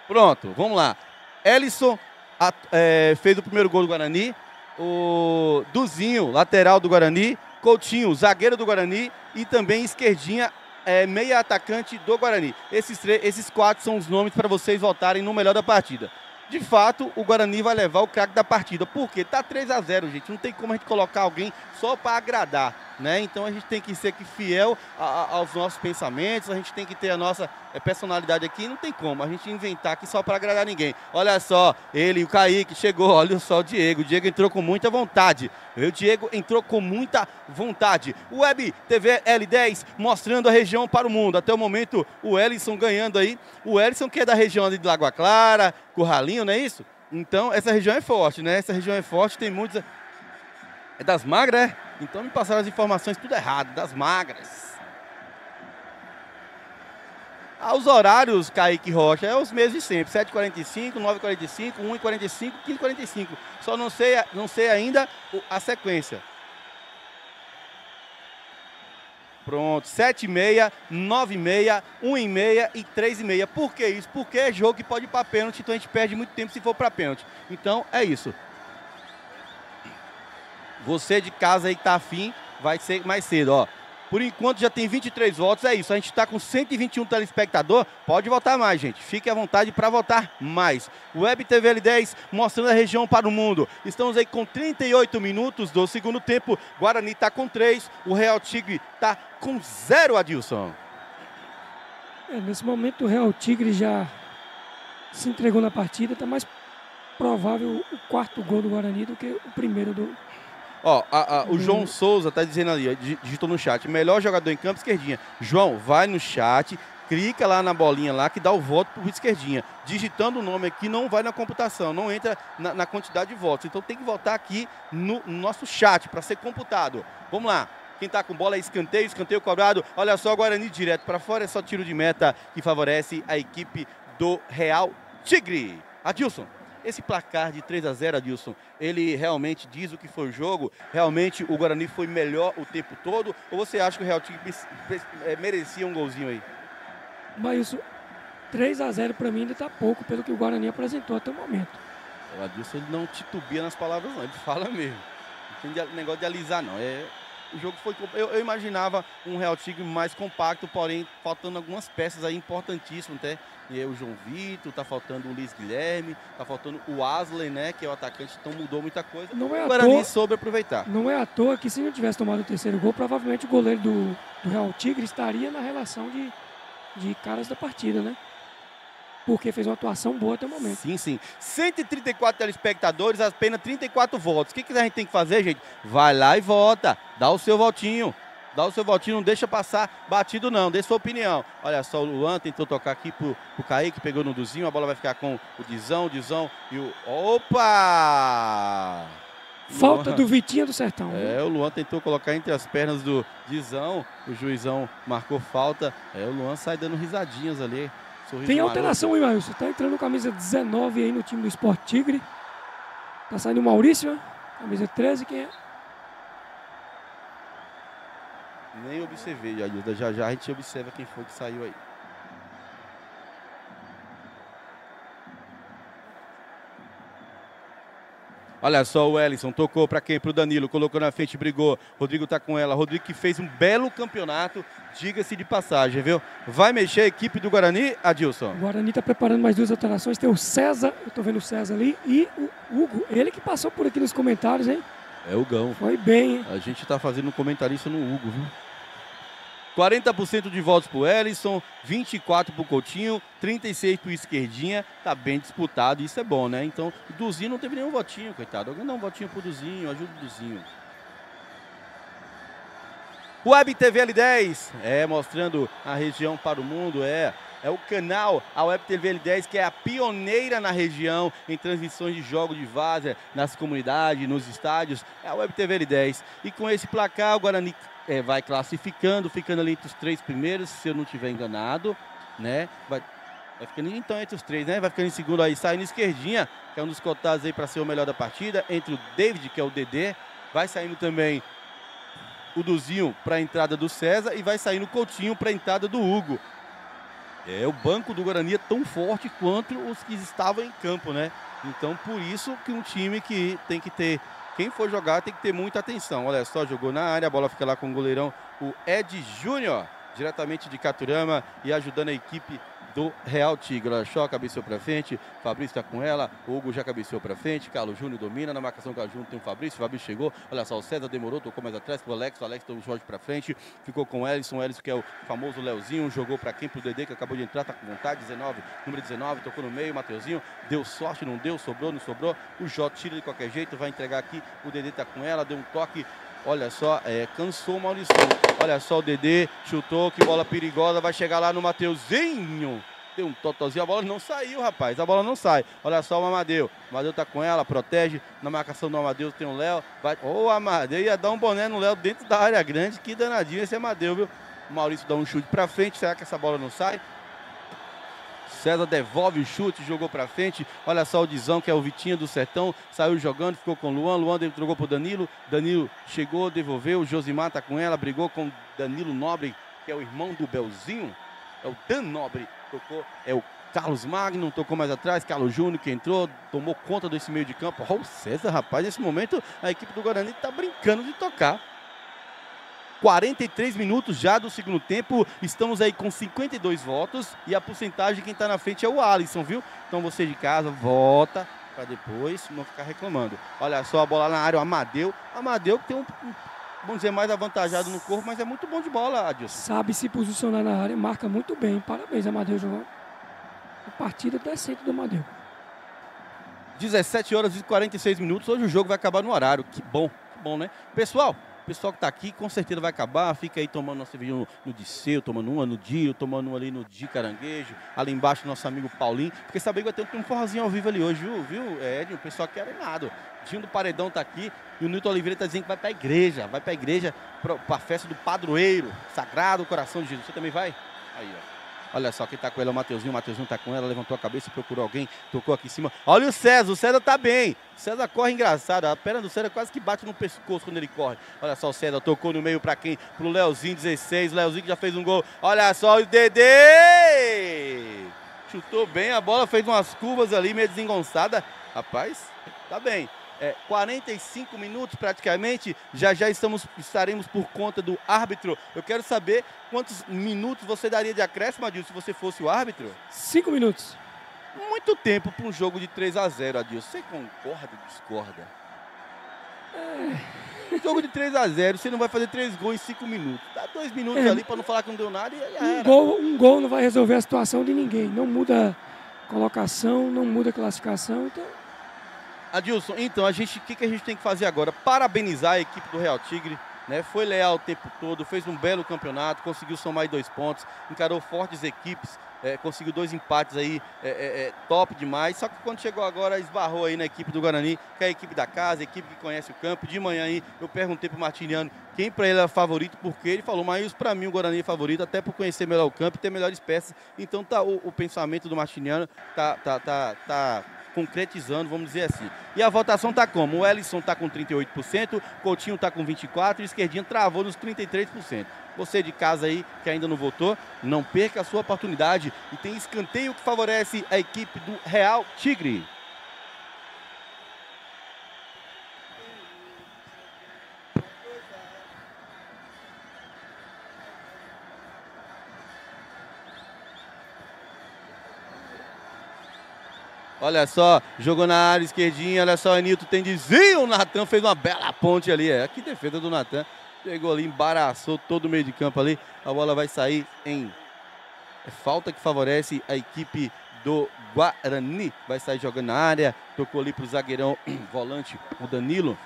Pronto, vamos lá. Ellison fez o primeiro gol do Guarani. O Duzinho, lateral do Guarani. Coutinho, zagueiro do Guarani. E também esquerdinha, meia atacante do Guarani. Esses 4 são os nomes para vocês votarem no melhor da partida. De fato, o Guarani vai levar o craque da partida. Porque tá 3-0, gente. Não tem como a gente colocar alguém só para agradar. né? Então a gente tem que ser fiel aos nossos pensamentos, a gente tem que ter a nossa personalidade aqui, não tem como a gente inventar aqui só para agradar ninguém. Olha só, o Kaique chegou, olha só o Diego entrou com muita vontade, o Diego entrou com muita vontade. O Web TV L10 mostrando a região para o mundo, até o momento o Ellison ganhando aí, o Ellison que é da região ali de Lagoa Clara, Curralinho, não é isso? Então essa região é forte, né? Essa região é forte, tem muitos... É das magras, é? Então me passaram as informações tudo errado, das magras. Os horários, Kaique Rocha, é os mesmos de sempre, 7h45, 9h45, 1h45, 15h45. Só não sei ainda a sequência. Pronto, 7h30, 9h30, 1h30 e 3h30. Por que isso? Porque é jogo que pode ir para pênalti, então a gente perde muito tempo se for para pênalti. Então é isso. Você de casa aí que tá afim, vai ser mais cedo, ó. Por enquanto já tem 23 votos, é isso. A gente está com 121 telespectadores, pode votar mais, gente. Fique à vontade para votar mais. Web TV L10 mostrando a região para o mundo. Estamos aí com 38 minutos do segundo tempo. Guarani está com 3, o Real Tigre está com 0, Adilson. Nesse momento o Real Tigre já se entregou na partida. Está mais provável o quarto gol do Guarani do que o primeiro do... Ó, o João Souza tá dizendo ali, digitou no chat, melhor jogador em campo, esquerdinha. João, vai no chat, clica lá na bolinha lá que dá o voto pro esquerdinha. Digitando o nome aqui não vai na computação, não entra na quantidade de votos. Então tem que votar aqui no nosso chat para ser computado. Vamos lá. Quem tá com bola é escanteio cobrado. Olha só, Guarani direto para fora, é só tiro de meta que favorece a equipe do Real Tigre. Adilson. Esse placar de 3-0, Adilson, ele realmente diz o que foi o jogo? Realmente o Guarani foi melhor o tempo todo? Ou você acha que o Real Tigre merecia um golzinho aí? Mas isso, 3-0 para mim ainda está pouco pelo que o Guarani apresentou até o momento. O Adilson ele não titubia nas palavras, não. Ele fala mesmo. Não tem negócio de alisar, não. O jogo foi... Eu imaginava um Real Tigre mais compacto, porém faltando algumas peças aí importantíssimas, até. E aí o João Vitor, tá faltando o Luiz Guilherme, tá faltando o Asley, né, que é o atacante, então mudou muita coisa. Não é o Guarani soube aproveitar. Não é à toa que se não tivesse tomado o terceiro gol, provavelmente o goleiro do Real Tigre estaria na relação de caras da partida, né? Porque fez uma atuação boa até o momento. Sim, sim. 134 telespectadores, apenas 34 votos. O que a gente tem que fazer, gente? Vai lá e vota. Dá o seu votinho. Dá o seu votinho, não deixa passar batido não, dê sua opinião. Olha só, o Luan tentou tocar aqui pro Kaique, pegou no Duzinho, a bola vai ficar com o Dizão e o... Opa! Falta Luan. do Vitinho do Sertão. O Luan tentou colocar entre as pernas do Dizão, o juizão marcou falta. O Luan sai dando risadinhas ali. Tem alteração aí, Maílson. Tá entrando camisa 19 aí no time do Sport Tigre. Tá saindo o Maurício, né? Camisa 13, quem é? Nem observei, Ailda. Já a gente observa quem foi que saiu aí. Olha só o Ellison, tocou para quem? Para o Danilo, colocou na frente, brigou. Rodrigo tá com ela. Rodrigo que fez um belo campeonato, diga-se de passagem, viu? Vai mexer a equipe do Guarani, Adilson? O Guarani tá preparando mais 2 alterações. Tem o César, eu tô vendo o César ali, e o Hugo, ele que passou por aqui nos comentários, hein? É o Gão. Foi bem, hein? A gente tá fazendo um comentarista no Hugo, viu? 40% de votos pro Ellison, 24% pro Coutinho, 36% pro Esquerdinha. Tá bem disputado, isso é bom, né? Então, o Duzinho não teve nenhum votinho, coitado. Alguém dá um votinho pro Duzinho, ajuda o Duzinho. Web TV L10, mostrando a região para o mundo, é o canal, a Web TV L10, que é a pioneira na região, em transmissões de jogos de várzea, nas comunidades, nos estádios, é a Web TV L10. E com esse placar, o Guarani vai classificando, ficando ali entre os 3 primeiros, se eu não estiver enganado, né? Vai ficando então entre os 3, né? Vai ficando em segundo aí, saindo Esquerdinha, que é um dos cotados aí para ser o melhor da partida, entre o David, que é o Dedê, vai saindo também o Duzinho para a entrada do César e vai saindo o Coutinho para a entrada do Hugo. O banco do Guarani é tão forte quanto os que estavam em campo, né? Então, por isso que um time que tem que ter... Quem for jogar tem que ter muita atenção. Olha só, jogou na área, a bola fica lá com o goleirão, o Ed Júnior, diretamente de Caturama e ajudando a equipe do Real Tigre. Olha só, cabeceou para frente, Fabrício está com ela, o Hugo já cabeceou para frente, Carlos Júnior domina, na marcação Carlos Júnior tem o Fabrício chegou, olha só, o César demorou, tocou mais atrás pro Alex, o Alex deu o Jorge para frente, ficou com o Ellison que é o famoso Leozinho, jogou para quem? Pro Dedê, que acabou de entrar, tá com vontade, número 19, tocou no meio, Mateuzinho, deu sorte, não deu, sobrou, não sobrou, o Jota tira de qualquer jeito, vai entregar aqui, o Dedê tá com ela, deu um toque, olha só, cansou o Maurício. Olha só o Dedê, chutou, que bola perigosa, vai chegar lá no Mateuzinho. Deu um totozinho, a bola não saiu, rapaz, a bola não sai. Olha só o Amadeu, o Amadeu tá com ela, protege. Na marcação do Amadeu tem o Léo. O Amadeu ia dar um boné no Léo dentro da área grande, que danadinho esse Amadeu, viu? O Maurício dá um chute pra frente, será que essa bola não sai? César devolve o chute, jogou pra frente. Olha só o Dizão, que é o Vitinho do Sertão. Saiu jogando, ficou com o Luan. Luan jogou pro Danilo. Danilo chegou, devolveu. O Josimar tá com ela, brigou com o Danilo Nobre, que é o irmão do Belzinho. É o Dan Nobre. Tocou, é o Carlos Magno, tocou mais atrás. Carlos Júnior que entrou, tomou conta desse meio de campo. Olha o César, rapaz, nesse momento a equipe do Guarani tá brincando de tocar. 43 minutos já do segundo tempo, estamos aí com 52 votos e a porcentagem quem está na frente é o Alisson, viu? Então você de casa, vota para depois não ficar reclamando. Olha só a bola na área, o Amadeu que tem vamos dizer, mais avantajado no corpo, mas é muito bom de bola, Adilson. Sabe se posicionar na área, marca muito bem, parabéns, Amadeu, jogou uma partida decente do Amadeu. 17 horas e 46 minutos, hoje o jogo vai acabar no horário, que bom, né? Pessoal que está aqui, com certeza vai acabar. Fica aí tomando uma cervejinha no Disseu, tomando uma no Dio, tomando uma ali no Di Caranguejo. Ali embaixo, nosso amigo Paulinho. Porque sabia que vai ter um forrozinho ao vivo ali hoje, viu, Edinho? O pessoal que era animado. O Dinho do Paredão tá aqui e o Nilton Oliveira tá dizendo que vai pra igreja. Vai pra igreja, pra festa do padroeiro, Sagrado Coração de Jesus. Você também vai? Aí, ó. Olha só, quem tá com ela é o Mateuzinho tá com ela, levantou a cabeça, procurou alguém, tocou aqui em cima. Olha o César tá bem. O César corre engraçado, a perna do César quase que bate no pescoço quando ele corre. Olha só o César, tocou no meio pra quem? Pro Leozinho, 16, Leozinho que já fez um gol. Olha só o Dedê! Chutou bem, a bola fez umas curvas ali, meio desengonçada. Rapaz, tá bem. 45 minutos praticamente, já estaremos por conta do árbitro. Eu quero saber quantos minutos você daria de acréscimo, Adilson, se você fosse o árbitro? 5 minutos. Muito tempo para um jogo de 3-0, Adilson. Você concorda ou discorda? Um jogo de 3-0, você não vai fazer 3 gols em 5 minutos. Dá 2 minutos ali para não falar que não deu nada e aí um gol não vai resolver a situação de ninguém. Não muda colocação, não muda classificação, então... Adilson, então, o que a gente tem que fazer agora? Parabenizar a equipe do Real Tigre, né? Foi leal o tempo todo, fez um belo campeonato, conseguiu somar aí 2 pontos, encarou fortes equipes, conseguiu 2 empates aí, top demais. Só que quando chegou agora, esbarrou aí na equipe do Guarani, que é a equipe da casa, a equipe que conhece o campo. De manhã aí, eu perguntei pro Martiniano quem para ele era favorito, porque ele falou, mas para mim o Guarani é favorito, até por conhecer melhor o campo e ter melhores peças. Então tá o pensamento do Martiniano tá concretizando, vamos dizer assim. E a votação tá como? O Ellison tá com 38%, Coutinho tá com 24% e o Esquerdinha travou nos 33%. Você de casa aí, que ainda não votou, não perca a sua oportunidade. E tem escanteio que favorece a equipe do Real Tigre. Olha só, jogou na área esquerdinha, olha só, Anilton tem desvio, o Natan fez uma bela ponte ali, que defesa do Natan, pegou ali, embaraçou todo o meio de campo ali, a bola vai sair em falta que favorece a equipe do Guarani, vai sair jogando na área, tocou ali pro zagueirão, volante, o Danilo.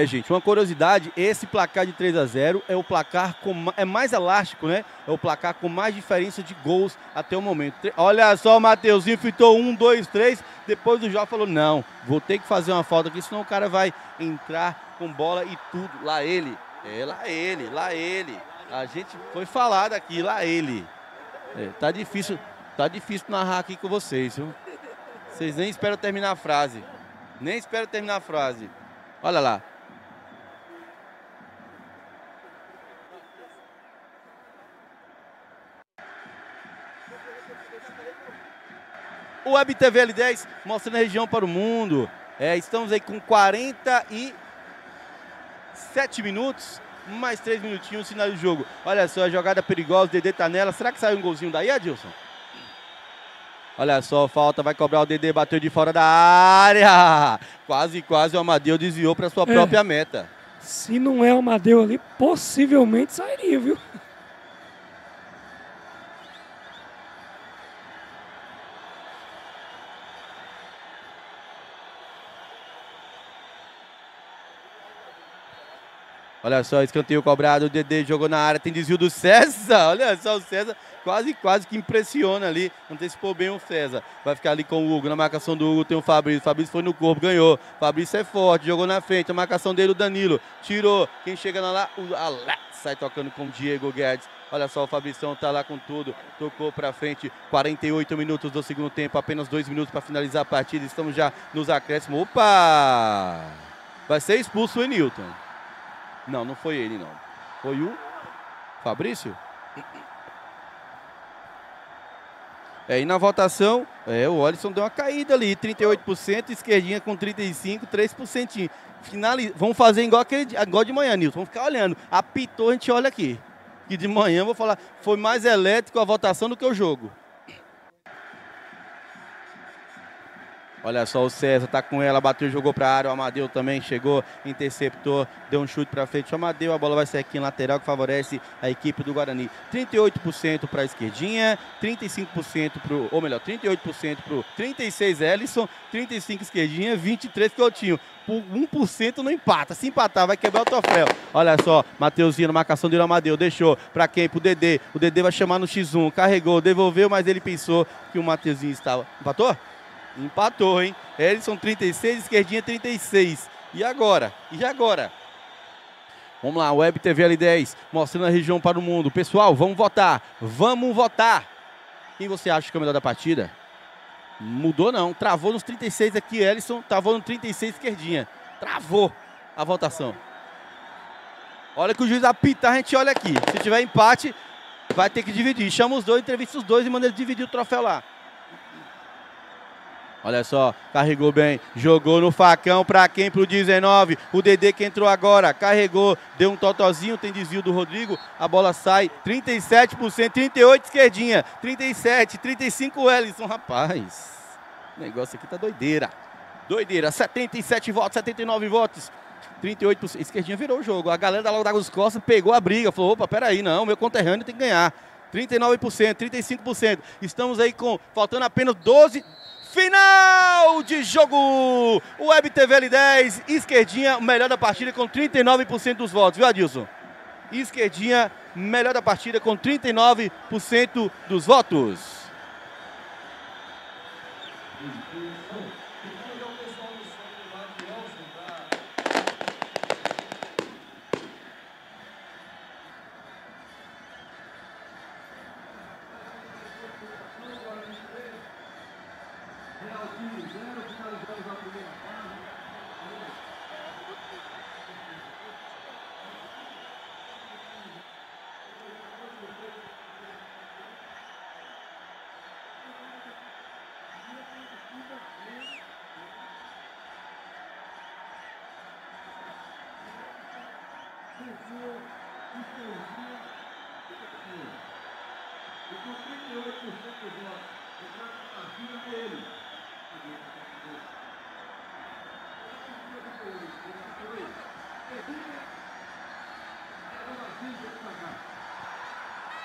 Gente, uma curiosidade, esse placar de 3-0 é o placar é mais elástico, né? É o placar com mais diferença de gols até o momento. Olha só, o Mateuzinho fitou 1, 2, 3, depois o Jó falou, não, vou ter que fazer uma falta aqui, senão o cara vai entrar com bola e tudo. Lá ele, lá ele. A gente foi falado aqui, lá ele. Tá difícil narrar aqui com vocês, viu? Vocês nem esperam terminar a frase. Olha lá. O Web TV L10 mostrando a região para o mundo. Estamos aí com 47 minutos. Mais 3 minutinhos, final do jogo. Olha só, a jogada perigosa, o Dedê tá nela. Será que sai um golzinho daí, Adilson? Olha só, falta, vai cobrar o Dedê, bateu de fora da área. Quase o Amadeu desviou para sua própria meta. Se não é o Amadeu ali, possivelmente sairia, viu? Olha só, escanteio cobrado, o Dedê jogou na área, tem desvio do César. Olha só, o César quase que impressiona ali, antecipou bem o César. Vai ficar ali com o Hugo, na marcação do Hugo tem o Fabrício. Fabrício foi no corpo, ganhou. Fabrício é forte, jogou na frente, a marcação dele o Danilo. Tirou, quem chega lá, o Alex sai tocando com o Diego Guedes. Olha só, o Fabricião tá lá com tudo, tocou pra frente, 48 minutos do segundo tempo, apenas 2 minutos para finalizar a partida, estamos já nos acréscimos. Opa! Vai ser expulso o Enilton. Não, não foi ele, não. Foi o Fabrício? E na votação, o Alisson deu uma caída ali, 38%, esquerdinha com 35%, 3%. Vamos fazer igual de manhã, Nilton. Vamos ficar olhando. Apitou, a gente olha aqui. E de manhã, vou falar, foi mais elétrico a votação do que o jogo. Olha só, o César tá com ela, bateu, jogou para a área, o Amadeu também chegou, interceptou, deu um chute para frente. O Amadeu, a bola vai sair aqui em lateral, que favorece a equipe do Guarani. 38% para a esquerdinha, 35% pro, ou melhor, 38% pro 36 Ellison, 35 esquerdinha, 23 Coutinho. Por 1% não empata, se empatar vai quebrar o troféu. Olha só, Mateuzinho na marcação dele, o Amadeu, deixou para quem? Pro Dedê. O Dedê vai chamar no X1, carregou, devolveu, mas ele pensou que o Mateuzinho estava... Empatou? Empatou, hein? Ellison 36, esquerdinha 36. E agora? E agora? Vamos lá, Web TV L10, mostrando a região para o mundo. Pessoal, vamos votar. Vamos votar. Quem você acha que é o melhor da partida? Mudou não. Travou nos 36 aqui, Ellison. Travou no 36, esquerdinha. Travou a votação. Olha que o juiz apita, a gente olha aqui. Se tiver empate, vai ter que dividir. Chama os dois, entrevista os dois e manda ele dividir o troféu lá. Olha só, carregou bem, jogou no facão, pra quem? Pro 19, o Dedê que entrou agora, carregou, deu um totozinho, tem desvio do Rodrigo, a bola sai, 37%, 38 esquerdinha, 37, 35 Ellison, rapaz, o negócio aqui tá doideira, 77 votos, 79 votos, 38%, esquerdinha virou o jogo, a galera da Lago das Costas pegou a briga, falou, opa, peraí, não, meu conterrâneo tem que ganhar, 39%, 35%, estamos aí com, faltando apenas 12... Final de jogo! Web TV L10, esquerdinha, melhor da partida com 39% dos votos, viu, Adilson? Esquerdinha, melhor da partida com 39% dos votos.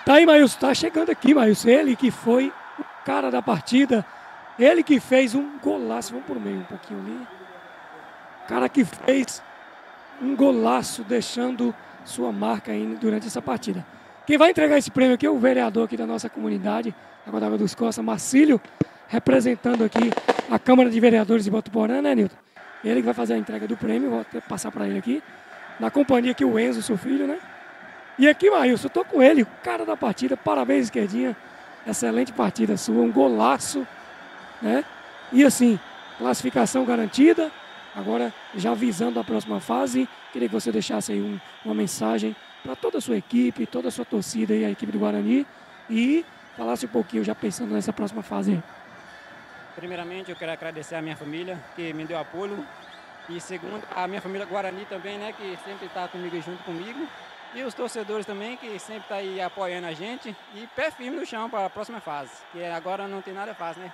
Tá aí, Maílson, tá chegando aqui, Maílson. Ele que foi o cara da partida. Ele que fez um golaço. Vamos por meio um pouquinho ali. Cara que fez um golaço, deixando sua marca aí durante essa partida. Quem vai entregar esse prêmio aqui é o vereador aqui da nossa comunidade, Água d'Água dos Costa, Marcílio, representando aqui a Câmara de Vereadores de Botuporã, né, Nilton? Ele que vai fazer a entrega do prêmio, vou até passar para ele aqui. Na companhia aqui o Enzo, seu filho, né? E aqui, Maílson, eu tô com ele, o cara da partida. Parabéns, esquerdinha. Excelente partida sua, um golaço, né? E assim, classificação garantida. Agora, já visando a próxima fase, queria que você deixasse aí uma mensagem para toda a sua equipe, toda a sua torcida e a equipe do Guarani. E falasse um pouquinho já pensando nessa próxima fase. Primeiramente, eu quero agradecer a minha família, que me deu apoio. E segundo, a minha família Guarani também, né, que sempre está comigo e junto comigo. E os torcedores também, que sempre estão aí apoiando a gente. E pé firme no chão para a próxima fase. Que agora não tem nada fácil, né?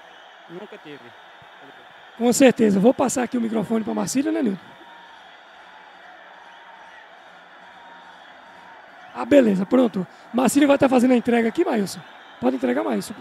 Nunca teve. Com certeza. Vou passar aqui o microfone para a Marcília, né, Nilton? Ah, beleza, pronto. Marcília vai estar fazendo a entrega aqui, Maílson. Pode entregar, Maílson.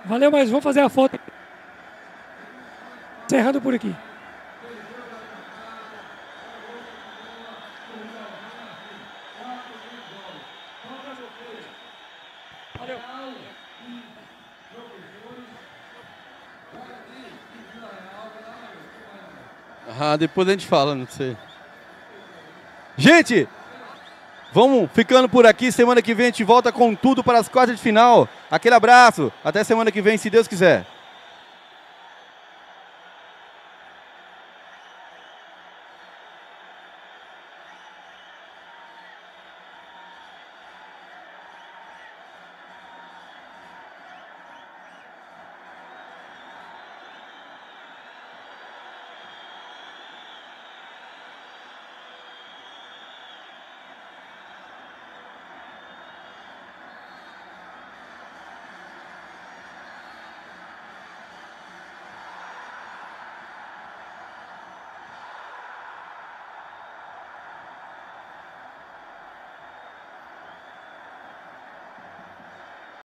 Valeu, mas vamos fazer a foto. Encerrando por aqui. Valeu. Ah, depois a gente fala, não sei. Gente, vamos ficando por aqui. Semana que vem a gente volta com tudo para as quartas de final. Aquele abraço. Até semana que vem, se Deus quiser.